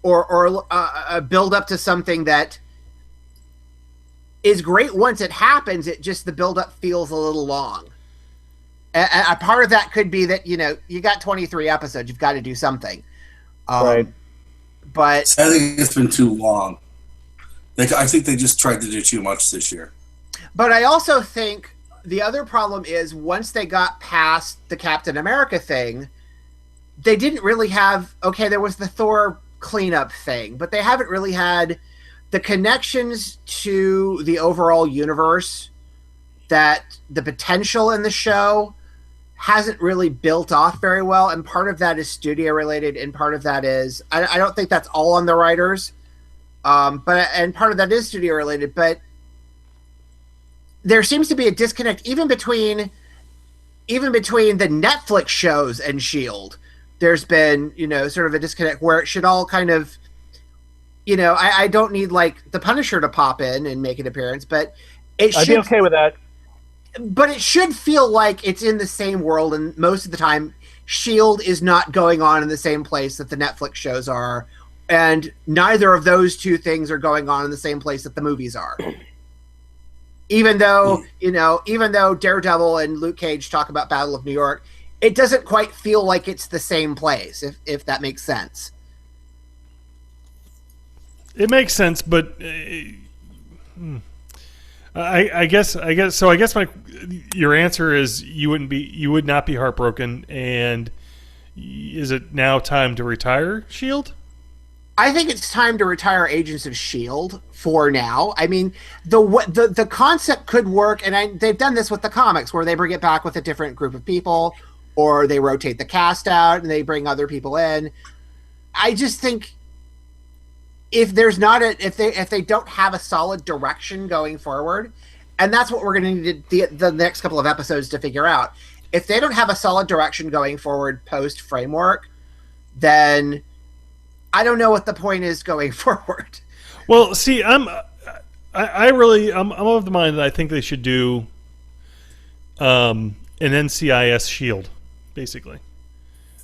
or a build up to something that is great once it happens. It just, the build up feels a little long. A part of that could be that, you got 23 episodes, you've got to do something. Right. But I think it's been too long. I think they just tried to do too much this year. But I also think the other problem is once they got past the Captain America thing, they didn't really have, there was the Thor cleanup thing, but they haven't really had the connections to the overall universe, that the potential in the show hasn't really built off very well. And part of that is studio related, and part of that is, I don't think that's all on the writers, and part of that is studio related, but there seems to be a disconnect even between the Netflix shows and Shield. There's been, sort of a disconnect where it should all kind of, I don't need like the Punisher to pop in and make an appearance, but I'd be okay with that. But it should feel like it's in the same world, and most of the time, Shield is not going on in the same place that the Netflix shows are, and neither of those two things are going on in the same place that the movies are. Even though, Daredevil and Luke Cage talk about Battle of New York, it doesn't quite feel like it's the same place, if that makes sense. It makes sense, but I guess your answer is you would not be heartbroken. And is it now time to retire Shield? I think it's time to retire Agents of S.H.I.E.L.D. for now. I mean, the concept could work, and they've done this with the comics, where they bring it back with a different group of people, or they rotate the cast out and they bring other people in. I just think if there's not if they don't have a solid direction going forward, and that's what we're going to need the next couple of episodes to figure out. If they don't have a solid direction going forward post framework, then I don't know what the point is going forward. Well, see, I'm of the mind that I think they should do an NCIS Shield, basically.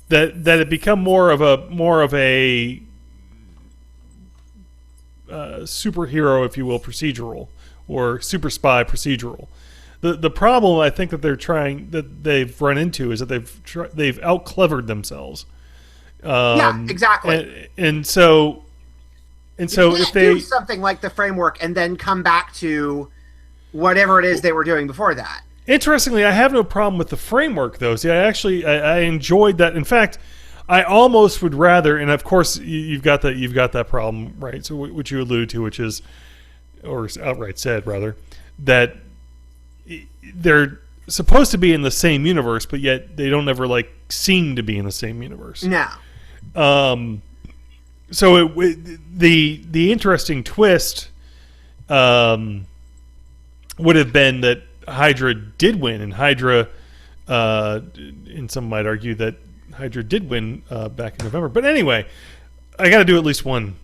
That it become more of a superhero, if you will, procedural, or super spy procedural. The problem I think that they've run into is that they've out-clevered themselves. Yeah, exactly. And so if they do something like the framework and then come back to whatever it is they were doing before that. Interestingly, I have no problem with the framework, though. See, I enjoyed that. In fact, I almost would rather, and of course you've got that problem, right? So what you alluded to, which is, or outright said rather, that they're supposed to be in the same universe, but yet they don't ever seem to be in the same universe. No. So the interesting twist would have been that Hydra did win, and Hydra, and some might argue that Hydra did win back in November. But anyway, I got to do at least one,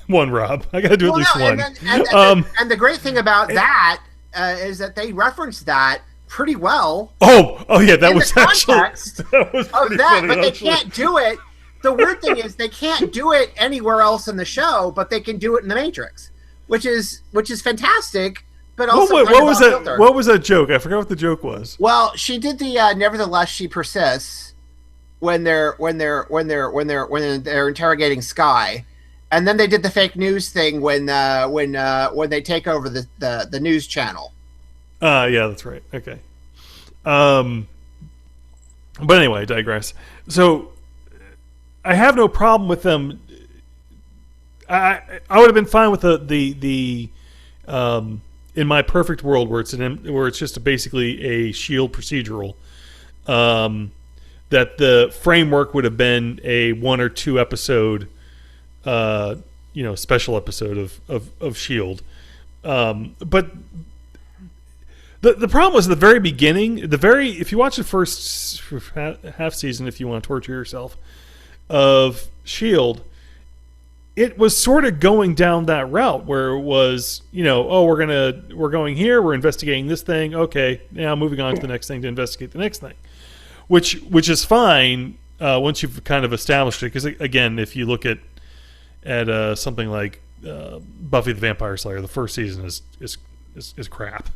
Rob. I got to do at least one. And the great thing about that is that they referenced that pretty well. Oh yeah, that was actually that was pretty funny, but they can't do it. The weird thing is they can't do it anywhere else in the show, but they can do it in the Matrix, which is fantastic. But also, what was that? What was that joke? I forgot what the joke was. Well, she did the nevertheless she persists when they're interrogating Skye, and then they did the fake news thing when they take over the news channel. Yeah, that's right. Okay. But anyway, I digress. So I have no problem with them. I would have been fine with the in my perfect world where it's just basically a S.H.I.E.L.D. procedural. That the framework would have been a 1 or 2 episode, special episode of S.H.I.E.L.D. But the problem was at the very beginning, if you watch the first half season, if you want to torture yourself, of S.H.I.E.L.D., it was sort of going down that route where it was, we're going here, we're investigating this thing, okay, now moving on to the next thing to investigate the next thing, which is fine once you've kind of established it. Because again, if you look at something like Buffy the Vampire Slayer, the first season is crap.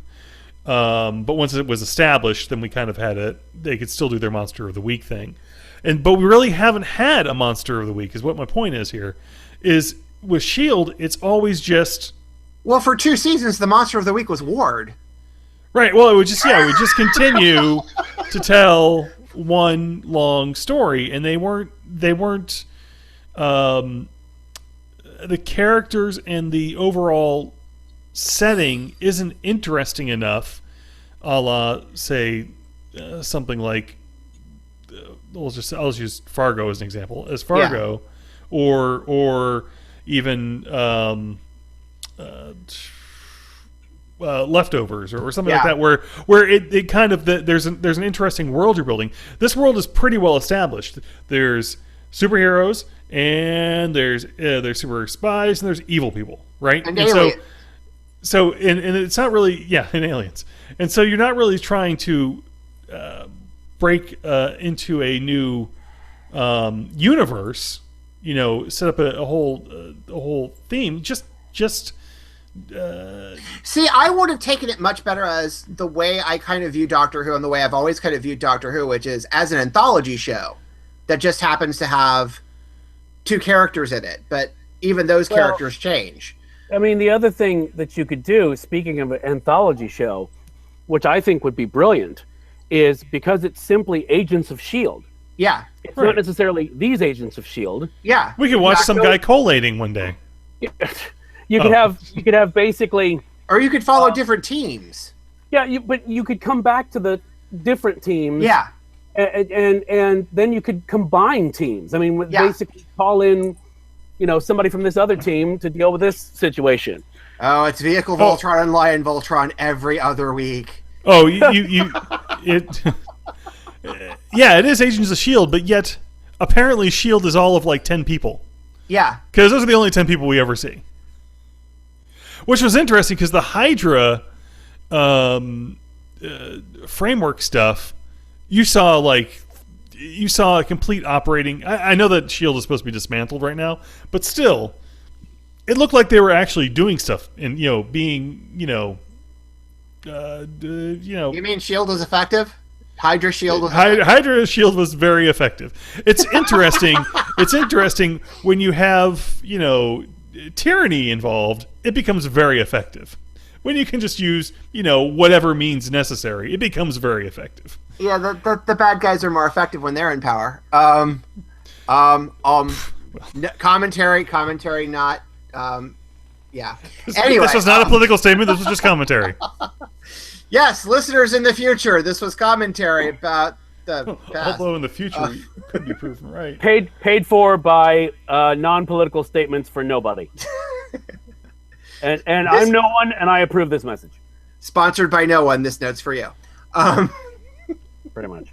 But once it was established, then we kind of had they could still do their Monster of the Week thing. But we really haven't had a Monster of the Week, is what my point is here. Is with S.H.I.E.L.D., it's always just... Well, for 2 seasons, the Monster of the Week was Ward. Right, well, it would just continue to tell one long story, and they weren't the characters and the overall setting isn't interesting enough, a la, say, something like... I'll just use Fargo as an example. As Fargo... Yeah. Or even Leftovers or something Yeah. like that, where it kind of there's an interesting world you're building. This world is pretty well established. There's superheroes and there's super spies and there's evil people, right? And so aliens. and it's not really and aliens, and so you're not really trying to break into a new universe, set up a whole theme. Just See, I would have taken it much better as the way I kind of view Doctor Who and the way I've always kind of viewed Doctor Who, which is as an anthology show that just happens to have 2 characters in it, but even those characters change. I mean, the other thing that you could do, speaking of an anthology show, which I think would be brilliant, is because it's simply Agents of S.H.I.E.L.D. Yeah, It's not necessarily these Agents of S.H.I.E.L.D. yeah. we could watch some Exactly. guy collating one day. You could have basically, Or you could follow different teams. but you could come back to the different teams. Yeah, And then you could combine teams. I mean, Yeah. basically call in, somebody from this other team to deal with this situation. oh, it's Vehicle Voltron and Lion Voltron every other week. Oh, it. Yeah, it is Agents of S.H.I.E.L.D., but yet apparently S.H.I.E.L.D. is all of like 10 people. Yeah, Because those are the only 10 people we ever see. Which was interesting because the Hydra framework stuff, you saw a complete operating. I know that S.H.I.E.L.D. is supposed to be dismantled right now, but still, it looked like they were actually doing stuff and being you mean Shield was effective? Hydra Shield was Hydra Shield was very effective. It's interesting. It's interesting when you have tyranny involved. It becomes very effective. When you can just use whatever means necessary, it becomes very effective. Yeah, the bad guys are more effective when they're in power. Commentary, not. Yeah. Anyway, This was not a political statement. This was just commentary. yes, listeners in the future, this was commentary about the past. Although in the future, it could be proven right. Paid for by non-political statements for nobody. and I'm no one, and I approve this message. Sponsored by no one. This note's for you. Pretty much.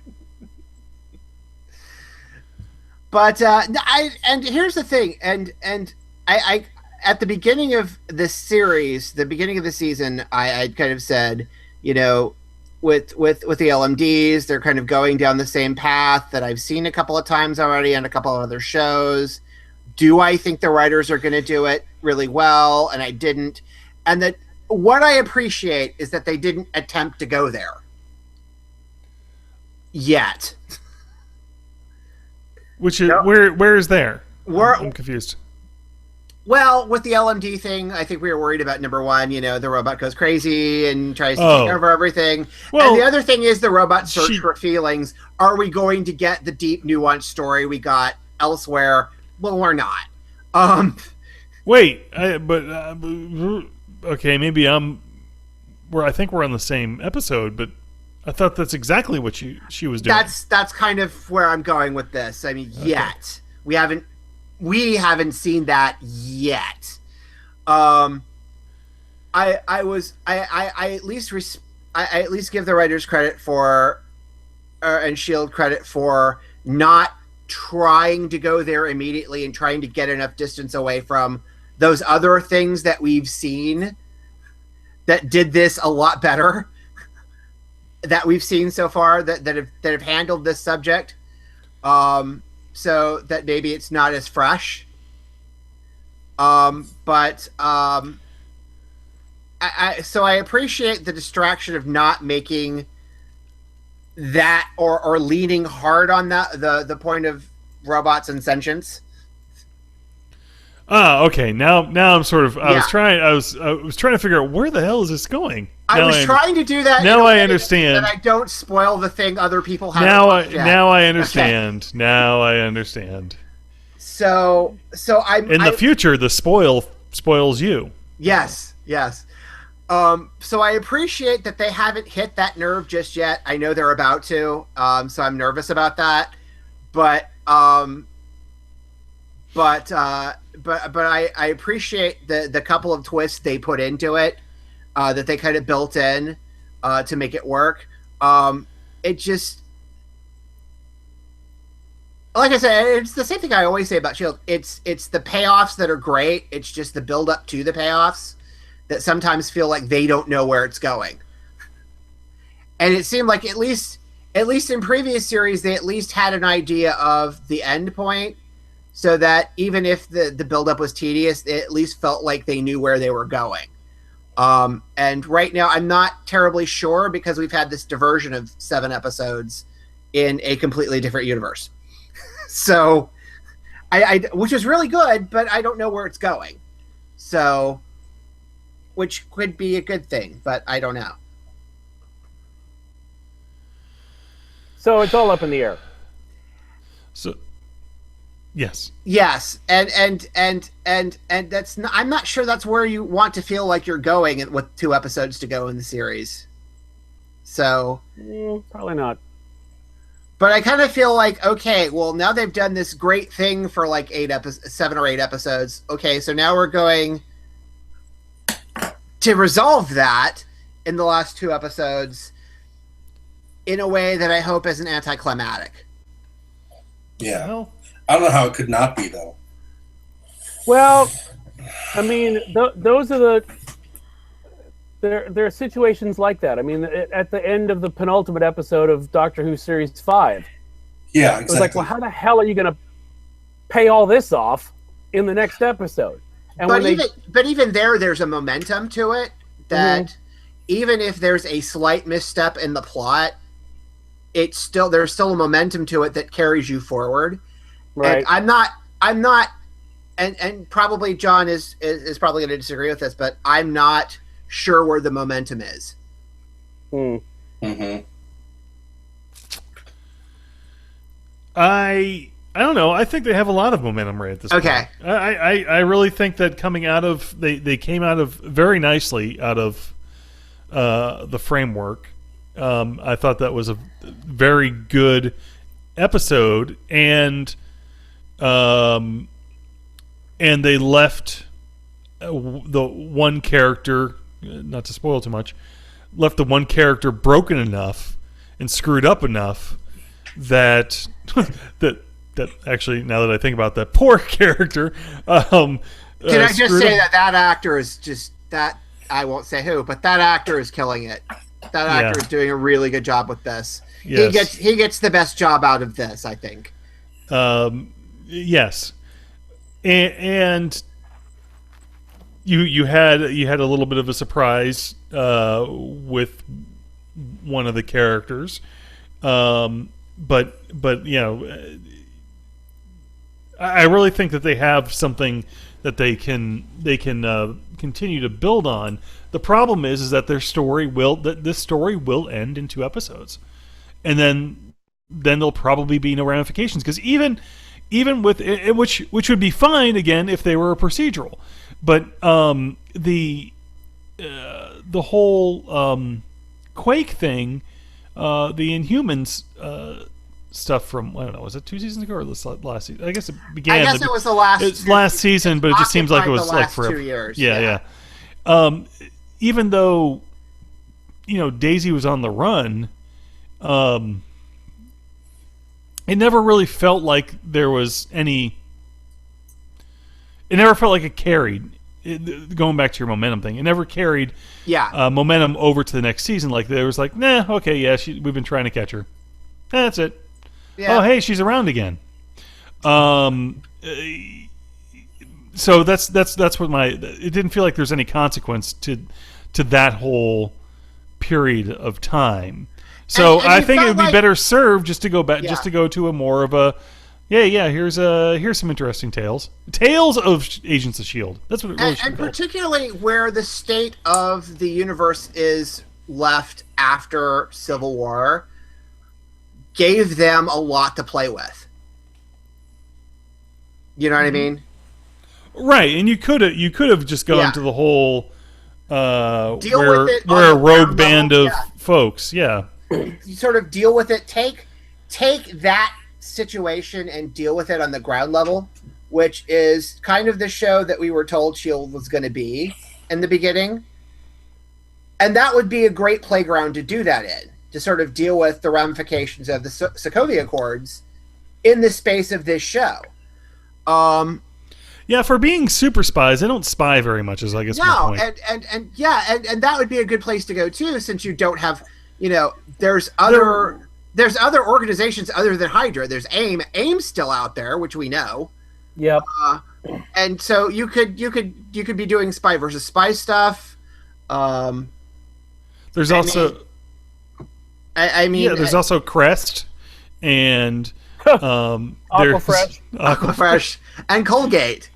But and here's the thing, and I at the beginning of this series, the beginning of the season, I kind of said, with the LMDs, they're kind of going down the same path that I've seen a couple of times already on a couple of other shows. Do I think the writers are going to do it really well? And I didn't. And that what I appreciate is that they didn't attempt to go there yet. Which is where is there? I'm confused. Well, with the LMD thing, I think we were worried about number one. The robot goes crazy and tries to take over everything. Well, and the other thing is the robot search for feelings. Are we going to get the deep, nuanced story we got elsewhere? Well, we're not. Wait, okay, maybe I think we're on the same episode, but I thought that's exactly what she was doing. That's kind of where I'm going with this. I mean, yet we haven't seen that yet. I at least give the writers credit for and Shield credit for not trying to go there immediately and trying to get enough distance away from those other things that we've seen that did this a lot better that we've seen so far that have handled this subject. So that maybe it's not as fresh. But I appreciate the distraction of not making that or leaning hard on the point of robots and sentience. Okay. Now I'm sort of. I was trying to figure out where the hell is this going. I was trying to do that. Now I understand. That I don't spoil the thing other people have. Now I understand. Okay. Now I understand. So I'm in the future. The spoils you. Yes. So I appreciate that they haven't hit that nerve just yet. I know they're about to. So I'm nervous about that. But I appreciate the couple of twists they put into it. that they kind of built in to make it work. It just, like I said, it's the same thing I always say about Shield. It's the payoffs that are great. It's just the build up to the payoffs that sometimes feel like they don't know where it's going. And it seemed like at least in previous series, they at least had an idea of the end point, so that even if the buildup was tedious, it at least felt like they knew where they were going. And right now, I'm not terribly sure because we've had this diversion of 7 episodes in a completely different universe. So, which is really good, but I don't know where it's going. So, which could be a good thing, but I don't know. So it's all up in the air. So, yes. Yes, and that's not, I'm not sure that's where you want to feel like you're going with 2 episodes to go in the series. So, Probably not. but I kind of feel like, okay, well, now they've done this great thing for like 7 or 8 episodes. Okay, so now we're going to resolve that in the last 2 episodes in a way that I hope isn't anticlimactic. Yeah. Well, I don't know how it could not be, though. Well, I mean, those are there are situations like that. I mean, at the end of the penultimate episode of Doctor Who Series 5, Yeah, it was like, exactly. well, how the hell are you going to pay all this off in the next episode? And But when even there's a momentum to it that even if there's a slight misstep in the plot, there's still a momentum to it that carries you forward. right, And I'm not, and probably John is probably going to disagree with this, but I'm not sure where the momentum is. Mm-hmm. I don't know. I think they have a lot of momentum right at this Okay. point. I really think that coming out of they came out of very nicely out of the framework. I thought that was a very good episode, and they left the one character, not to spoil too much, left the one character broken enough and screwed up enough that that actually, now that I think about that poor character, Can I just screwed say up. that actor is just that, I won't say who, but that actor is killing it. That actor is doing a really good job with this. Yes. He gets the best job out of this, I think. Yes, and you had a little bit of a surprise with one of the characters, but you know, I really think that they have something that they can continue to build on. The problem is that this story will end in 2 episodes, and then there'll probably be no ramifications, because even with it, which would be fine again if they were a procedural, but the whole Quake thing, the Inhumans stuff from, I don't know, was it 2 seasons ago or last season? I guess it began. I guess it was the last last season, but it just seems like it was occupied the like last forever. 2 years. Yeah. Even though, you know, Daisy was on the run, it never really felt like there was any. It never felt like it carried. Going back to your momentum thing, it never carried momentum over to the next season. Like there was like, nah, okay, yeah, we've been trying to catch her. That's it. Yeah. Oh, hey, she's around again. So that's what it didn't feel like there's any consequence to that whole period of time. So And I you think it felt would be like- better served just to go back, just Yeah. to go to a more of a, here's some interesting tales of Agents of S.H.I.E.L.D. That's what it really And should be called. particularly where the state of the universe is left after Civil War gave them a lot to play with. You know what I mean? Right, and you could have just gone Yeah. to the whole Deal where with it where on a the rogue ground band level, of folks, yeah. You sort of deal with it. Take that situation and deal with it on the ground level, which is kind of the show that we were told S.H.I.E.L.D. was going to be in the beginning. And that would be a great playground to do that in, to sort of deal with the ramifications of the Sokovia Accords in the space of this show. Yeah, for being super spies, they don't spy very much, is I guess my No, point. and that would be a good place to go too, since you don't have, there's other organizations other than Hydra. There's AIM. AIM's still out there, which we know. Yep. And so you could be doing spy versus spy stuff. There's also there's also Crest and Aquafresh. Aquafresh and Colgate.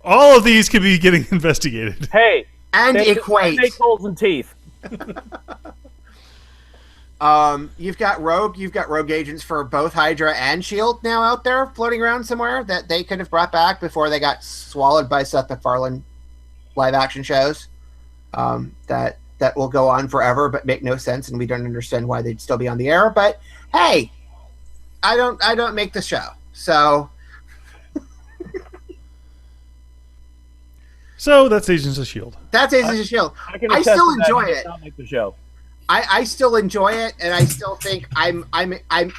All of these could be getting investigated. Hey, And Equate. Snake holes and teeth. You've got rogue agents for both Hydra and Shield now out there floating around somewhere that they could have brought back before they got swallowed by Seth MacFarlane live action shows. That will go on forever but make no sense, and we don't understand why they'd still be on the air. But hey, I don't make the show, so. So that's Agents of Shield. That's Agents of Shield. can I attest still to that. enjoy He does it. not make the show. I still enjoy it, and I still think I'm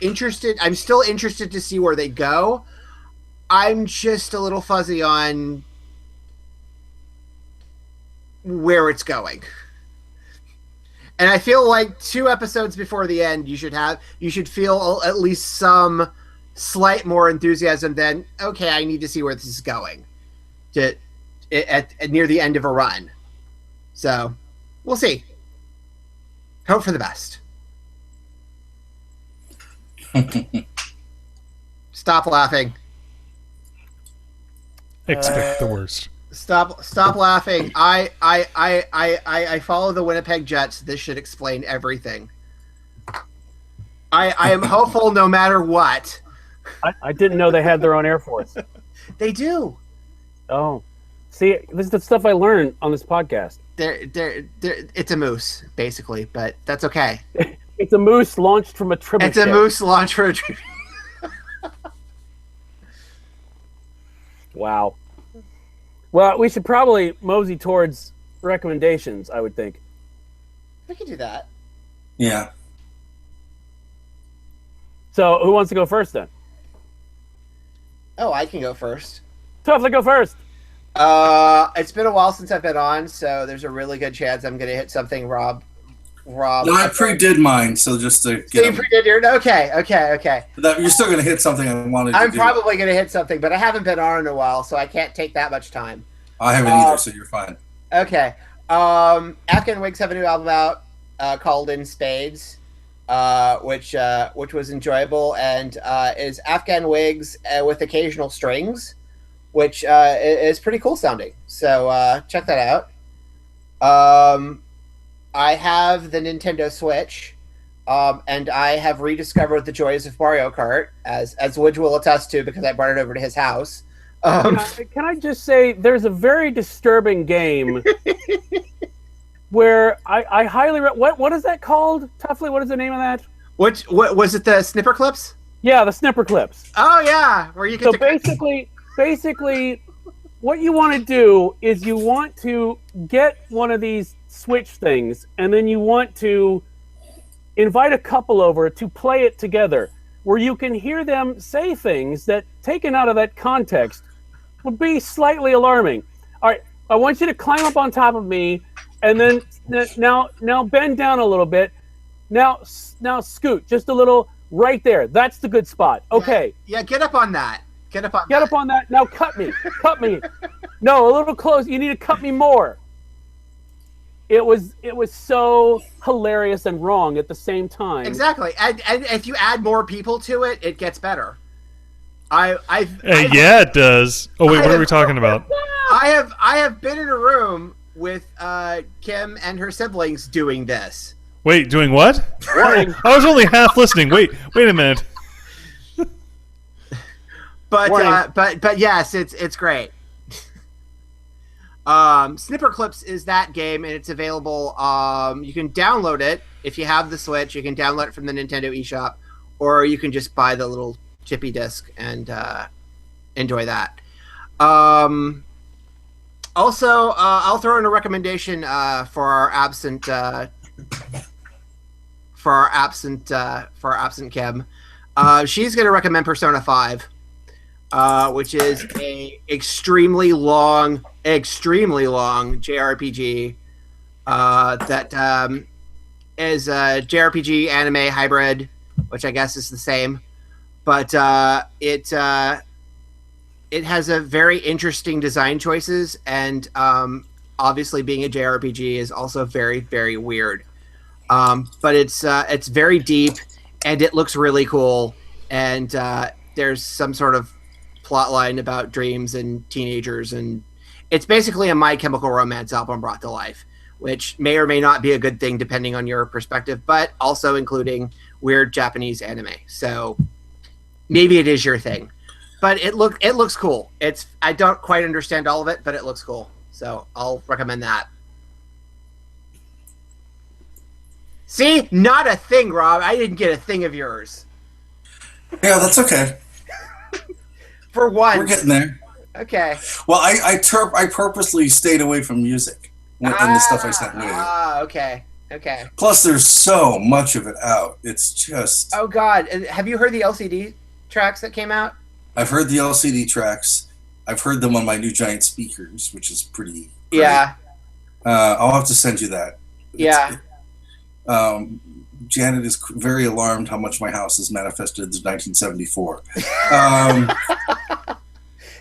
interested. I'm still interested to see where they go. I'm just a little fuzzy on where it's going. And I feel like 2 episodes before the end, you should feel at least some slight more enthusiasm than, okay, I need to see where this is going at near the end of a run. So we'll see. Hope for the best. Stop laughing. Expect the worst. Stop laughing. I follow the Winnipeg Jets. This should explain everything. I am hopeful no matter what. I didn't know they had their own Air Force. They do. Oh. See, this is the stuff I learned on this podcast. It's a moose, basically, but that's okay. It's a moose launched from a triple It's a moose launch for a tree. Wow. Well, we should probably mosey towards recommendations, I would think. We can do that. Yeah. So, who wants to go first then? Oh, I can go first. Tuffley, go first. It's been a while since I've been on, so there's a really good chance I'm going to hit something Rob. No, I pre-did mine, so just to So you get pre-did yours? Okay. you're still going to hit something I wanted to I'm do. probably going to hit something, but I haven't been on in a while, so I can't take that much time. I haven't either, so you're fine. Okay. Afghan Wigs have a new album out called In Spades, which was enjoyable, and is Afghan Wigs with occasional strings, which is pretty cool sounding. So check that out. I have the Nintendo Switch, and I have rediscovered the joys of Mario Kart, as Widge will attest to because I brought it over to his house. Can I just say, there's a very disturbing game where I highly what is that called, Tuffley? What is the name of that? What was it? The Snipper Clips? Yeah, the Snipper Clips. Oh yeah, where you get So to basically, what you want to do is you want to get one of these Switch things, and then you want to invite a couple over to play it together, where you can hear them say things that, taken out of that context, would be slightly alarming. All right, I want you to climb up on top of me, and then now bend down a little bit. Now scoot just a little right there. That's the good spot. Okay. Yeah, get up on that. Get up on that. Now cut me. Cut me. No, a little close. You need to cut me more. It was so hilarious and wrong at the same time. Exactly. And if you add more people to it, it gets better. Yeah, it does. Oh wait, what are we talking about? I have been in a room with Kim and her siblings doing this. Wait, doing what? Warning. I was only half listening. Wait a minute. But yes, it's great. Snipper Clips is that game, and it's available. You can download it if you have the Switch. You can download it from the Nintendo eShop, or you can just buy the little chippy disc and enjoy that. Also, I'll throw in a recommendation for our absent Kim. She's going to recommend Persona 5, which is a extremely long JRPG that is a JRPG anime hybrid, which I guess is the same, but it has a very interesting design choices, and obviously being a JRPG is also very, very weird. But it's very deep, and it looks really cool, and there's some sort of plot line about dreams and teenagers, and it's basically a My Chemical Romance album brought to life, which may or may not be a good thing depending on your perspective, but also including weird Japanese anime. So maybe it is your thing. But it looks cool. I don't quite understand all of it, but it looks cool. So I'll recommend that. See? Not a thing, Rob. I didn't get a thing of yours. Yeah, that's okay. For once. We're getting there. Okay. Well, I purposely stayed away from music in the stuff I sent you. Okay. Okay. Plus, there's so much of it out. It's just... Oh, God. Have you heard the LCD tracks that came out? I've heard the LCD tracks. I've heard them on my new giant speakers, which is pretty great. Yeah. I'll have to send you that. Yeah. Janet is very alarmed how much my house has manifested since 1974.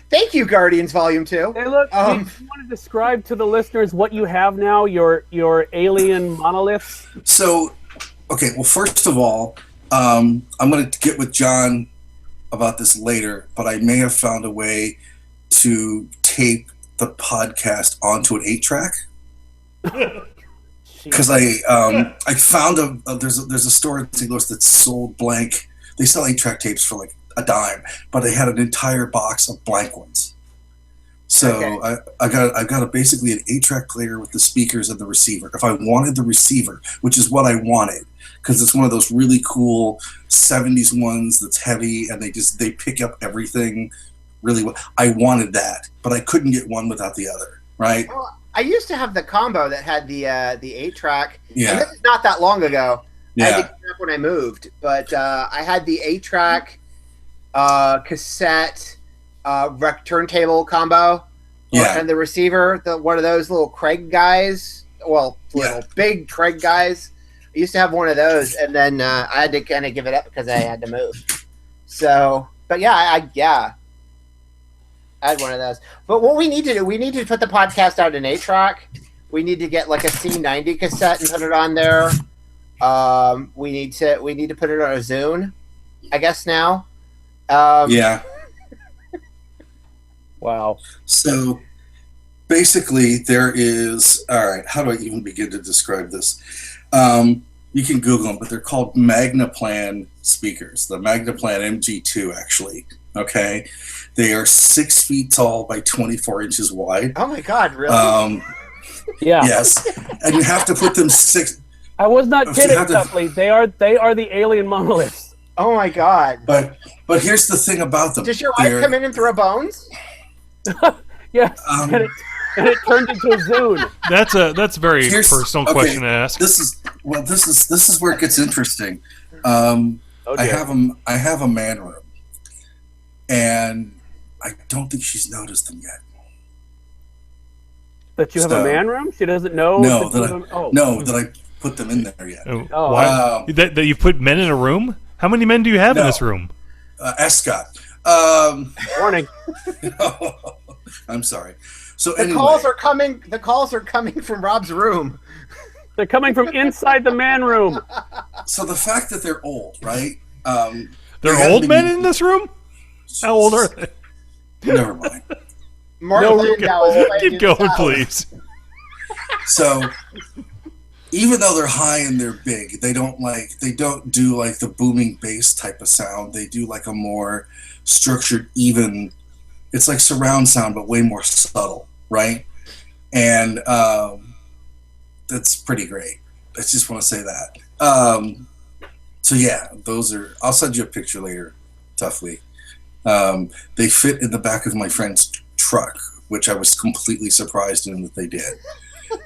Thank you, Guardians Volume 2. Hey, look, do you want to describe to the listeners what you have now, your alien monoliths? So, okay, well, first of all, I'm going to get with John about this later, but I may have found a way to tape the podcast onto an 8-track. Because I found there's a store in St. Louis that sold blank. They sell 8-track tapes for like a dime, but they had an entire box of blank ones. So okay. I got basically an 8-track player with the speakers and the receiver. If I wanted the receiver, which is what I wanted, because it's one of those really cool 70s ones that's heavy and they pick up everything really well. I wanted that, but I couldn't get one without the other, right? Well, I used to have the combo that had the 8-track. Yeah. And this is not that long ago. Yeah. I had to get it when I moved, but I had the 8-track cassette turntable combo. Yeah. And the receiver, one of those little Craig guys. Well, big Craig guys. I used to have one of those, and then I had to kind of give it up because I had to move. So, but yeah, I had one of those. But what we need to do, we need to put the podcast out in 8-track. We need to get like a C90 cassette and put it on there. We need to put it on a Zune, I guess now. Yeah. Wow. So basically there is, all right, how do I even begin to describe this? You can Google them, but they're called Magnaplan speakers. The Magnaplan MG2, actually. Okay. They are 6 feet tall by 24 inches wide. Oh my God, really? Yeah. Yes. And you have to put them I was not kidding, Tuffley. They are the alien monoliths. Oh my God. But here's the thing about them. Does your wife come in and throw bones? Yes. And it turned into a Zune. That's a very personal question to ask. This is where it gets interesting. I have a man room, and I don't think she's noticed them yet. That you have a man room? She doesn't know. That I put them in there yet. Oh, wow. That you put men in a room? How many men do you have in this room? Escott. Warning. I'm sorry. So the calls are coming. The calls are coming from Rob's room. They're coming from inside the man room. So the fact that they're old, right? There are old men in this room? How old are they? Never mind. Keep going, please. So even though they're high and they're big, they don't do like the booming bass type of sound. They do like a more structured, even. It's like surround sound, but way more subtle, right? And that's pretty great. I just want to say that. So yeah, those are. I'll send you a picture later, Tuffley. They fit in the back of my friend's truck which I was completely surprised in that they did.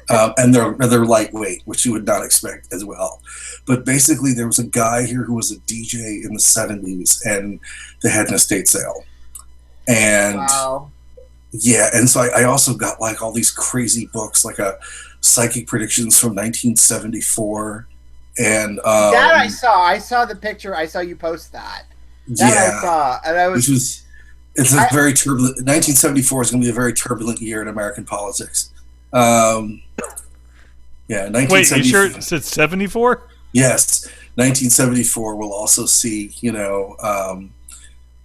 And they're lightweight, which you would not expect as well. But basically, there was a guy here who was a DJ in the 70s, and they had an estate sale. And Wow. yeah, and so I also got like all these crazy books, like a Psychic Predictions from 1974, and That I saw. I saw the picture. I saw you post that. That yeah, I saw, and I was. which was it's a very turbulent. 1974 is going to be a very turbulent year in American politics. Yeah, 1974. Wait, you sure it said 74? Yes, 1974 will also see,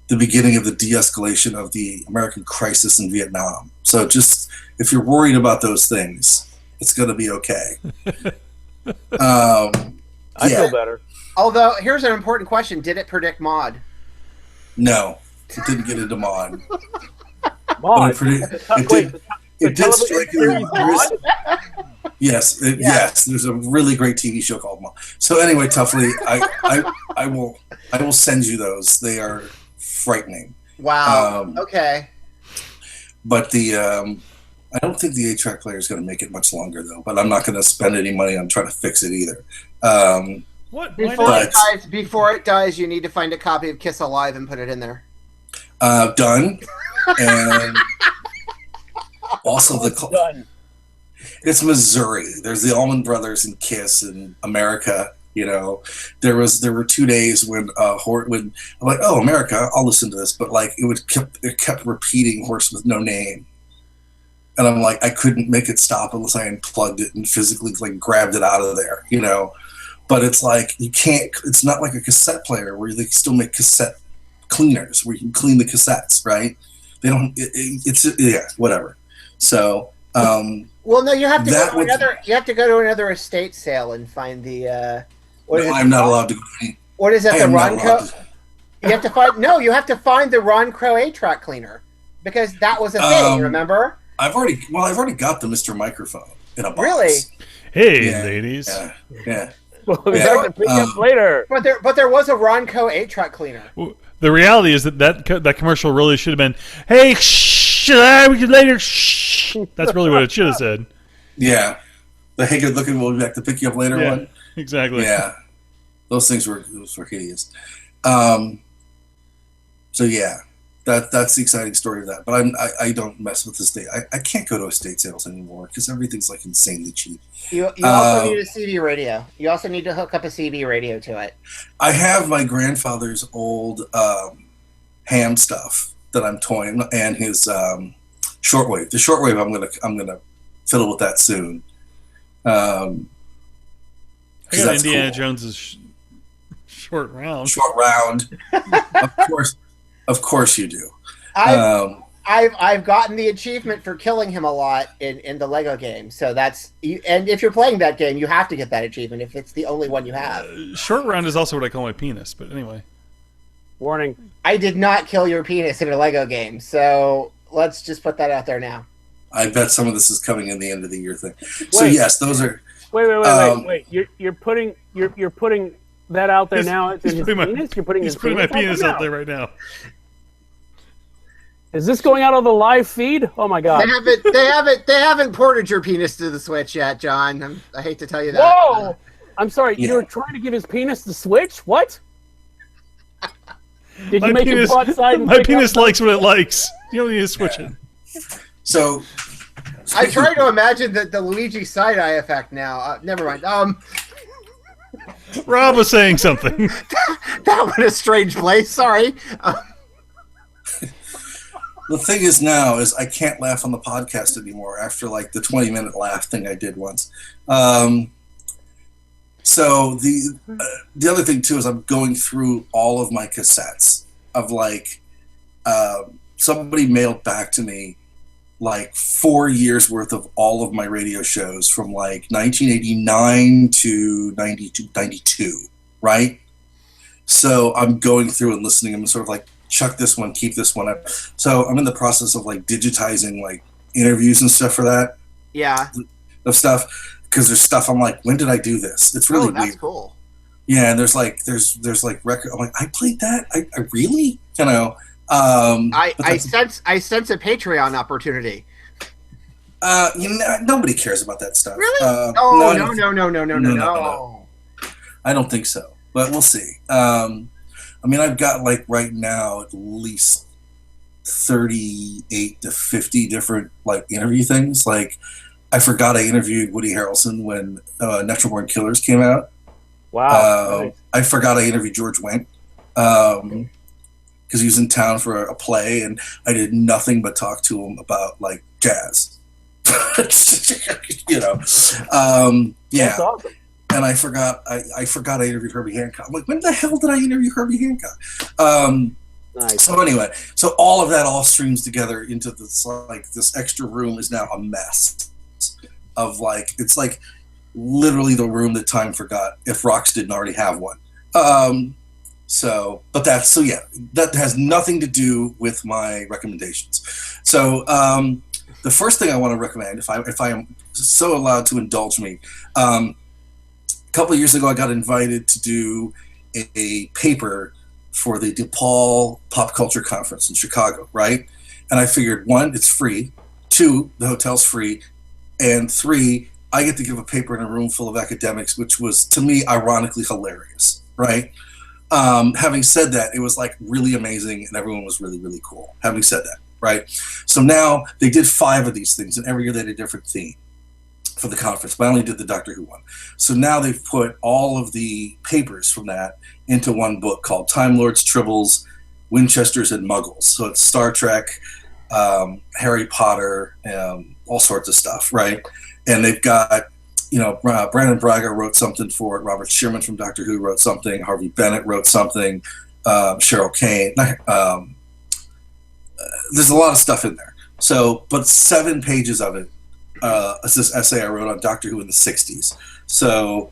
the beginning of the de-escalation of the American crisis in Vietnam. So just, if you're worried about those things, it's going to be okay. I Yeah. feel better. Although, here's an important question: did it predict mod? No, it didn't get into mod. Mod. It did strike series Mod? Yes, yes. There's a really great TV show called Mod. So anyway, Tuffley, I will send you those. They are frightening. Wow. Okay. But I don't think the 8-track player is going to make it much longer, though. But I'm not going to spend any money on trying to fix it either. What? Why Before it dies, you need to find a copy of Kiss Alive and put it in there. Done. And also Done. it's Missouri. There's the Allman Brothers and Kiss in America. There were 2 days when I'm like, oh, America, I'll listen to this, but like it kept repeating Horse with No Name. And I'm like, I couldn't make it stop unless I unplugged it and physically like grabbed it out of there, But it's like you can't. It's not like a cassette player where they still make cassette cleaners where you can clean the cassettes, right? They don't. It's whatever. So. Well, no, you have to That go to would- another. You have to go to another estate sale and find the. I'm not allowed to go. What is that? I The am not Ron allowed Crow. to- You have to find. No, you have to find the Ron Crow 8-track cleaner because that was a thing. Remember? I've already got the Mr. Microphone in a box. Really? Hey, Yeah, ladies. Yeah. We'll be Yeah. back to pick up later. But there was a Ron Crow 8-track cleaner. The reality is that commercial really should have been, "Hey, shh, later." Shh. That's really what it should have said. Yeah. The hey, good looking. We'll be back to pick you up later Yeah. one. Exactly. Yeah. Those things were hideous. So yeah, that's the exciting story of that. But I don't mess with the state. I can't go to estate sales anymore because everything's like insanely cheap. You also need a CB radio. You also need to hook up a CB radio to it. I have my grandfather's old ham stuff that I'm toying, and his shortwave. The shortwave, I'm gonna fiddle with that soon. I got That's Indiana cool. Jones's short round. Short round. Of course you do. I've gotten the achievement for killing him a lot in the Lego game. So that's and if you're playing that game, you have to get that achievement if it's the only one you have. Short round is also what I call my penis. But anyway, Warning. I did not kill your penis in a Lego game, so let's just put that out there now. I bet some of this is coming in the end of the year thing. So Wait. yes, those are. Wait. You're putting that out there He's- now. It's in he's his putting my- penis. You're putting he's his putting my penis penis out now? there right now. Is this going out on the live feed? Oh my god! They haven't ported your penis to the Switch yet, John. I hate to tell you that. Whoa! I'm sorry. Yeah. You were trying to give his penis the Switch? What? Did My you make penis, it butt side? my penis likes what it likes. You don't need to switch it. So. I try to imagine the Luigi side eye effect now. Never mind. Rob was saying something. That went a strange place. Sorry. The thing is now is I can't laugh on the podcast anymore after like the 20-minute laugh thing I did once. So the other thing too is I'm going through all of my cassettes of like somebody mailed back to me like 4 years worth of all of my radio shows from like 1989 to 92, right? So I'm going through and listening and sort of like chuck this one, keep this one up. So I'm in the process of like digitizing like interviews and stuff for that Yeah. of stuff because there's stuff I'm like, when did I do this? It's really that's weird. cool. Yeah, and there's like record. I'm like, I played that. I really, I sense a Patreon opportunity. Nobody cares about that stuff. Really? No. I don't think so, but we'll see. I mean, I've got like right now at least 38 to 50 different like interview things. Like, I forgot I interviewed Woody Harrelson when Natural Born Killers came out. Wow. Nice. I forgot I interviewed George Wendt because he was in town for a play, and I did nothing but talk to him about like jazz. Yeah. That's awesome. And I forgot I interviewed Herbie Hancock. I'm like, when the hell did I interview Herbie Hancock? Nice. So anyway, so all of that all streams together into this like this extra room is now a mess of like, it's like literally the room that time forgot if Rocks didn't already have one. That has nothing to do with my recommendations. So the first thing I want to recommend, if I am so allowed to indulge me, a couple of years ago I got invited to do a paper for the DePaul Pop Culture Conference in Chicago, right? And I figured, 1, it's free, 2, the hotel's free, and 3, I get to give a paper in a room full of academics, which was, to me, ironically hilarious, right? Having said that, it was like really amazing and everyone was really, really cool. Having said that, right? So now they did 5 of these things, and every year they had a different theme for the conference, but I only did the Doctor Who one. So now they've put all of the papers from that into one book called Time Lords, Tribbles, Winchesters, and Muggles. So it's Star Trek, Harry Potter, all sorts of stuff, right? And they've got, Brandon Braga wrote something for it. Robert Sherman from Doctor Who wrote something. Harvey Bennett wrote something. Cheryl Kane. There's a lot of stuff in there. So, but 7 pages of it is this essay I wrote on Doctor Who in the 60s. So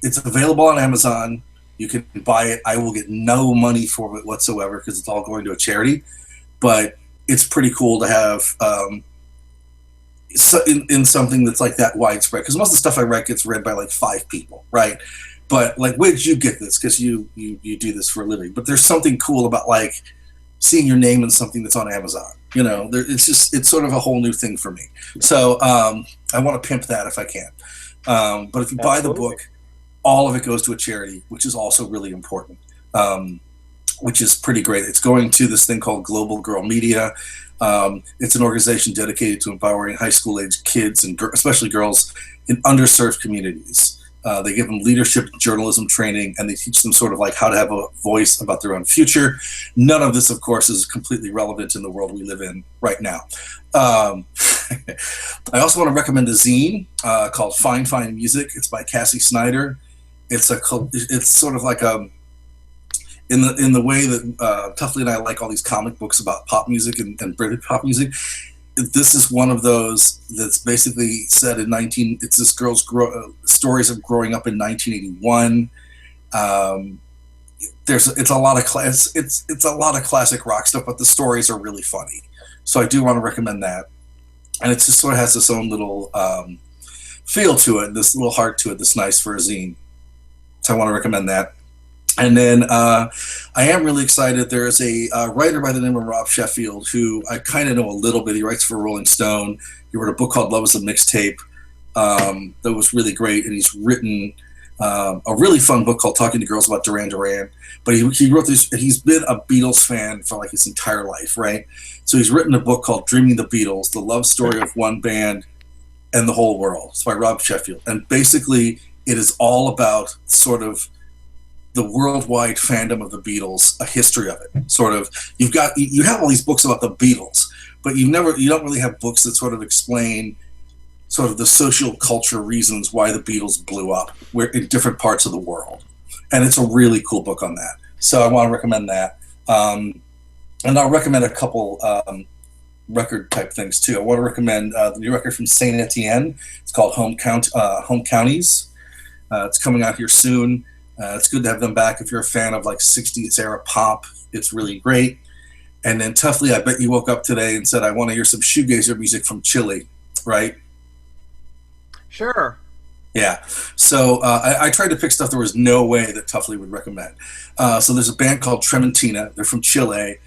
it's available on Amazon. You can buy it. I will get no money for it whatsoever because it's all going to a charity. But it's pretty cool to have in something that's like that widespread. Because most of the stuff I write gets read by like 5 people, right? But like, where did you get this? Because you do this for a living. But there's something cool about like seeing your name in something that's on Amazon. It's sort of a whole new thing for me. So I want to pimp that if I can. But if you buy the book, all of it goes to a charity, which is also really important, which is pretty great. It's going to this thing called Global Girl Media. It's an organization dedicated to empowering high school age kids and especially girls in underserved communities. They give them leadership and journalism training, and they teach them sort of like how to have a voice about their own future. None of this, of course, is completely relevant in the world we live in right now. I also want to recommend a zine called Fine Fine Music. It's by Cassie Snyder. It's sort of like in the way that Tuffley and I like all these comic books about pop music and British pop music. This is one of those that's basically set in it's this girl's stories of growing up in 1981. It's a lot of classic rock stuff, but the stories are really funny. So I do want to recommend that. And it just sort of has this own little feel to it, this little heart to it that's nice for a zine. So I want to recommend that. And then I am really excited. There's a writer by the name of Rob Sheffield who I kind of know a little bit. He writes for Rolling Stone. He wrote a book called Love is a Mixtape that was really great. And he's written a really fun book called Talking to Girls About Duran Duran. But he wrote this. He's been a Beatles fan for like his entire life, right? So he's written a book called Dreaming the Beatles, the love story of one band and the whole world. It's by Rob Sheffield. And basically it is all about sort of the worldwide fandom of the Beatles, a history of it. Sort of, you have all these books about the Beatles, but you don't really have books that sort of explain sort of the social culture reasons why the Beatles blew up in different parts of the world. And it's a really cool book on that. So I want to recommend that. And I'll recommend a couple record type things too. I want to recommend the new record from Saint Etienne. It's called Home Counties. It's coming out here soon. It's good to have them back. If you're a fan of like 60s era pop, it's really great. And then Tuffley, I bet you woke up today and said, I want to hear some shoegazer music from Chile, right? Sure. Yeah. So I tried to pick stuff there was no way that Tuffley would recommend. So there's a band called Trementina. They're from Chile.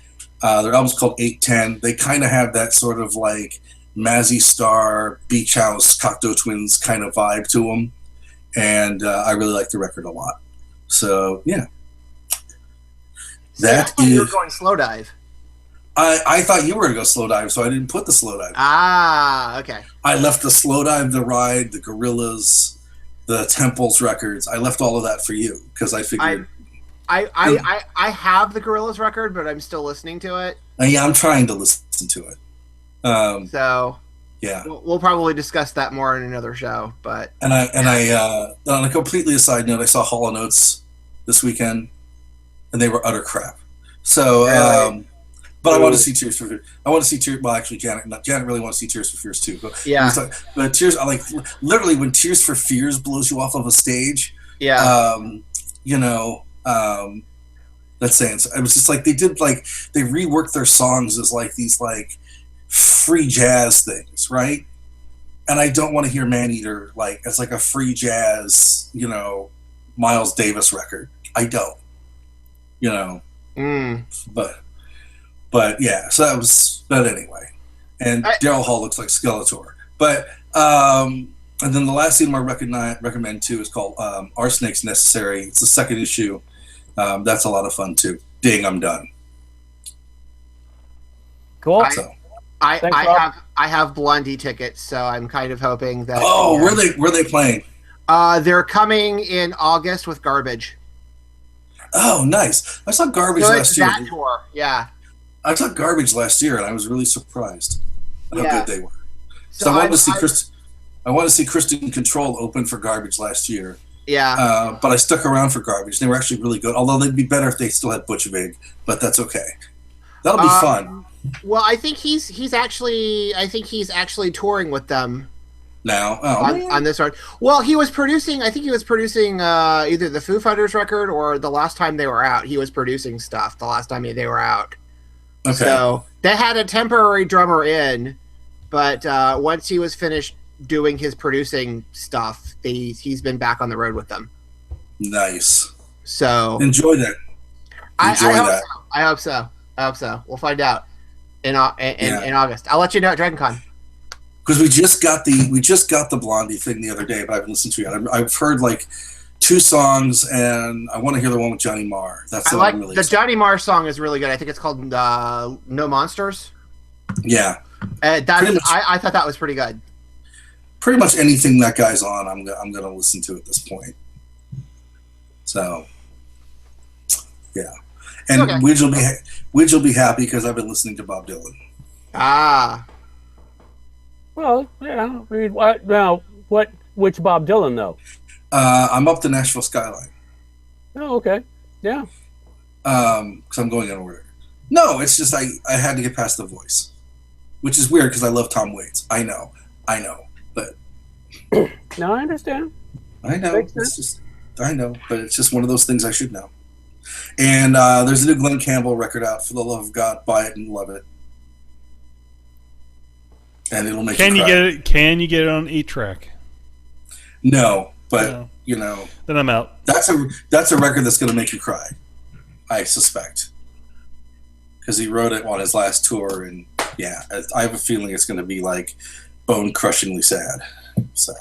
Their album's called 810. They kind of have that sort of like Mazzy Star, Beach House, Cocteau Twins kind of vibe to them. And I really like the record a lot. So, yeah. I thought you were going slow dive. I thought you were going to go slow dive, so I didn't put the slow dive. Ah, okay. I left the slow dive, the ride, the Gorillas, the Temples records. I left all of that for you because I figured. I have the Gorillas record, but I'm still listening to it. Yeah, I'm trying to listen to it. So yeah, we'll probably discuss that more in another show. But and I on a completely aside note, I saw Hall & Oates this weekend, and they were utter crap. So, Really? but I want to see Tears for Fears. I want to see Tears. Well, actually, Janet really wants to see Tears for Fears too. But Yeah. but Tears, I like literally when Tears for Fears blows you off of a stage. yeah, That's saying. So it was just like they reworked their songs as like these like free jazz things, right? And I don't want to hear Maneater like as like a free jazz, Miles Davis record. I don't, but yeah. So that was. But anyway, and Daryl Hall looks like Skeletor. But and then the last thing I recommend too is called Arsenic's Necessary. It's the second issue. That's a lot of fun too. Ding, I'm done. Cool. Thanks, Rob. I have Blondie tickets, so I'm kind of hoping that. Oh, where they playing? They're coming in August with Garbage. Oh, nice. I saw Garbage So last it's year. that tour, yeah. I saw Garbage last year, and I was really surprised at how Yeah. good they were. So So I wanted to see I want to see Kristen Control open for Garbage last year. Yeah. But I stuck around for Garbage. They were actually really good. Although they'd be better if they still had Butch Vig, but that's okay. That'll be fun. Well, I think he's actually touring with them Now, on this record. Well, he was producing. I think he was producing either the Foo Fighters record or the last time they were out. He was producing stuff the last time they were out. okay. So they had a temporary drummer in, but once he was finished doing his producing stuff, he's been back on the road with them. Nice. So Enjoy that. I Enjoy hope that. so. I hope so. We'll find out in August. I'll let you know at DragonCon. Because we just got the Blondie thing the other day, but I haven't listened to it yet. I've heard like 2 songs, and I want to hear the one with Johnny Marr. That's I what like I'm really the excited. Johnny Marr song is really good. I think it's called No Monsters. Yeah, I much. thought that was pretty good. pretty much anything that guy's on, I'm gonna listen to at this point. So, yeah, and Okay. Widge will be happy because I've been listening to Bob Dylan. Ah, Well, yeah. I mean, what now? Which Bob Dylan though? I'm up to Nashville Skyline. Oh, okay. Yeah. Because I'm going in order. No, it's just I had to get past The Voice, which is weird because I love Tom Waits. I know, but No, I understand. I know Makes it's just I know, but it's just one of those things I should know. And there's a new Glenn Campbell record out. For the love of God, buy it and love it, and it'll make Can you you cry. get it? Can you get it on 8-track? No, but No. you know Then I'm out. that's a record that's going to make you cry. I suspect because he wrote it on his last tour, and yeah, I have a feeling it's going to be like bone crushingly sad. So,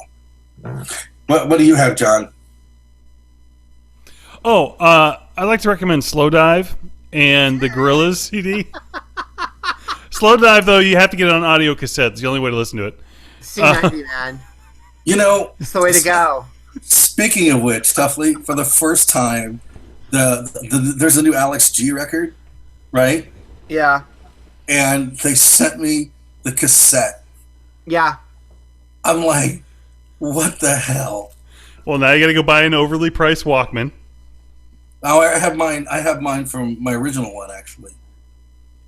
what do you have, John? Oh, I'd like to recommend Slow Dive and the Gorillaz CD. Slow Dive, though, you have to get it on audio cassette. It's the only way to listen to it. C90, man. You know, It's the way to go. speaking of which, Tuffley, for the first time, there's a new Alex G record, right? Yeah. And they sent me the cassette. Yeah. I'm like, what the hell? Well, now you got to go buy an overly priced Walkman. Oh, I have mine from my original one, actually.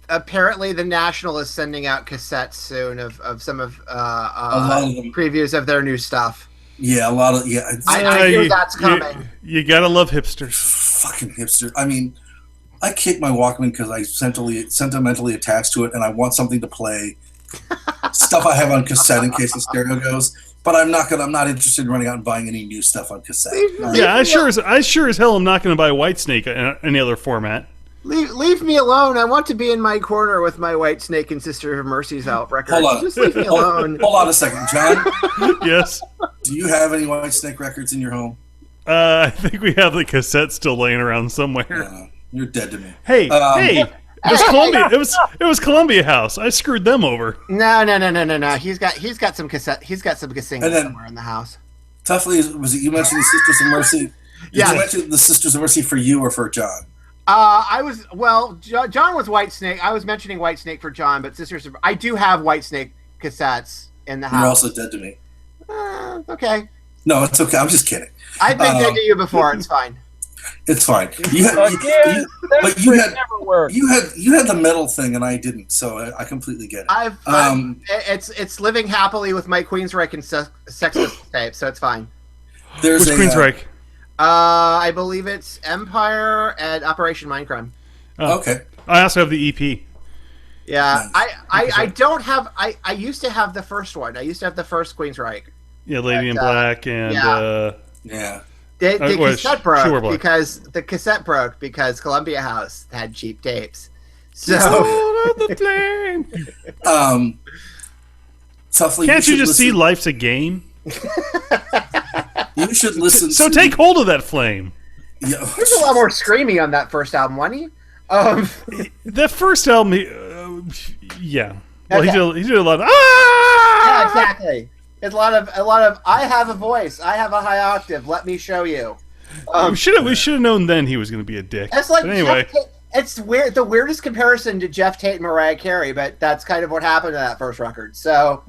Apparently, the National is sending out cassettes soon of some of lot of them. previews of their new stuff. Yeah, a lot of it's I hear that's coming. You got to love hipsters. fucking hipster. I mean, I kick my Walkman because I sentimentally attached to it, and I want something to play. Stuff I have on cassette in case the stereo goes. But I'm not interested in running out and buying any new stuff on cassette. Yeah, I sure as hell am not going to buy Whitesnake in any other format. Leave me alone. I want to be in my corner with my White Snake and Sister of Mercy's out records. Hold on. Just leave me alone. Hold on a second, John. Yes. Do you have any White Snake records in your home? I think we have the cassette still laying around somewhere. You're dead to me. Hey, hey. It was Columbia. It was Columbia House. I screwed them over. No. He's got some cassette. He's got some singles somewhere in the house. Toughly, was it you mentioned the Sisters of Mercy? Did Yes. you mention the Sisters of Mercy for you or for John? John was White Snake. I was mentioning White Snake for John, but I do have White Snake cassettes in the house. You're also dead to me. Okay. No, it's okay. I'm just kidding. I've been dead to you before. It's fine. It's fine. But you had the metal thing and I didn't, so I completely get it. It's living happily with my Queensryche and Sex tape, so it's fine. There's Which Queensryche? I believe it's Empire and Operation Mindcrime. Oh. Okay. I also have the EP. Yeah, I don't have. I used to have the first one. I used to have the first Queensryche. Yeah, Lady in Black and yeah. The cassette broke Sure, because the cassette broke because Columbia House had cheap tapes. So the flame. Toughly, Can't you just see life's a game? You should listen. So take hold of that flame. Yeah. there's a lot more screaming on that first album, wasn't he? That first album, yeah. Well, Okay. he did a lot of Yeah, exactly. It's a lot of. I have a voice. I have a high octave. Let me show you. We should have known then he was going to be a dick. It's like But anyway, it's weird. The weirdest comparison to Jeff Tate and Mariah Carey, but that's kind of what happened to that first record. So,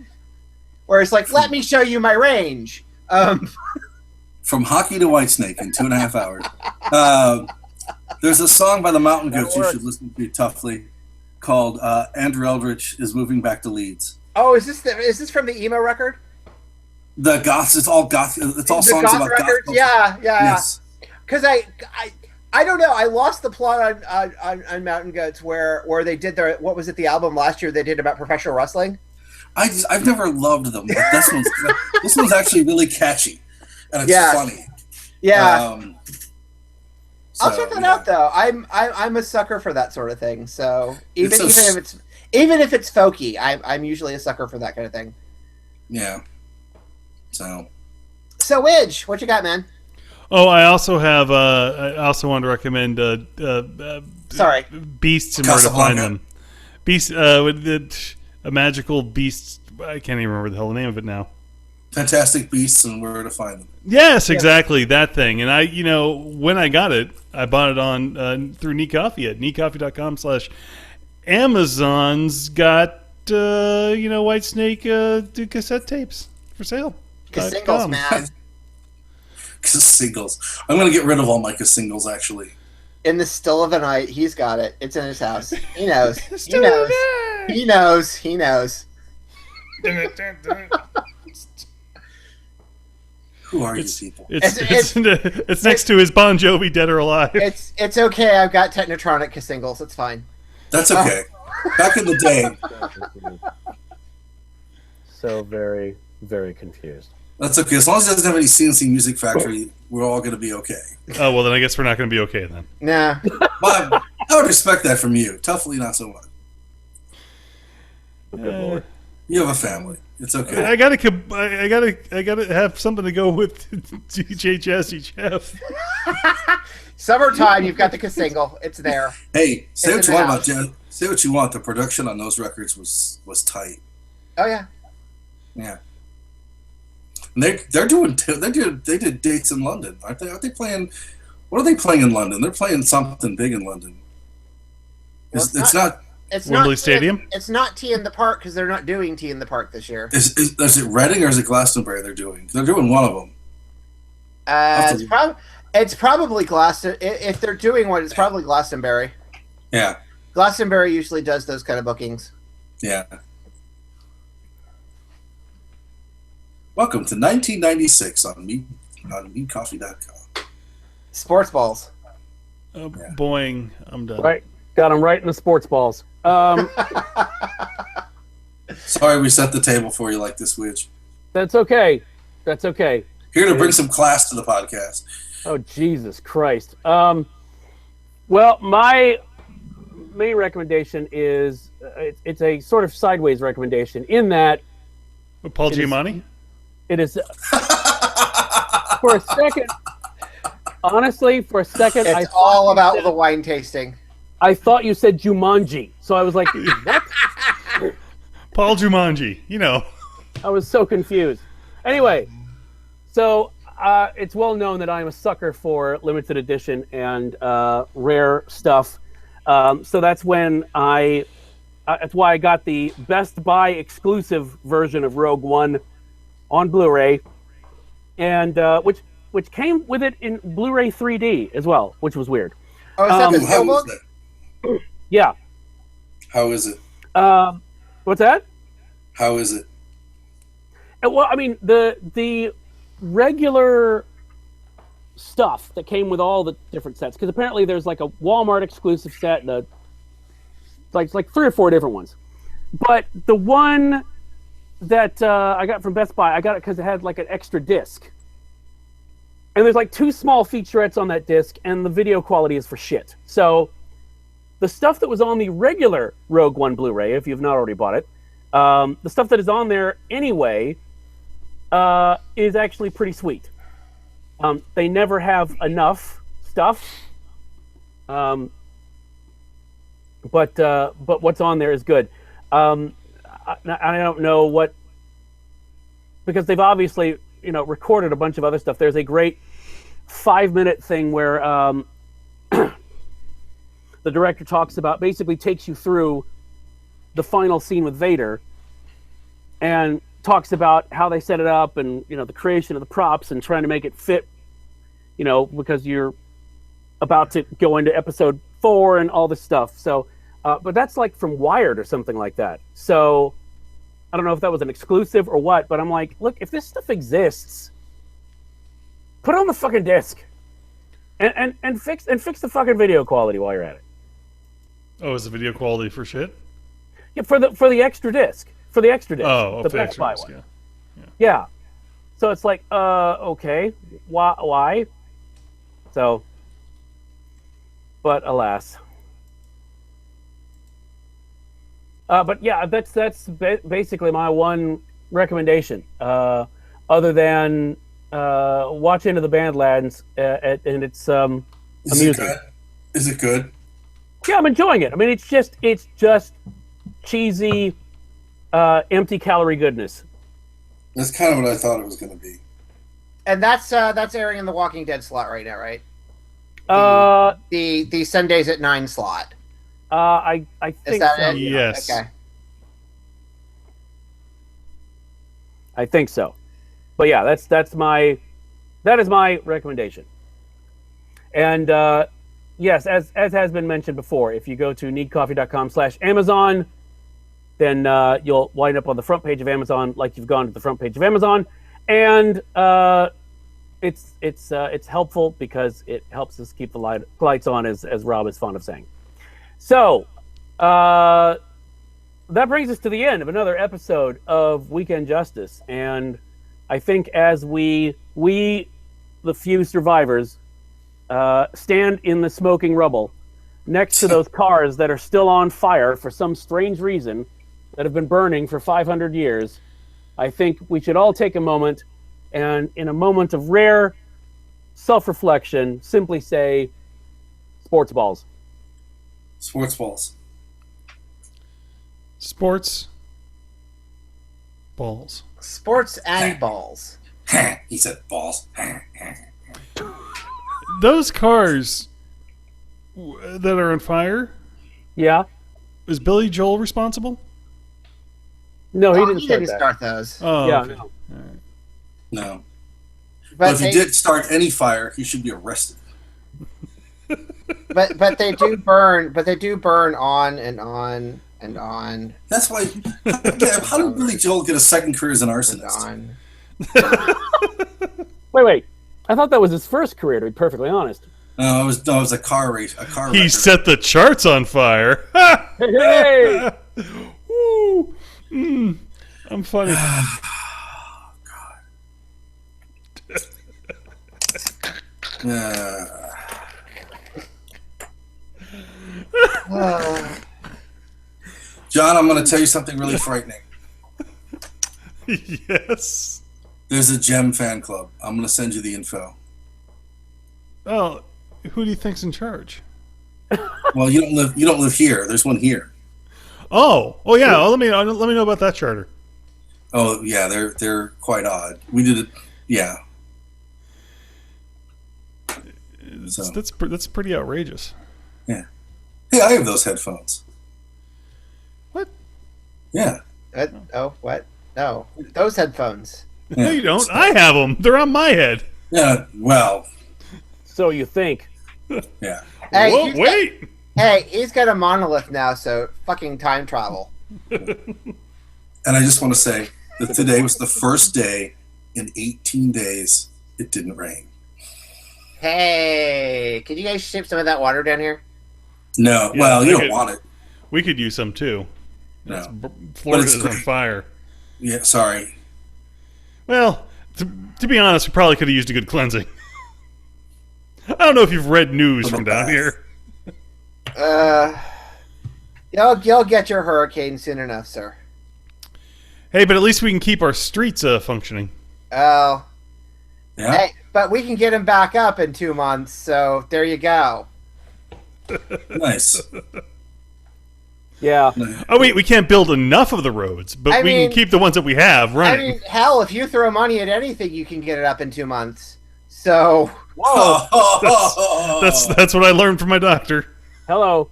where it's like, let me show you my range. From hockey to Whitesnake in 2.5 hours. There's a song by the Mountain Goats you should listen to toughly called Andrew Eldritch is Moving Back to Leeds. Oh, is this from the emo record? The goth, it's all goth. It's all The songs goth about records? goth. Yeah. Yes. Because I don't know. I lost the plot on Mountain Goats where they did their what was it the album last year they did about professional wrestling. I've never loved them, but this one's actually really catchy, and it's funny. Yeah. So, I'll check that out though. I'm a sucker for that sort of thing. So even if it's folky, I'm usually a sucker for that kind of thing. Yeah. So Widge, what you got, man? oh, I also have. I also want to recommend. Sorry, Beasts and Where to Find Casablanca. Them. Beasts with a magical beast. I can't even remember the hell the name of it now. Fantastic Beasts and Where to Find Them. Yes, exactly that thing. And I, when I got it, I bought it on through Neat Coffee at neatcoffee.com/Amazon's got White Snake cassette tapes for sale. Singles, man. Singles. I'm gonna get rid of all my singles actually. In the still of the night, he's got it. It's in his house. He knows. Still alive. He knows. He knows. Who are you people? It's next to his Bon Jovi Dead or Alive. It's okay. I've got Technotronic singles. It's fine. That's okay. Back in the day. So very, very confused. That's okay. As long as it doesn't have any CNC Music Factory, we're all going to be okay. Oh, well, then I guess we're not going to be okay then. Nah. But I would respect that from you. Toughly, not so much. You have a family. It's okay. I gotta have something to go with DJ Jazzy Jeff. Summertime, you've got the single. It's there. Hey, say It's what you in the want about Jazz. Say what you want. The production on those records was tight. Oh yeah. Yeah. And they did dates in London, aren't they? Aren't they playing? What are they playing in London? They're playing something big in London. Well, It's not. It's Wembley not Stadium? It's not Tea in the Park because they're not doing Tea in the Park this year. Is it Reading or is it Glastonbury? They're doing one of them. It's probably Glastonbury. If they're doing one, it's probably Glastonbury. Yeah. Glastonbury usually does those kind of bookings. Yeah. Welcome to 1996 on meatcoffee.com. Sports balls. Boing. I'm done. Right, got him right in the sports balls. Sorry we set the table for you like this, Widge. That's okay. That's okay. Here to bring some class to the podcast. Oh Jesus Christ. Well, my main recommendation is it's a sort of sideways recommendation in that With Paul Giamatti? it is for a second. Honestly, for a second, It's all about the wine tasting. I thought you said Jumanji, so I was like, what? Paul Jumanji, you know. I was so confused. Anyway, so it's well known that I'm a sucker for limited edition and rare stuff. So that's when that's why I got the Best Buy exclusive version of Rogue One on Blu-ray, and which came with it in Blu-ray 3D as well, which was weird. Oh, is that the How steelbook? is that? Yeah. How is it? What's that? How is it? Well, I mean, the regular stuff that came with all the different sets, because apparently there's like a Walmart exclusive set, and like 3 or 4 different ones. But the one that I got from Best Buy, I got it because it had like an extra disc. And there's like 2 small featurettes on that disc, and the video quality is for shit. So the stuff that was on the regular Rogue One Blu-ray, if you've not already bought it, the stuff that is on there anyway is actually pretty sweet. They never have enough stuff, but what's on there is good. I don't know what, because they've obviously recorded a bunch of other stuff. There's a great 5-minute thing where the director talks about, basically takes you through the final scene with Vader and talks about how they set it up and the creation of the props and trying to make it fit, because you're about to go into episode 4 and all this stuff. So but that's like from Wired or something like that. So I don't know if that was an exclusive or what, but I'm like, look, if this stuff exists, put it on the fucking disc and fix the fucking video quality while you're at it. Oh, is the video quality for shit? Yeah, for the extra disc. For the extra disc. Oh, the for Best Buy extras, one. yeah. Yeah. So it's like, okay, why? So, but alas. But yeah, that's basically my one recommendation. Other than watch Into the Badlands, and it's amusing. Is it good? Yeah, I'm enjoying it. I mean, it's just cheesy, empty calorie goodness. That's kind of what I thought it was going to be. And that's airing in the Walking Dead slot right now, right? The Sundays at 9 slot. I think Is that so. it? Yes. Okay. I think so. But yeah, that is my recommendation. And yes, as has been mentioned before, if you go to needcoffee.com/Amazon, then you'll wind up on the front page of Amazon like you've gone to the front page of Amazon, and it's helpful because it helps us keep the lights on, as Rob is fond of saying. So that brings us to the end of another episode of Weekend Justice, and I think as we the few survivors stand in the smoking rubble next to those cars that are still on fire for some strange reason, that have been burning for 500 years, I think we should all take a moment and, in a moment of rare self-reflection, simply say, sports balls. Sports balls. Sports balls. Sports and balls. He said balls. Those cars that are on fire, Yeah? is Billy Joel responsible? No, he Oh, didn't he start didn't that. start those. Oh, Yeah, okay. no. No. But But if he did start any fire, he should be arrested. but they do burn. But they do burn on and on and on That's why. Again, how did Billy Joel get a second career as an and arsonist? on. Wait. I thought that was his first career, to be perfectly honest. No, it was a car race. A car. He record. set the charts on fire. Hey! Woo. I'm funny. John, I'm going to tell you something really frightening. Yes. There's a Gem fan club. I'm going to send you the info. Oh, who do you think's in charge? Well, you don't live here. There's one here. Oh, yeah. Oh, let me know about that charter. Oh, yeah, they're quite odd. We did it. Yeah. So. That's pretty outrageous. Yeah. Hey, I have those headphones. What? Yeah. What? No, those headphones. Yeah. No, you don't. I have them. They're on my head. Yeah. Well. So you think? Yeah. Hey, Whoa, wait. He's got a monolith now, so fucking time travel. And I just want to say that today was the first day in 18 days it didn't rain. Hey, can you guys ship some of that water down here? No. Yeah, well, we you don't could- want it. We could use some too. No. Florida it's is on great. fire. Yeah. Sorry. Well, to be honest, we probably could have used a good cleansing. I don't know if you've read news from down here. You'll get your hurricane soon enough, sir. Hey, but at least we can keep our streets functioning. Oh, Yeah. hey, but we can get him back up in 2 months, so there you go. Nice. Yeah. Oh wait, we can't build enough of the roads, but I we mean- can keep the ones that we have I running. mean, hell, if you throw money at anything, you can get it up in 2 months. So, Whoa. That's what I learned from my doctor. Hello.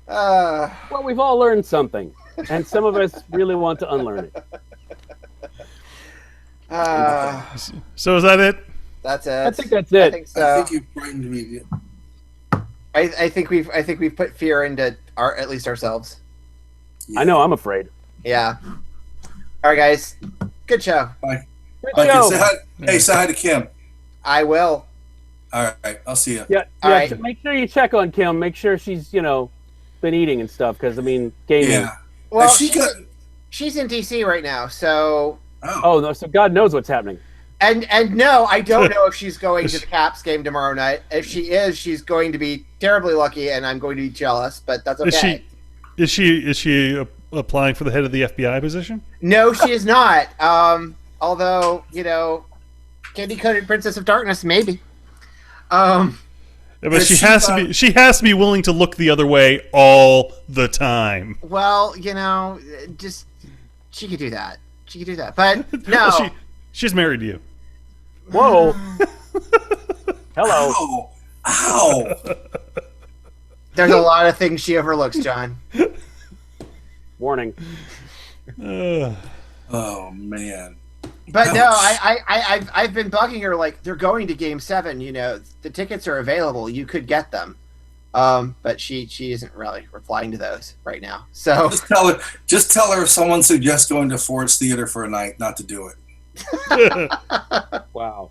uh, Well, we've all learned something, and some of us really want to unlearn it. So is that it? that's it. I think that's I it. think I so. think you frightened me. I think we've put fear into at least ourselves. I know. I'm afraid. Yeah. All right, guys. Good show. Good Okay, show. say hi. Hey, say hi to Kim. I will. All right. I'll see you. Yeah. All right. So make sure you check on Kim. Make sure she's been eating and stuff. Because I mean, gaming. Yeah. Well, Has she got? she's in DC right now, so Oh. Oh no! So God knows what's happening. and no, I don't know if she's going to the Caps game tomorrow night. If she is, she's going to be terribly lucky, and I'm going to be jealous. But that's okay. Is she applying for the head of the FBI position? No, she is not. Although Candy Coated Princess of Darkness, maybe. Yeah, but Has she she has to got- be. She has to be willing to look the other way all the time. Well, just she could do that. She could do that, but no. Well, she's married to you. Whoa. Hello. Ow. Ow. There's a lot of things she overlooks, John. Warning. Oh man. But no, Ouch. I've been bugging her like they're going to Game 7. The tickets are available. You could get them. But she isn't really replying to those right now. So Just tell her if someone suggests going to Ford's Theater for a night, not to do it. Wow.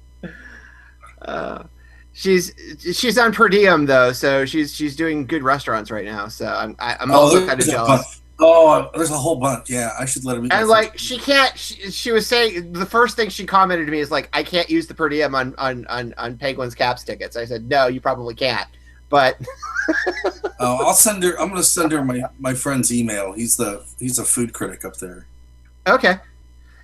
she's on per diem though, so she's doing good restaurants right now. So I'm also kind of jealous. There's a whole bunch. Yeah, I should let him eat. And my like food. she can't. She was saying the first thing she commented to me is like, I can't use the per diem on Penguins Caps tickets. I said, no, you probably can't. But I'll send her. I'm going to send her my friend's email. He's a food critic up there. okay,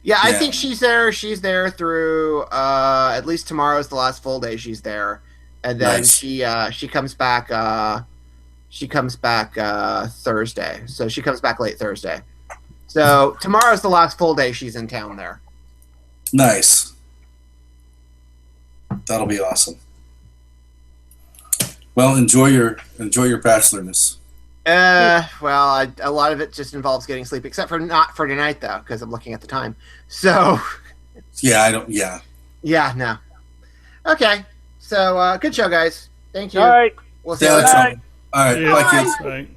yeah, I Yeah. think she's there. She's there through at least tomorrow's the last full day she's there, and then Nice. she comes back. She comes back Thursday, so she comes back late Thursday. So tomorrow's the last full day she's in town there. Nice. That'll be awesome. Well, enjoy your bachelorness. Well, a lot of it just involves getting sleep, except for not for tonight though, because I'm looking at the time. So, Yeah, I don't. Yeah. yeah, no. Okay, so good show, guys. Thank you. All right. We'll see Yeah, you that's later. all. All right. Yeah. Bye, kids. Right.